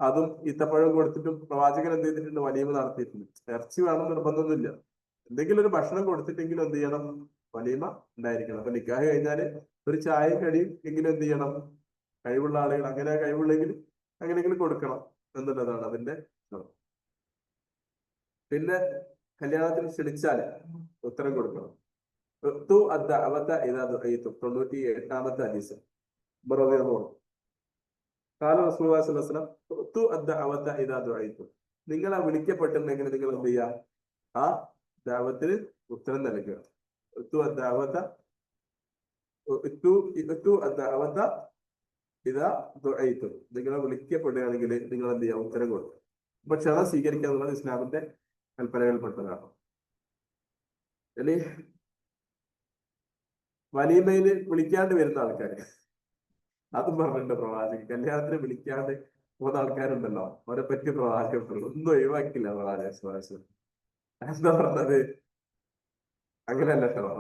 അതും ഈത്തപ്പഴവും കൊടുത്തിട്ടും പ്രവാചകൻ എന്ത് ചെയ്തിട്ടുണ്ട്? വലീമ നടത്തിയിട്ടുണ്ട്. ഇറച്ചി വേണം നിർബന്ധമൊന്നുമില്ല. എന്തെങ്കിലും ഒരു ഭക്ഷണം കൊടുത്തിട്ടെങ്കിലും എന്ത് ചെയ്യണം? വലീമ ഉണ്ടായിരിക്കണം. അപ്പൊ നിക്കാഹ് കഴിഞ്ഞാല് ഒരു ചായയും കടിയും എങ്കിലും എന്ത് ചെയ്യണം? കഴിവുള്ള ആളുകൾ, അങ്ങനെ കഴിവുള്ളെങ്കിൽ അങ്ങനെയെങ്കിലും കൊടുക്കണം എന്നുള്ളതാണ് അതിന്റെ. പിന്നെ കല്യാണത്തിന് ക്ഷണിച്ചാൽ ഉത്തരം കൊടുക്കണം. 98-ാമത്തെ ഹദീസ്. നിങ്ങൾ ആ വിളിക്കപ്പെട്ടിട്ടുണ്ടെങ്കിൽ നിങ്ങൾ എന്ത് ചെയ്യുക? ആ ദഅവത്തിന് ഉത്തരം നൽകുക. നിങ്ങളെ വിളിക്കപ്പെടുകയാണെങ്കിൽ നിങ്ങൾ എന്ത് ചെയ്യുക? ഉത്തരം കൊടുക്കുക. അപ്പൊ ക്ഷണം സ്വീകരിക്കുക എന്നുള്ളത് ഇസ്ലാമിന്റെ കൽപ്പനകൾപ്പെട്ടതാണ്. അല്ലെ വലീമയില് വിളിക്കാണ്ട് വരുന്ന ആൾക്കാര്, അതും പറഞ്ഞിട്ടുണ്ട് പ്രവാചകൻ. കല്യാണത്തിന് വിളിക്കാണ്ട് പോകുന്ന ആൾക്കാരുണ്ടല്ലോ, അവരെ പറ്റി പ്രവാചകൻ ഒന്നും ഒഴിവാക്കില്ല പ്രവാചകൻ. എന്താ പറഞ്ഞത്? അങ്ങനെയല്ല കേട്ടോ.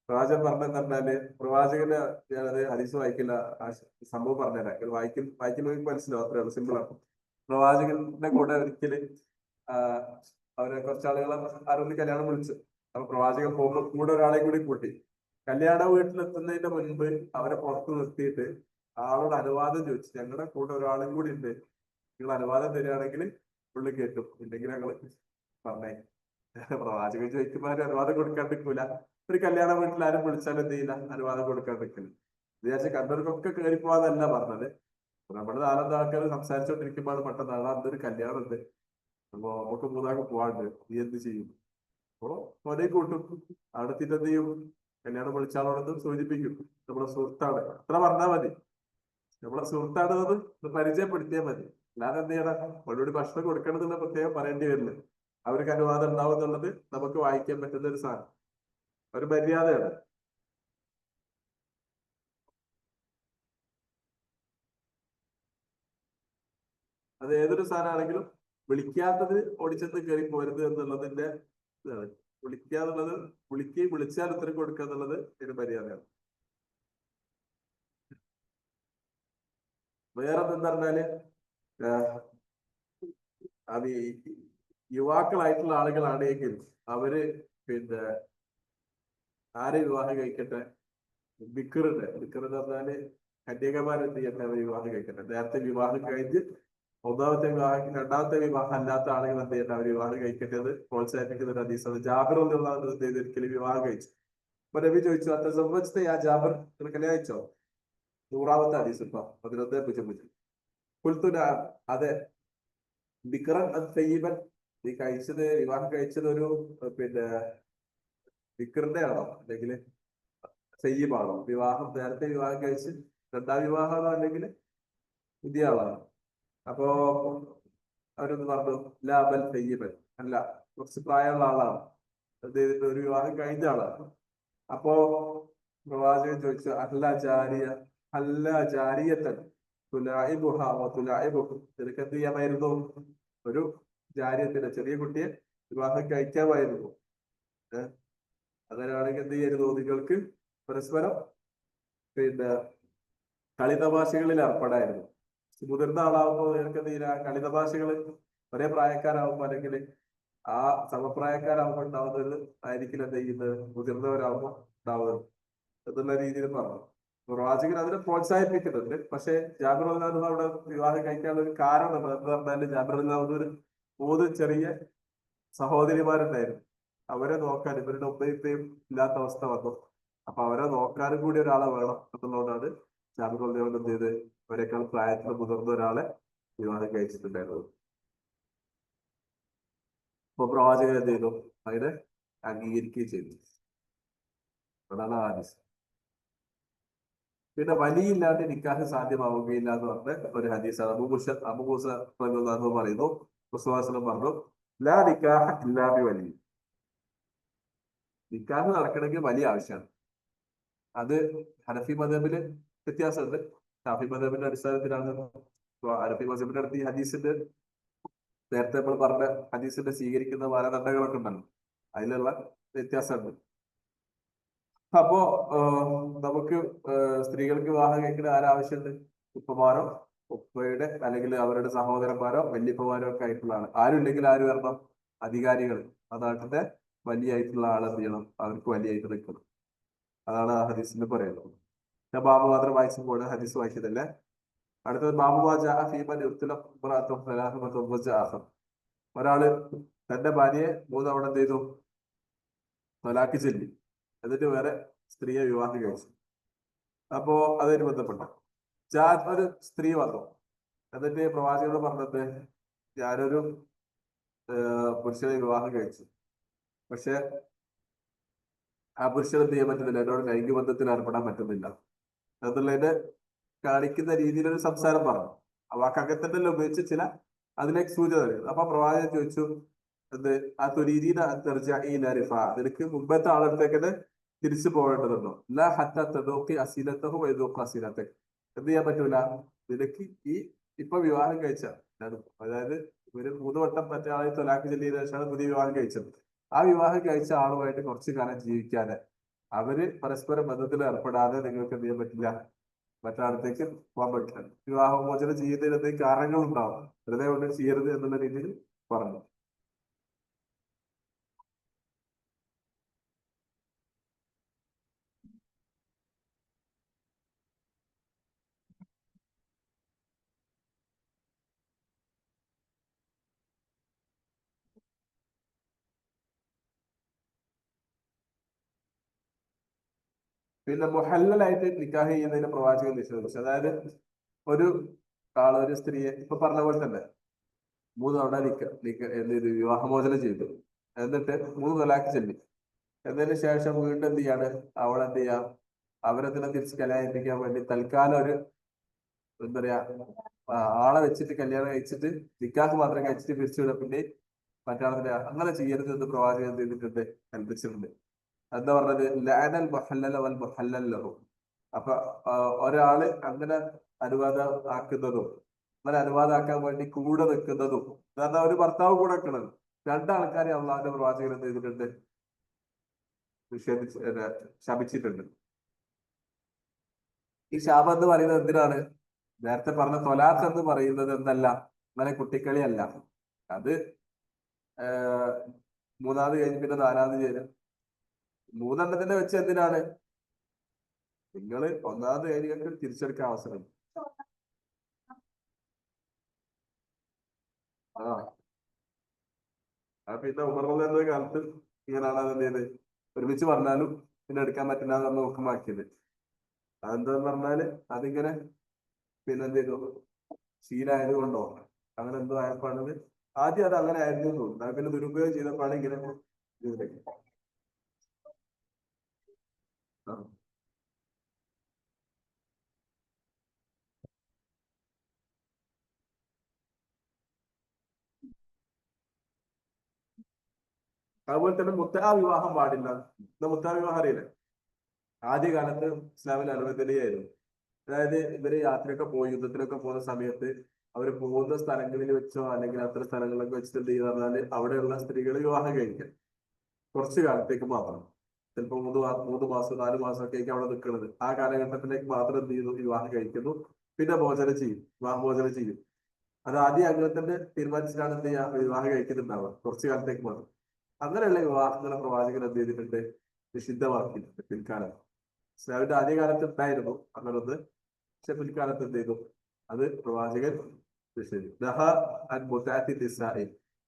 പ്രവാചകൻ പറഞ്ഞെന്ന് പറഞ്ഞാല് പ്രവാചകന്റെ ഞാനത് ഹദീസ് വായിക്കില്ല, ആ സംഭവം പറഞ്ഞുതരാം. വായിക്കുന്ന മനസ്സിലാവും, അത്രേ ഉള്ളൂ, സിമ്പിൾ ആണ്. പ്രവാചകന്റെ കൂടെ ഒരിക്കല് അവരെ കുറച്ചാളുകളെ ആരൊന്ന് കല്യാണം വിളിച്ചു. അപ്പൊ പ്രവാചകൻ പോകുമ്പോൾ കൂടെ ഒരാളെ കൂടി കൂട്ടി. കല്യാണ വീട്ടിലെത്തുന്നതിന്റെ മുൻപ് അവരെ പുറത്ത് നിർത്തിയിട്ട് ആളോട് അനുവാദം ചോദിച്ചു, ഞങ്ങളുടെ കൂടെ ഒരാളും കൂടി ഉണ്ട്, നിങ്ങൾ അനുവാദം തരികയാണെങ്കിൽ പുള്ളി കേട്ടും, ഇല്ലെങ്കിൽ ഞങ്ങൾ പറഞ്ഞേ. പ്രവാചകൻ ചോദിക്കുമ്പോൾ അനുവാദം കൊടുക്കാണ്ടിരിക്കൂല. ഒരു കല്യാണ വീട്ടിൽ ആരും വിളിച്ചാലും എന്ത് ചെയ്യില്ല, അനുവാദം കൊടുക്കാണ്ടിരിക്കില്ല. വിചാരിച്ച കണ്ടവർക്കൊക്കെ കയറി പോവാന്നല്ല പറഞ്ഞത്. നമ്മുടെ നാലഞ്ച് ആൾക്കാർ സംസാരിച്ചോണ്ടിരിക്കുമ്പോൾ പെട്ടെന്ന് അതൊരു കല്യാണം ഉണ്ട്, അപ്പൊ നമുക്ക് മൂന്നാൾക്ക് പോവാണ്ട്, നീ എന്ത് ചെയ്യും? അപ്പൊ മോനെ കൂട്ടും. അവിടെ എത്തിയിട്ട് എന്ത് ചെയ്യും? കല്യാണം വിളിച്ചാളോടൊന്ന് സൂചിപ്പിക്കും, നമ്മളെ സുഹൃത്താണ്, അത്ര പറഞ്ഞാൽ മതി. നമ്മളെ സുഹൃത്താണെന്നത് പരിചയപ്പെടുത്തിയാൽ മതി. അല്ലാതെ എന്ത് ചെയ്യണം, അവരോട് ഭക്ഷണം കൊടുക്കണമെന്നുള്ള പ്രത്യേകം പറയേണ്ടി വരില്ല. അവർക്ക് അനുവാദം ഉണ്ടാവും എന്നുള്ളത് നമുക്ക് വായിക്കാൻ പറ്റുന്ന ഒരു സാധനം, ഒരു മര്യാദയാണ്. അത് ഏതൊരു സാധനമാണെങ്കിലും വിളിക്കാത്തത് ഓടിച്ചെന്ന് കയറി പോരുത് എന്നുള്ളതിന്റെ ഇതാണ്. വിളിക്കാന്നുള്ളത്, വിളിച്ചാൽ ഉത്തരം കൊടുക്കുക എന്നുള്ളത് ഒരു മര്യാദയാണ്. വേറെ എന്താ പറഞ്ഞാല് അത് യുവാക്കളായിട്ടുള്ള ആളുകളാണെങ്കിൽ അവര് പിന്നെ ആരെ വിവാഹം കഴിക്കട്ടെ, ബിക്കർ എന്ന് പറഞ്ഞാല് കന്യകമാരെന്ത് ചെയ്യട്ടെ, അവർ വിവാഹം കഴിക്കട്ടെ. നേരത്തെ വിവാഹം കഴിഞ്ഞ് ഒന്നാമത്തെ വിവാഹം, രണ്ടാമത്തെ വിവാഹം അല്ലാത്ത ആളുകൾ എന്ത് ചെയ്യട്ടെ, അവർ വിവാഹം കഴിക്കേണ്ടത് പ്രോത്സാഹിപ്പിക്കുന്ന ഒരു ഹദീസാണ്. ജാബിർ ഒരിക്കലും വിവാഹം കഴിച്ചു. അപ്പൊ നബി ചോദിച്ചു, അത്ര സംബന്ധിച്ച ആ ജാബർ നിങ്ങൾ കല്യാണം കഴിച്ചോ? 100ാമത്തെ ഹദീസ് ഇപ്പൊ 11:00 കുൽത്തുന, അതെ. ബിക്റൻ തയ്യിബൻ, നീ കഴിച്ചത്, വിവാഹം കഴിച്ചത് ഒരു പിന്നെ ബിക്റിന്റെ ആണോ അല്ലെങ്കിൽ സയ്യിബാണോ? വിവാഹം നേരത്തെ വിവാഹം കഴിച്ച് രണ്ടാം വിവാഹമാണോ അല്ലെങ്കിൽ പുതിയ ആളാണോ? അപ്പോ അവരൊന്ന് പറഞ്ഞു, ലാബൽ തയ്യിബൻ, അല്ല, കുറച്ച് പ്രായമുള്ള ആളാണ്, അദ്ദേഹത്തിന്റെ ഒരു വിവാഹം കഴിഞ്ഞ ആളാണ്. അപ്പോ പ്രവാചകൻ ചോദിച്ചു, അല്ല ജാരിയത്തൻ നിനക്ക് എന്ത് ചെയ്യാമായിരുന്നു? ഒരു ജാരിയത്തിന്റെ, ചെറിയ കുട്ടിയെ വിവാഹം കഴിക്കാമായിരുന്നു. അങ്ങനെയാണെങ്കിൽ എന്ത് ചെയ്യരുത്, നിങ്ങൾക്ക് പരസ്പരം പിന്നെ കളിതമാശകളിൽ ഏർപ്പെടായിരുന്നു. മുതിർന്ന ആളാവുമ്പോൾ നിനക്ക് എന്ത് ചെയ്യുക, കളിതമാശകൾ ഒരേ പ്രായക്കാരാകുമ്പോൾ അല്ലെങ്കിൽ ആ സമപ്രായക്കാരാകുമ്പോൾ ഉണ്ടാവുന്നത് ആയിരിക്കില്ല എന്ത് ചെയ്യുന്നത്, മുതിർന്നവരാകുമ്പോൾ ഉണ്ടാവുന്നത് എന്നുള്ള രീതിയിൽ പറഞ്ഞു. പ്രവാചകൻ അതിനെ പ്രോത്സാഹിപ്പിക്കുന്നുണ്ട്. പക്ഷെ ജാബിർ അള്ളാഹു അവിടെ വിവാഹം കഴിക്കാനുള്ള ഒരു കാരണം എന്ന് പറഞ്ഞാല്, ജാബിർ അള്ളാഹു ഒരു 3 ചെറിയ സഹോദരിമാരുണ്ടായിരുന്നു. അവരെ നോക്കാൻ ഇവരുടെ ഉമ്മയും ഇല്ലാത്ത അവസ്ഥ വന്നു. അപ്പൊ അവരെ നോക്കാനും കൂടി ഒരാളെ വേണം എന്നുള്ളതുകൊണ്ടാണ് ജാബിർ അള്ളാഹു എന്ത് ചെയ്ത് അവരെക്കാൾ പ്രായത്തിൽ മുതിർന്ന ഒരാളെ വിവാഹം കഴിച്ചിട്ടുണ്ടായിരുന്നത്. അപ്പൊ പ്രവാചകൻ എന്ത് ചെയ്തു, അതിനെ അംഗീകരിക്കുകയും ചെയ്തു. അതാണ് ആദിസ്. പിന്നെ വലിയില്ലാണ്ട് നിക്കാഹ് സാധ്യമാവുകയില്ല എന്ന് പറഞ്ഞ ഒരു ഹദീസാണ്. അബൂബൂസ പറയുന്നു, മുസ്ലിം പറഞ്ഞു, ലാ നിക്കാഹ് ഇല്ലാ ബി വലി, നിക്കാഹ് നടക്കണമെങ്കിൽ വലിയ ആവശ്യമാണ്. അത് ഹനഫി മദബില് വ്യത്യാസമുണ്ട്, ഷാഫി മദബിന്റെ അടിസ്ഥാനത്തിലാണ്. ഹനഫി മദബിന്റെ അടുത്ത് ഈ ഹദീസിന്റെ, നേരത്തെ നമ്മൾ പറഞ്ഞ ഹദീസിന്റെ സ്വീകരിക്കുന്ന മാനദണ്ഡങ്ങളൊക്കെ ഉണ്ടല്ലോ, അതിലുള്ള വ്യത്യാസമുണ്ട്. അപ്പോ നമുക്ക് സ്ത്രീകൾക്ക് വിവാഹം കഴിക്കുന്ന ആരാവശ്യമുണ്ട്? ഉപ്പമാരോ, ഉപ്പയുടെ അല്ലെങ്കിൽ അവരുടെ സഹോദരന്മാരോ വല്യപ്പമാരോ ഒക്കെ ആയിട്ടുള്ള ആള്. ആരും ഇല്ലെങ്കിൽ ആര് വരണം? അധികാരികൾ, ആ നാട്ടിന്റെ വലിയായിട്ടുള്ള ആൾ എന്ത് ചെയ്യണം, അവർക്ക് വലിയായിട്ട് നിൽക്കണം. അതാണ് ആ ഹദീസിൽ പറയുന്നത്. ഞാൻ ബാബു മാത്രം വായിച്ചപ്പോൾ ഹദീസ് വായിച്ചതല്ലേ. അടുത്തത് ഒരാള് തന്റെ ഭാര്യയെ 3 തവണ എന്ത് ചെയ്തു, തൊലാക്ക് ചൊല്ലി, എന്നിട്ട് വേറെ സ്ത്രീയെ വിവാഹം കഴിച്ചു. അപ്പോ അതിന് ബന്ധപ്പെട്ട ഒരു സ്ത്രീ വന്നു, എന്നിട്ട് പ്രവാചകനോട് പറഞ്ഞത്, ഞാനൊരു പുരുഷനെ വിവാഹം കഴിച്ചു, പക്ഷെ ആ പുരുഷൻ എന്ത് ചെയ്യാൻ പറ്റുന്നില്ല, എന്നോട് ലൈംഗിക ബന്ധത്തിൽ ഏർപ്പെടാൻ പറ്റുന്നില്ല എന്നുള്ളതിന്റെ കാണിക്കുന്ന രീതിയിലൊരു സംസാരം പറഞ്ഞു. ആ വാക്ക് അകത്തന്നെ ഉപയോഗിച്ച് ചില അതിലേക്ക് സൂചന നൽകുന്നു. അപ്പൊ പ്രവാചകൻ ചോദിച്ചു, എന്ത് ആ തുരീദീന നിനക്ക് മുമ്പത്തെ ആളടുത്തേക്ക് തിരിച്ചു പോകേണ്ടതുണ്ടോ? ലാ ഹത്ത തദൂഖി അസീലത്തഹു വയദൂഖ അസീലത്തക, എന്ത് ചെയ്യാൻ പറ്റൂല, നിനക്ക് ഈ ഇപ്പൊ വിവാഹം കഴിച്ച, അതായത് ഒരു 3 വട്ടം മറ്റേ ആളെ തൊലാക്ക് ചൊല്ലിയതിനു ശേഷമാണ് പുതിയ വിവാഹം കഴിച്ചത്. ആ വിവാഹം കഴിച്ച ആളുമായിട്ട് കുറച്ചു കാലം ജീവിക്കാന് അവര് പരസ്പരം ബന്ധത്തിൽ ഏർപ്പെടാതെ നിങ്ങൾക്ക് എന്ത് ചെയ്യാൻ പറ്റില്ല, മറ്റൊരിടത്തേക്ക് പോകാൻ പറ്റില്ല. വിവാഹമോചനം ചെയ്യുന്നതിന് എന്തെങ്കിലും കാരണങ്ങൾ ഉണ്ടാവും, വെറുതെ കൊണ്ട് ചെയ്യരുത് എന്നുള്ള രീതിയിൽ പറഞ്ഞു. പിന്നെ മുഹല്ലലായിട്ട് നിക്കാഹ് ചെയ്യുന്നതിന് പ്രവാചകൻ നിഷേധിച്ചു. അതായത് ഒരു ഒരു സ്ത്രീയെ ഇപ്പൊ പറഞ്ഞ പോലെ തന്നെ 3 തവണ എന്ത് ചെയ്തു, വിവാഹമോചനം ചെയ്തു. എന്നിട്ട് 3 തലാഖ് ചൊല്ലി. എന്നതിന് ശേഷം വീണ്ടും എന്ത് ചെയ്യാണ്, അവൾ എന്ത് ചെയ്യാം, അവരെന്തിനെ തിരിച്ച് കല്യാണിപ്പിക്കാൻ വേണ്ടി തൽക്കാലം ഒരു എന്താ പറയാ ആളെ വെച്ചിട്ട് കല്യാണം കഴിച്ചിട്ട് നിക്കാഹ് മാത്രം കഴിച്ചിട്ട് പിരിച്ചുവിടുക, പിന്നെ മറ്റാളെ അങ്ങനെ ചെയ്യരുത് എന്ന് പ്രവാചകൻ എന്ത് ചെയ്തിട്ടുണ്ട്, കൽപ്പിച്ചിട്ടുണ്ട്. എന്താ പറഞ്ഞത്, ലാനൽ മുഹല്ലല വൽ മുഹല്ലൽ ലഹു. അപ്പൊ ഒരാള് അങ്ങനെ അനുവാദം ആക്കുന്നതും അങ്ങനെ അനുവാദമാക്കാൻ വേണ്ടി കൂടെ നിൽക്കുന്നതും, കാരണം ഒരു ഭർത്താവ് കൂടെ നിൽക്കണം, 2 ആൾക്കാരെ അള്ളാഹുവിന്റെ പ്രവാചകൻ എന്ത് ചെയ്തിട്ടുണ്ട്, നിഷേധിച്ച് ശപിച്ചിട്ടുണ്ട്. ഈ ശാപം എന്ന് പറയുന്നത് എന്തിനാണ്? നേരത്തെ പറഞ്ഞ തൊലാഖ് എന്ന് പറയുന്നത് എന്തല്ല, അങ്ങനെ കുട്ടിക്കളിയല്ല. അത് മൂന്നാമത് കഴിഞ്ഞ് പിന്നെ 4-ാമത് ചേരും. 3 എണ്ണത്തിന്റെ വെച്ച് എന്തിനാണ്, നിങ്ങൾ 1-ാമത് കഴിഞ്ഞ് തിരിച്ചെടുക്കാൻ അവസരം. പിന്നെ ഉമറുള്ള കാലത്ത് ഇങ്ങനെയാണ് അത് എന്ത് ചെയ്ത് ഒരുമിച്ച് പറഞ്ഞാലും പിന്നെ എടുക്കാൻ പറ്റില്ല എന്ന് നോക്കുമാക്കിയത്. അതെന്താന്ന് പറഞ്ഞാല് അതിങ്ങനെ പിന്നെ എന്ത് ചെയ്തു, ശീലായത് കൊണ്ടോ അങ്ങനെ എന്തോ ആയപ്പോഴാണ്. ആദ്യം അത് അങ്ങനെ ആയിരുന്നു തോന്നുന്നു, പിന്നെ ദുരുപയോഗം ചെയ്തപ്പോഴാണ് ഇങ്ങനെ ഇതിലേക്ക്. അതുപോലെ തന്നെ മുത്തആ വിവാഹം പാടില്ല. മുത്തആ വിവാഹം അറിയില്ലേ, ആദ്യകാലത്ത് ഇസ്ലാമിൽ അനുവദനീയായിരുന്നു. അതായത് ഇവര് യാത്രയൊക്കെ പോയി യുദ്ധത്തിലൊക്കെ പോകുന്ന സമയത്ത് അവർ പോകുന്ന സ്ഥലങ്ങളിൽ വെച്ചോ അല്ലെങ്കിൽ അത്തരം സ്ഥലങ്ങളിലൊക്കെ വെച്ചിട്ട് എന്ത് ചെയ്യുക പറഞ്ഞാല് അവിടെയുള്ള സ്ത്രീകൾ വിവാഹം കഴിക്കാം, കുറച്ചു കാലത്തേക്ക് മാത്രം. ചിലപ്പോൾ 3 മാസം 4 മാസം ഒക്കെ ആയിരിക്കും അവിടെ നിൽക്കുന്നത്. ആ കാലഘട്ടത്തിലേക്ക് മാത്രം എന്ത് ചെയ്യുന്നു, വിവാഹം കഴിക്കുന്നു, പിന്നെ മോചനം ചെയ്യും, വിവാഹമോചനം ചെയ്യും. അത് ആദ്യം അങ്ങനെ തന്നെ തീരുമാനിച്ചിട്ടാണ് എന്ത് ചെയ്യുക, വിവാഹം കഴിക്കുന്നുണ്ടാവുക, കുറച്ചു കാലത്തേക്ക് മാത്രം. അങ്ങനെയുള്ള വിവാഹങ്ങളെ പ്രവാചകൻ എന്ത് ചെയ്തിട്ടുണ്ട്, നിഷിദ്ധമാക്കിയിട്ടുണ്ട് പിൽക്കാലം. ഇസ്ലാമിന്റെ ആദ്യകാലത്ത് ഉണ്ടായിരുന്നു അങ്ങനൊന്ന്, പക്ഷെ പിൽക്കാലത്ത് എന്ത് ചെയ്തു, അത് പ്രവാചകൻ നിഷേധിച്ചു.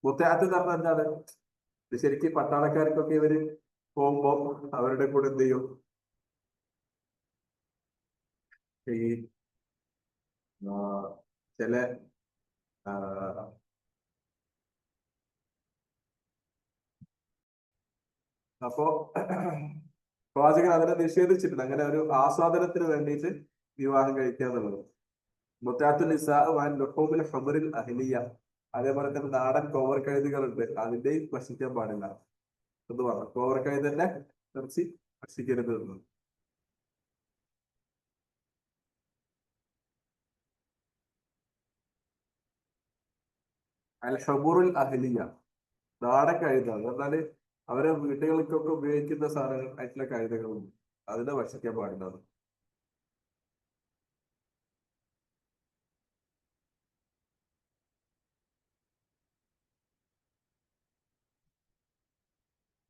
മുത്തഅത്ത് എന്ന് പറഞ്ഞാൽ എന്താണ്, ഇത് ശരിക്കും പട്ടാളക്കാർക്കൊക്കെ ഇവര് പോകുമ്പോ അവരുടെ കൂടെ എന്ത് ചെയ്യും, ഈ ചില അപ്പോ പ്രവാചകൻ അതിനെ നിഷേധിച്ചിട്ടുണ്ട്, അങ്ങനെ ഒരു ആസ്വാദനത്തിന് വേണ്ടിയിട്ട് വിവാഹം കഴിക്കുക എന്നുള്ളത്. മുത്തഅത്തുൽ നിസാ വൻ ലുഹൂമിൽ ഹുമറിൽ അഹ്ലിയ, അതേപോലെ തന്നെ നാടൻ കോവർ കഴുതുകളുണ്ട്, അതിന്റെയും ഭക്ഷിക്കാൻ പാടില്ല എന്ന് പറഞ്ഞു. കോവർ കഴുതന്നെ ഇറച്ചി ഭക്ഷിക്കരുത് എന്ന്. അൽ ഹുമുറുൽ അഹ്ലിയ, നാടൻ കഴുതാണ് എന്നാല് അവരെ വീടുകൾക്കൊക്കെ ഉപയോഗിക്കുന്ന സാധനങ്ങൾ ആയിട്ടുള്ള കഴുതകളുണ്ട്, അതിനെ ഭക്ഷിക്കാൻ പാടില്ല.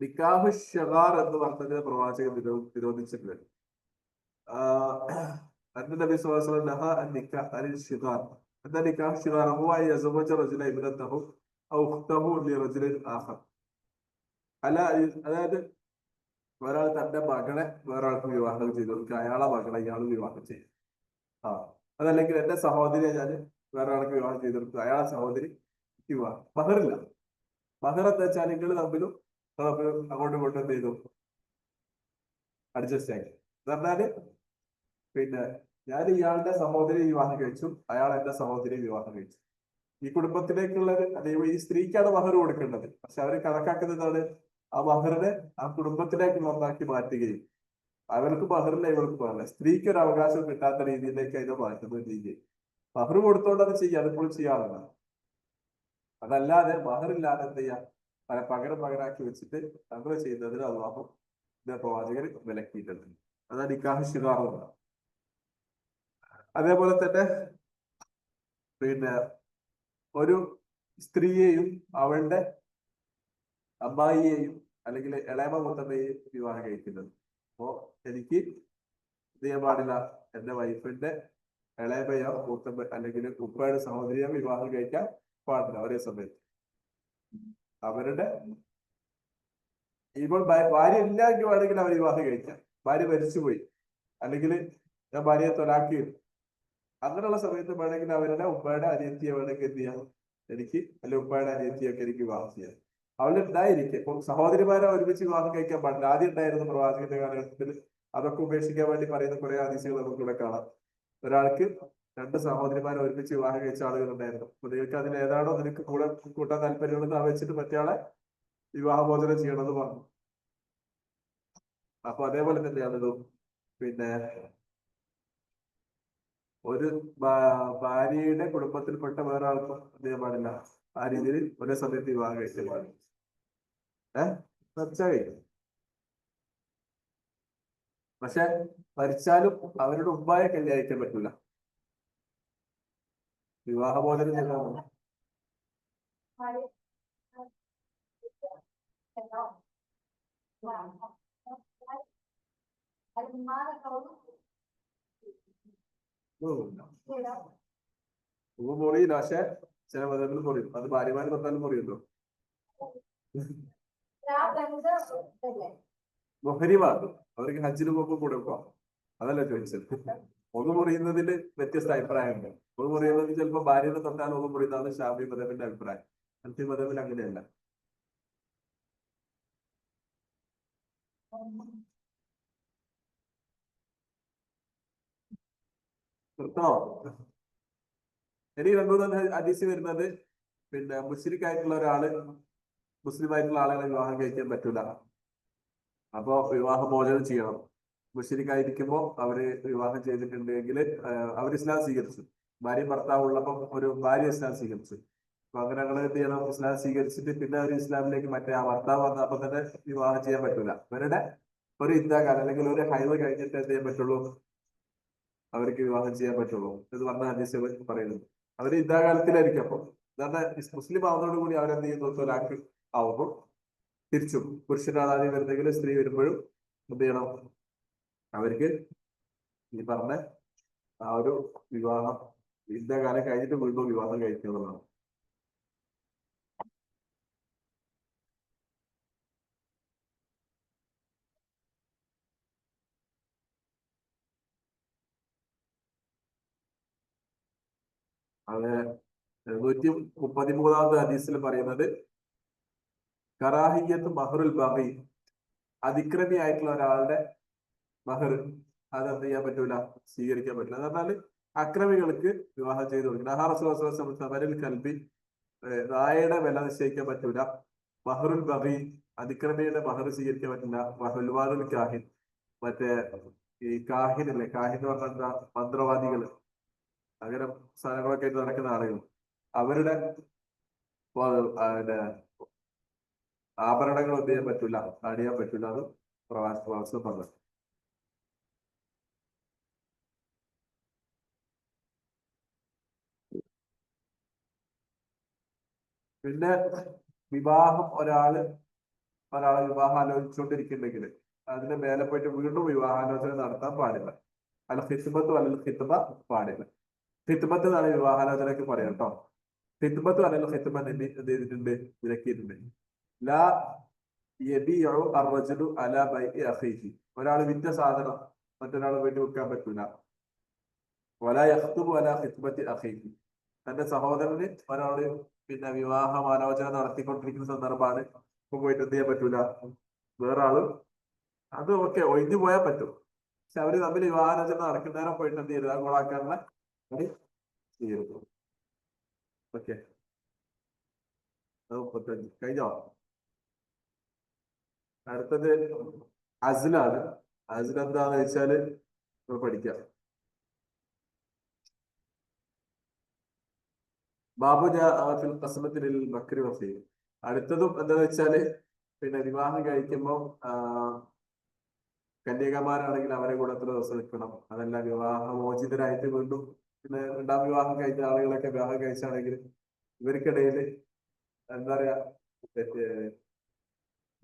നിക്കാഹ് ഷഗാർ എന്ന് പറഞ്ഞതിനെ പ്രവാചകൻ നിരോധിച്ചിട്ടുണ്ട്. അന്ന നബി സ്വല്ലല്ലാഹു അലൈഹി വസല്ലം നഹ അൻ നിക്കാഹ് അനിൽ ഷിഗാർ. എന്താ നിക്കാഹ് ഷിഗാർ? ഹുവ യസ്വജ റജുല ഇബ്നതഹു ഔ ഉഖ്തഹു ലിറജുലിൻ ആഖർ. അല്ല, അതായത് ഒരാൾ തന്റെ മകളെ വേറൊരാൾക്ക് വിവാഹം ചെയ്തു കൊടുക്കുക, അയാളെ മകളെ ഇയാൾ വിവാഹം ചെയ്യും. ആ, അതല്ലെങ്കിൽ എന്റെ സഹോദരിയെ ഞാൻ വേറൊരാൾക്ക് വിവാഹം ചെയ്തു കൊടുക്കുക, അയാളെ സഹോദരി വിവാഹം. മഹറില്ല. മഹർ എന്താ വെച്ചാൽ നിങ്ങൾ തമ്മിലും അങ്ങോട്ടും ഇങ്ങോട്ടും എന്ത് ചെയ്തു, അഡ്ജസ്റ്റ് ആക്കി. എന്ന് പറഞ്ഞാല് പിന്നെ ഞാൻ ഇയാളുടെ സഹോദരി വിവാഹം കഴിച്ചു, അയാൾ എന്റെ സഹോദരി വിവാഹം കഴിച്ചു. ഈ കുടുംബത്തിലേക്കുള്ള അല്ലെങ്കിൽ ഈ സ്ത്രീക്കാണ് മഹർ കൊടുക്കേണ്ടത്, പക്ഷെ അവര് കണക്കാക്കുന്നതാണ് ആ മഹറിനെ ആ കുടുംബത്തിലേക്ക് നന്നാക്കി മാറ്റുകയും അവർക്ക് മഹറില്ല ഇവർക്ക് മഹറില്ല, സ്ത്രീക്ക് ഒരു അവകാശം കിട്ടാത്ത രീതിയിലേക്ക് അതിനെ മാറ്റുന്ന രീതി. മഹർ കൊടുത്തോണ്ട് അത് ചെയ്യാം, അതിപ്പോഴും ചെയ്യാറുണ്ട്. അതല്ലാതെ മഹറില്ലാതെ എന്ത് ചെയ്യാം, പകരം പകരാക്കി വെച്ചിട്ട് അങ്ങനെ ചെയ്യുന്നതിന് അള്ളാഹു പ്രവാചകർ വിലക്കിയിട്ടുണ്ട്. അതാണ് നിക്കാഹ് ശിഗാർ. അതേപോലെ തന്നെ പിന്നെ ഒരു സ്ത്രീയെയും അവളുടെ അമ്മായിയെയും അല്ലെങ്കിൽ ഇളയമ മുത്തമ്മയെയും വിവാഹം കഴിക്കുന്നത്. അപ്പോ എനിക്ക് എന്ത് ചെയ്യാൻ പാടില്ല, എന്റെ വൈഫിന്റെ ഇളയമയോ മൂത്തമ്മ അല്ലെങ്കിൽ ഉപ്പയുടെ സഹോദരിയോ വിവാഹം കഴിക്കാൻ പാടില്ല ഒരേ സമയത്ത്. അവരുടെ ഇപ്പോൾ ഭാര്യ ഇല്ലെങ്കിൽ വേണമെങ്കിൽ അവർ വിവാഹം കഴിക്കാം. ഭാര്യ മരിച്ചുപോയി, അല്ലെങ്കിൽ ഞാൻ ഭാര്യയെ തൊലാക്കി, അങ്ങനെയുള്ള സമയത്ത് വേണമെങ്കിൽ അവരുടെ ഉപ്പയുടെ അനിയത്തിയെ വേണമെങ്കിൽ എന്ത് ചെയ്യാം, എനിക്ക് അല്ലെങ്കിൽ ഉപ്പയുടെ അനിയത്തിയൊക്കെ എനിക്ക് വിവാഹം ചെയ്യാം. അവളുടെ ഉണ്ടായിരിക്കും. ഇപ്പം സഹോദരിമാരെ ഒരുമിച്ച് വിവാഹം കഴിക്കാൻ പാടില്ല. ആദ്യം ഉണ്ടായിരുന്നു പ്രവാചകന്റെ കാലഘട്ടത്തിൽ. അതൊക്കെ ഉപേക്ഷിക്കാൻ വേണ്ടി പറയുന്ന കുറെ ഹദീസുകൾ നമുക്കിവിടെ കാണാം. ഒരാൾക്ക് രണ്ട് സഹോദരിമാരെ ഒരുമിച്ച് വിവാഹം കഴിച്ച ആളുകൾ ഉണ്ടായിരുന്നു. അപ്പൊ നിങ്ങൾക്ക് അതിൽ ഏതാണോ നിനക്ക് കൂടെ കൂട്ടാൻ താല്പര്യമുള്ളത് ആ വെച്ചിട്ട് മറ്റേയാളെ വിവാഹമോചനം ചെയ്യണമെന്ന് പറഞ്ഞു. അപ്പൊ അതേപോലെ തന്നെയാണിതും. പിന്നെ ഒരു ഭാര്യയുടെ കുടുംബത്തിൽപ്പെട്ട വേറെ ആൾക്കും എന്ത് ചെയ്യാൻ പാടില്ല, ആ രീതിയിൽ ഒരേ സമയത്ത് വിവാഹം കഴിക്കാൻ പാടില്ല. മരിച്ചാൽ കഴിക്കും. പക്ഷെ മരിച്ചാലും അവരുടെ ഉമ്മായെ കല്യാണിക്കാൻ പറ്റൂല. വിവാഹമോചനം ചെയ്താൽ മുറിയില്ല. പക്ഷെ ചില മതങ്ങളിൽ മുറിയും. അത് ഭാര്യമാര് തൊട്ടാലും മുറിയുണ്ടോ? മൊഹരിമാണ്. അവർക്ക് ഹജ്ജിന് പോകുമ്പോൾ കൂടെ പോവാം. അതല്ല ചോദിച്ചത്. ഒന്ന് മുറിയുന്നതിൽ വ്യത്യസ്ത അഭിപ്രായമുണ്ട്. ഒന്ന് മുറിയുന്നത് ചിലപ്പോൾ ഭാര്യനെ തൊട്ടാൽ ഒന്ന് മുറിയുന്നതാണ് ഷാഫി മദബിന്റെ അഭിപ്രായം. ഹനഫി മദബിൽ അങ്ങനെയല്ല. ഇനി രണ്ടു ഹദീസ് വരുന്നത്, പിന്നെ മുശ്രിക്കായിട്ടുള്ള ഒരാള് മുസ്ലിം ആയിട്ടുള്ള ആളുകളെ വിവാഹം കഴിക്കാൻ പറ്റൂല. അപ്പോ വിവാഹമോചനം ചെയ്യണം. മുശ്രിക്കായിരിക്കുമ്പോൾ അവര് വിവാഹം ചെയ്തിട്ടുണ്ടെങ്കിൽ അവർ ഇസ്ലാം സ്വീകരിച്ചു. ഭാര്യ ഭർത്താവ് ഉള്ളപ്പം ഒരു ഭാര്യ ഇസ്ലാം സ്വീകരിച്ചു. അപ്പൊ അങ്ങനെ അങ്ങനെ എന്ത് ചെയ്യണം, ഇസ്ലാം സ്വീകരിച്ചിട്ട് പിന്നെ അവർ ഇസ്ലാമിലേക്ക് മറ്റേ ആ ഭർത്താവ് വന്ന അപ്പൊ തന്നെ വിവാഹം ചെയ്യാൻ പറ്റൂല. അവരുടെ ഒരു ഇദ്ദാകാലം അല്ലെങ്കിൽ ഒരു ഹൈവ് കഴിഞ്ഞിട്ട് എന്ത് ചെയ്യാൻ പറ്റുള്ളൂ, അവർക്ക് വിവാഹം ചെയ്യാൻ പറ്റുള്ളൂ എന്ന് പറഞ്ഞ ഹദീസ് പറയുന്നത്. അവർ ഇദ്ദാകാലത്തിലായിരിക്കും. അപ്പൊ എന്താണ് മുസ്ലിം ആവുന്നതോടുകൂടി അവരെന്ത് ചെയ്യുന്നു, തൊലാക്ക് ആവുമ്പോൾ തിരിച്ചും പുരുഷനാണ് വരുന്നെങ്കിൽ സ്ത്രീ വരുമ്പോഴും എന്ത് ചെയ്യണം, അവർക്ക് ഈ പറഞ്ഞ ആ ഒരു വിവാഹം ഇദ്ദാകാലം കഴിഞ്ഞിട്ട് വീണ്ടും വിവാഹം കഴിക്കുന്നതാണ്. അത് 133ാമത്തെ ഹദീസിൽ പറയുന്നത്, കറാഹിയത്ത് മഹറുൽ ബഗി, അതിക്രമി ആയിട്ടുള്ള ഒരാളുടെ മഹർ അതെന്ത് ചെയ്യാൻ പറ്റൂല, സ്വീകരിക്കാൻ പറ്റില്ല. എന്ന് പറഞ്ഞാല് അക്രമികൾക്ക് വിവാഹം ചെയ്തു കൊടുക്കണം. സമരിൽ കൽബി, നായയുടെ വില നിശ്ചയിക്കാൻ പറ്റൂല. മഹറുൽ ബഗി, അതിക്രമിയുടെ മഹർ സ്വീകരിക്കാൻ പറ്റില്ല. വഹുൽവാനുൽ കാഹിൻ, മറ്റേ ഈ കാഹിനല്ലേ, കാഹിൻ എന്ന് പറഞ്ഞാൽ മന്ത്രവാദികൾ, അങ്ങനെ സാധനങ്ങളൊക്കെ ആയിട്ട് നടക്കുന്ന ആളുകൾ, അവരുടെ ആഭരണങ്ങൾ എന്ത് ചെയ്യാൻ പറ്റൂല, അണിയാൻ പറ്റൂല. അത് പ്രവാസം പറഞ്ഞു. പിന്നെ വിവാഹം ഒരാളെ വിവാഹം ആലോചിച്ചുകൊണ്ടിരിക്കുന്നുണ്ടെങ്കിൽ അതിന്റെ മേലെ പോയിട്ട് വീണ്ടും വിവാഹാലോചന നടത്താൻ പാടില്ല. അല്ല ഹിത്ബത്ത് അല്ല ഹിത്ബ പാടില്ല. ഹിത്ബത്ത് എന്നാണ് വിവാഹാലോചനയ്ക്ക് പറയാം കേട്ടോ. ഹിത്ബത്ത് അല്ല ഹിത്ബ എന്ത് ചെയ്തിട്ടുണ്ട്, വിലക്കിയിട്ടുണ്ട്. ലാ യബിഉ അർറജുലു അലാ ബൈഇ അഖീഹി, ഒരാൾ വിറ്റ സാധനം മറ്റൊരാൾ പോയിട്ട് വിൽക്കാൻ പറ്റൂല. വലാ യഖ്തുബു അലാ ഹിത്ബത്തി അഖീഹി, തന്റെ സഹോദരന് ഒരാള് പിന്നെ വിവാഹമാലോചന നടത്തിക്കൊണ്ടിരിക്കുന്ന സന്ദർഭമാണ്. ഇപ്പൊ പോയിട്ട് എന്ത് ചെയ്യാൻ പറ്റൂല, വേറെ ആള് അത് ഓക്കെ ഒഴിഞ്ഞു പോയാൽ പറ്റും. പക്ഷെ അവര് തമ്മിൽ വിവാഹാലോചന നടക്കുന്നേരം പോയിട്ട് എന്ത് ചെയ്യരുത്, അത് ഗുണാക്കാനുള്ള പണി ചെയ്യരുത്. ഓക്കെ, 35 കഴിഞ്ഞോ? അടുത്തത് അസ്ലാണ്. അസ്ൽ എന്താന്ന് വെച്ചാല് പഠിക്കാം. ബാബു കസ്മത്തിൽ മക്രി വഫീ. അടുത്തതും എന്താന്ന് വെച്ചാല് പിന്നെ വിവാഹം കഴിക്കുമ്പോൾ കന്യകമാരാണെങ്കിൽ അവരെ കൂടെ എത്ര ദിവസം നിൽക്കണം, അതല്ല വിവാഹമോചിതരായിട്ട് വീണ്ടും പിന്നെ രണ്ടാം വിവാഹം കഴിച്ച ആളുകളൊക്കെ വിവാഹം കഴിച്ചാണെങ്കിൽ ഇവർക്കിടയിൽ എന്താ പറയാ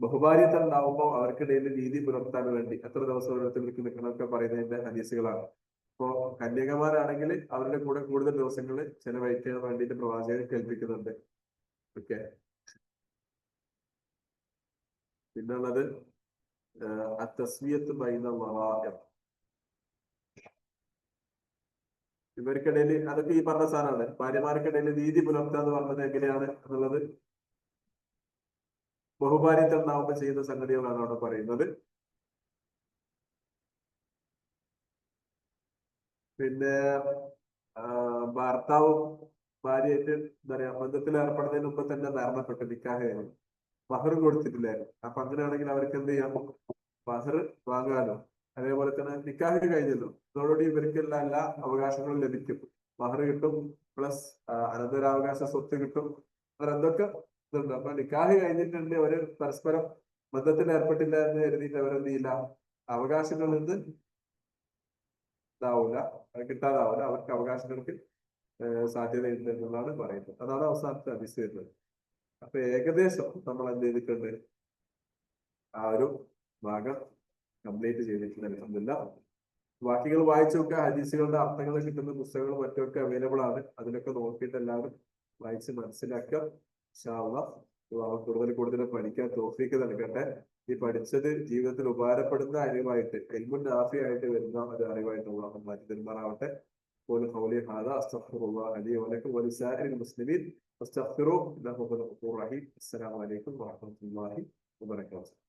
ബഹുഭാര്യത്വം ഉണ്ടാവുമ്പോൾ അവർക്കിടയിൽ നീതി പുലർത്താൻ വേണ്ടി എത്ര ദിവസം ഓരോരുത്തർക്ക് നിൽക്കണമൊക്കെ പറയുന്നതിന്റെ ഹദീസുകളാണ്. ഇപ്പോ കന്യകമാരാണെങ്കിൽ അവരുടെ കൂടെ കൂടുതൽ ദിവസങ്ങൾ ചെലവഴിക്കാൻ വേണ്ടിയിട്ട് പ്രവാചകൻ കേൾപ്പിക്കുന്നുണ്ട്. ഓക്കെ. പിന്നുള്ളത് തസ്വിയത്ത് ബൈന വറാഇർ. ഇവർക്കിടയിൽ അതൊക്കെ ഈ പറഞ്ഞ സാധനമാണ്. ഭാര്യമാർക്കിടയിൽ നീതി പുലർത്തുക എന്ന് പറഞ്ഞത് എങ്ങനെയാണ് എന്നുള്ളത് ബഹുഭാര്യത്വം ഉണ്ടാവുമ്പോൾ ചെയ്യുന്ന സംഗതികളാണ് അവിടെ പറയുന്നത്. പിന്നെ ഭർത്താവും ഭാര്യയായിട്ട് എന്താ പറയാ ബന്ധത്തിൽ ഏർപ്പെടുന്നതിന് മുമ്പ് തന്നെ മരണപ്പെട്ടു, നിക്കാഹയായിരുന്നു, മഹർ കൊടുത്തിട്ടില്ലായിരുന്നു. അപ്പൊ അങ്ങനെയാണെങ്കിൽ അവർക്ക് എന്ത് ചെയ്യാം, മഹർ വാങ്ങാനോ. അതേപോലെ തന്നെ നിക്കാഹ് കഴിഞ്ഞല്ലോ, അതോടുകൂടി ഇവർക്കുള്ള എല്ലാ അവകാശങ്ങളും ലഭിക്കും. മഹർ കിട്ടും, പ്ലസ് അനന്തരാവകാശ സ്വത്ത് കിട്ടും, അവരെന്തൊക്കെ ഇതുണ്ട്. അപ്പൊ നിക്കാഹ് കഴിഞ്ഞിട്ടുണ്ട്, അവര് പരസ്പരം ബന്ധത്തിൽ ഏർപ്പെട്ടില്ല എന്ന് കരുതിയിട്ട് അവരെന്ത് ചെയ്യില്ല, അവകാശങ്ങളിൽ നിന്ന് ഇതാവൂല, കിട്ടാതാവൂല, അവർക്ക് അവകാശങ്ങൾക്ക് സാധ്യതയുണ്ട് എന്നുള്ളതാണ് പറയുന്നത്. അതാണ് അവസാനത്തെ ഹദീസ് വരുന്നത്. അപ്പൊ ഏകദേശം നമ്മൾ എന്ത് ചെയ്തിട്ടുണ്ട്, ആ ഒരു ഭാഗം കംപ്ലീറ്റ് ചെയ്തിട്ടുണ്ട്. അൽഹംദുലില്ലാ. ബാക്കികൾ വായിച്ചു നോക്കുക. ഹദീസുകളുടെ അർത്ഥങ്ങൾ കിട്ടുന്ന പുസ്തകങ്ങളും മറ്റൊക്കെ അവൈലബിൾ ആണ്. അതിലൊക്കെ നോക്കിയിട്ട് എല്ലാവരും വായിച്ച് മനസ്സിലാക്കുക. ഇൻഷാ അല്ലാഹ് കൂടുതൽ കൂടുതൽ പഠിക്കാൻ തൗഫീഖ് നൽകട്ടെ. ഈ പഠിച്ചത് ജീവിതത്തിൽ ഉപകാരപ്പെടുന്ന അറിവായിട്ട്, ഇൽമുൻ നാഫിയായിട്ട് വരുന്ന ഒരു അറിവായിട്ട് അല്ലാഹു മാറ്റി തരുമാറാവട്ടെ. قولوا قولي هذا استغفر الله لي ولكم ولسائر المسلمين فاستغفروه انه هو الغفور الرحيم. السلام عليكم ورحمه الله وبركاته.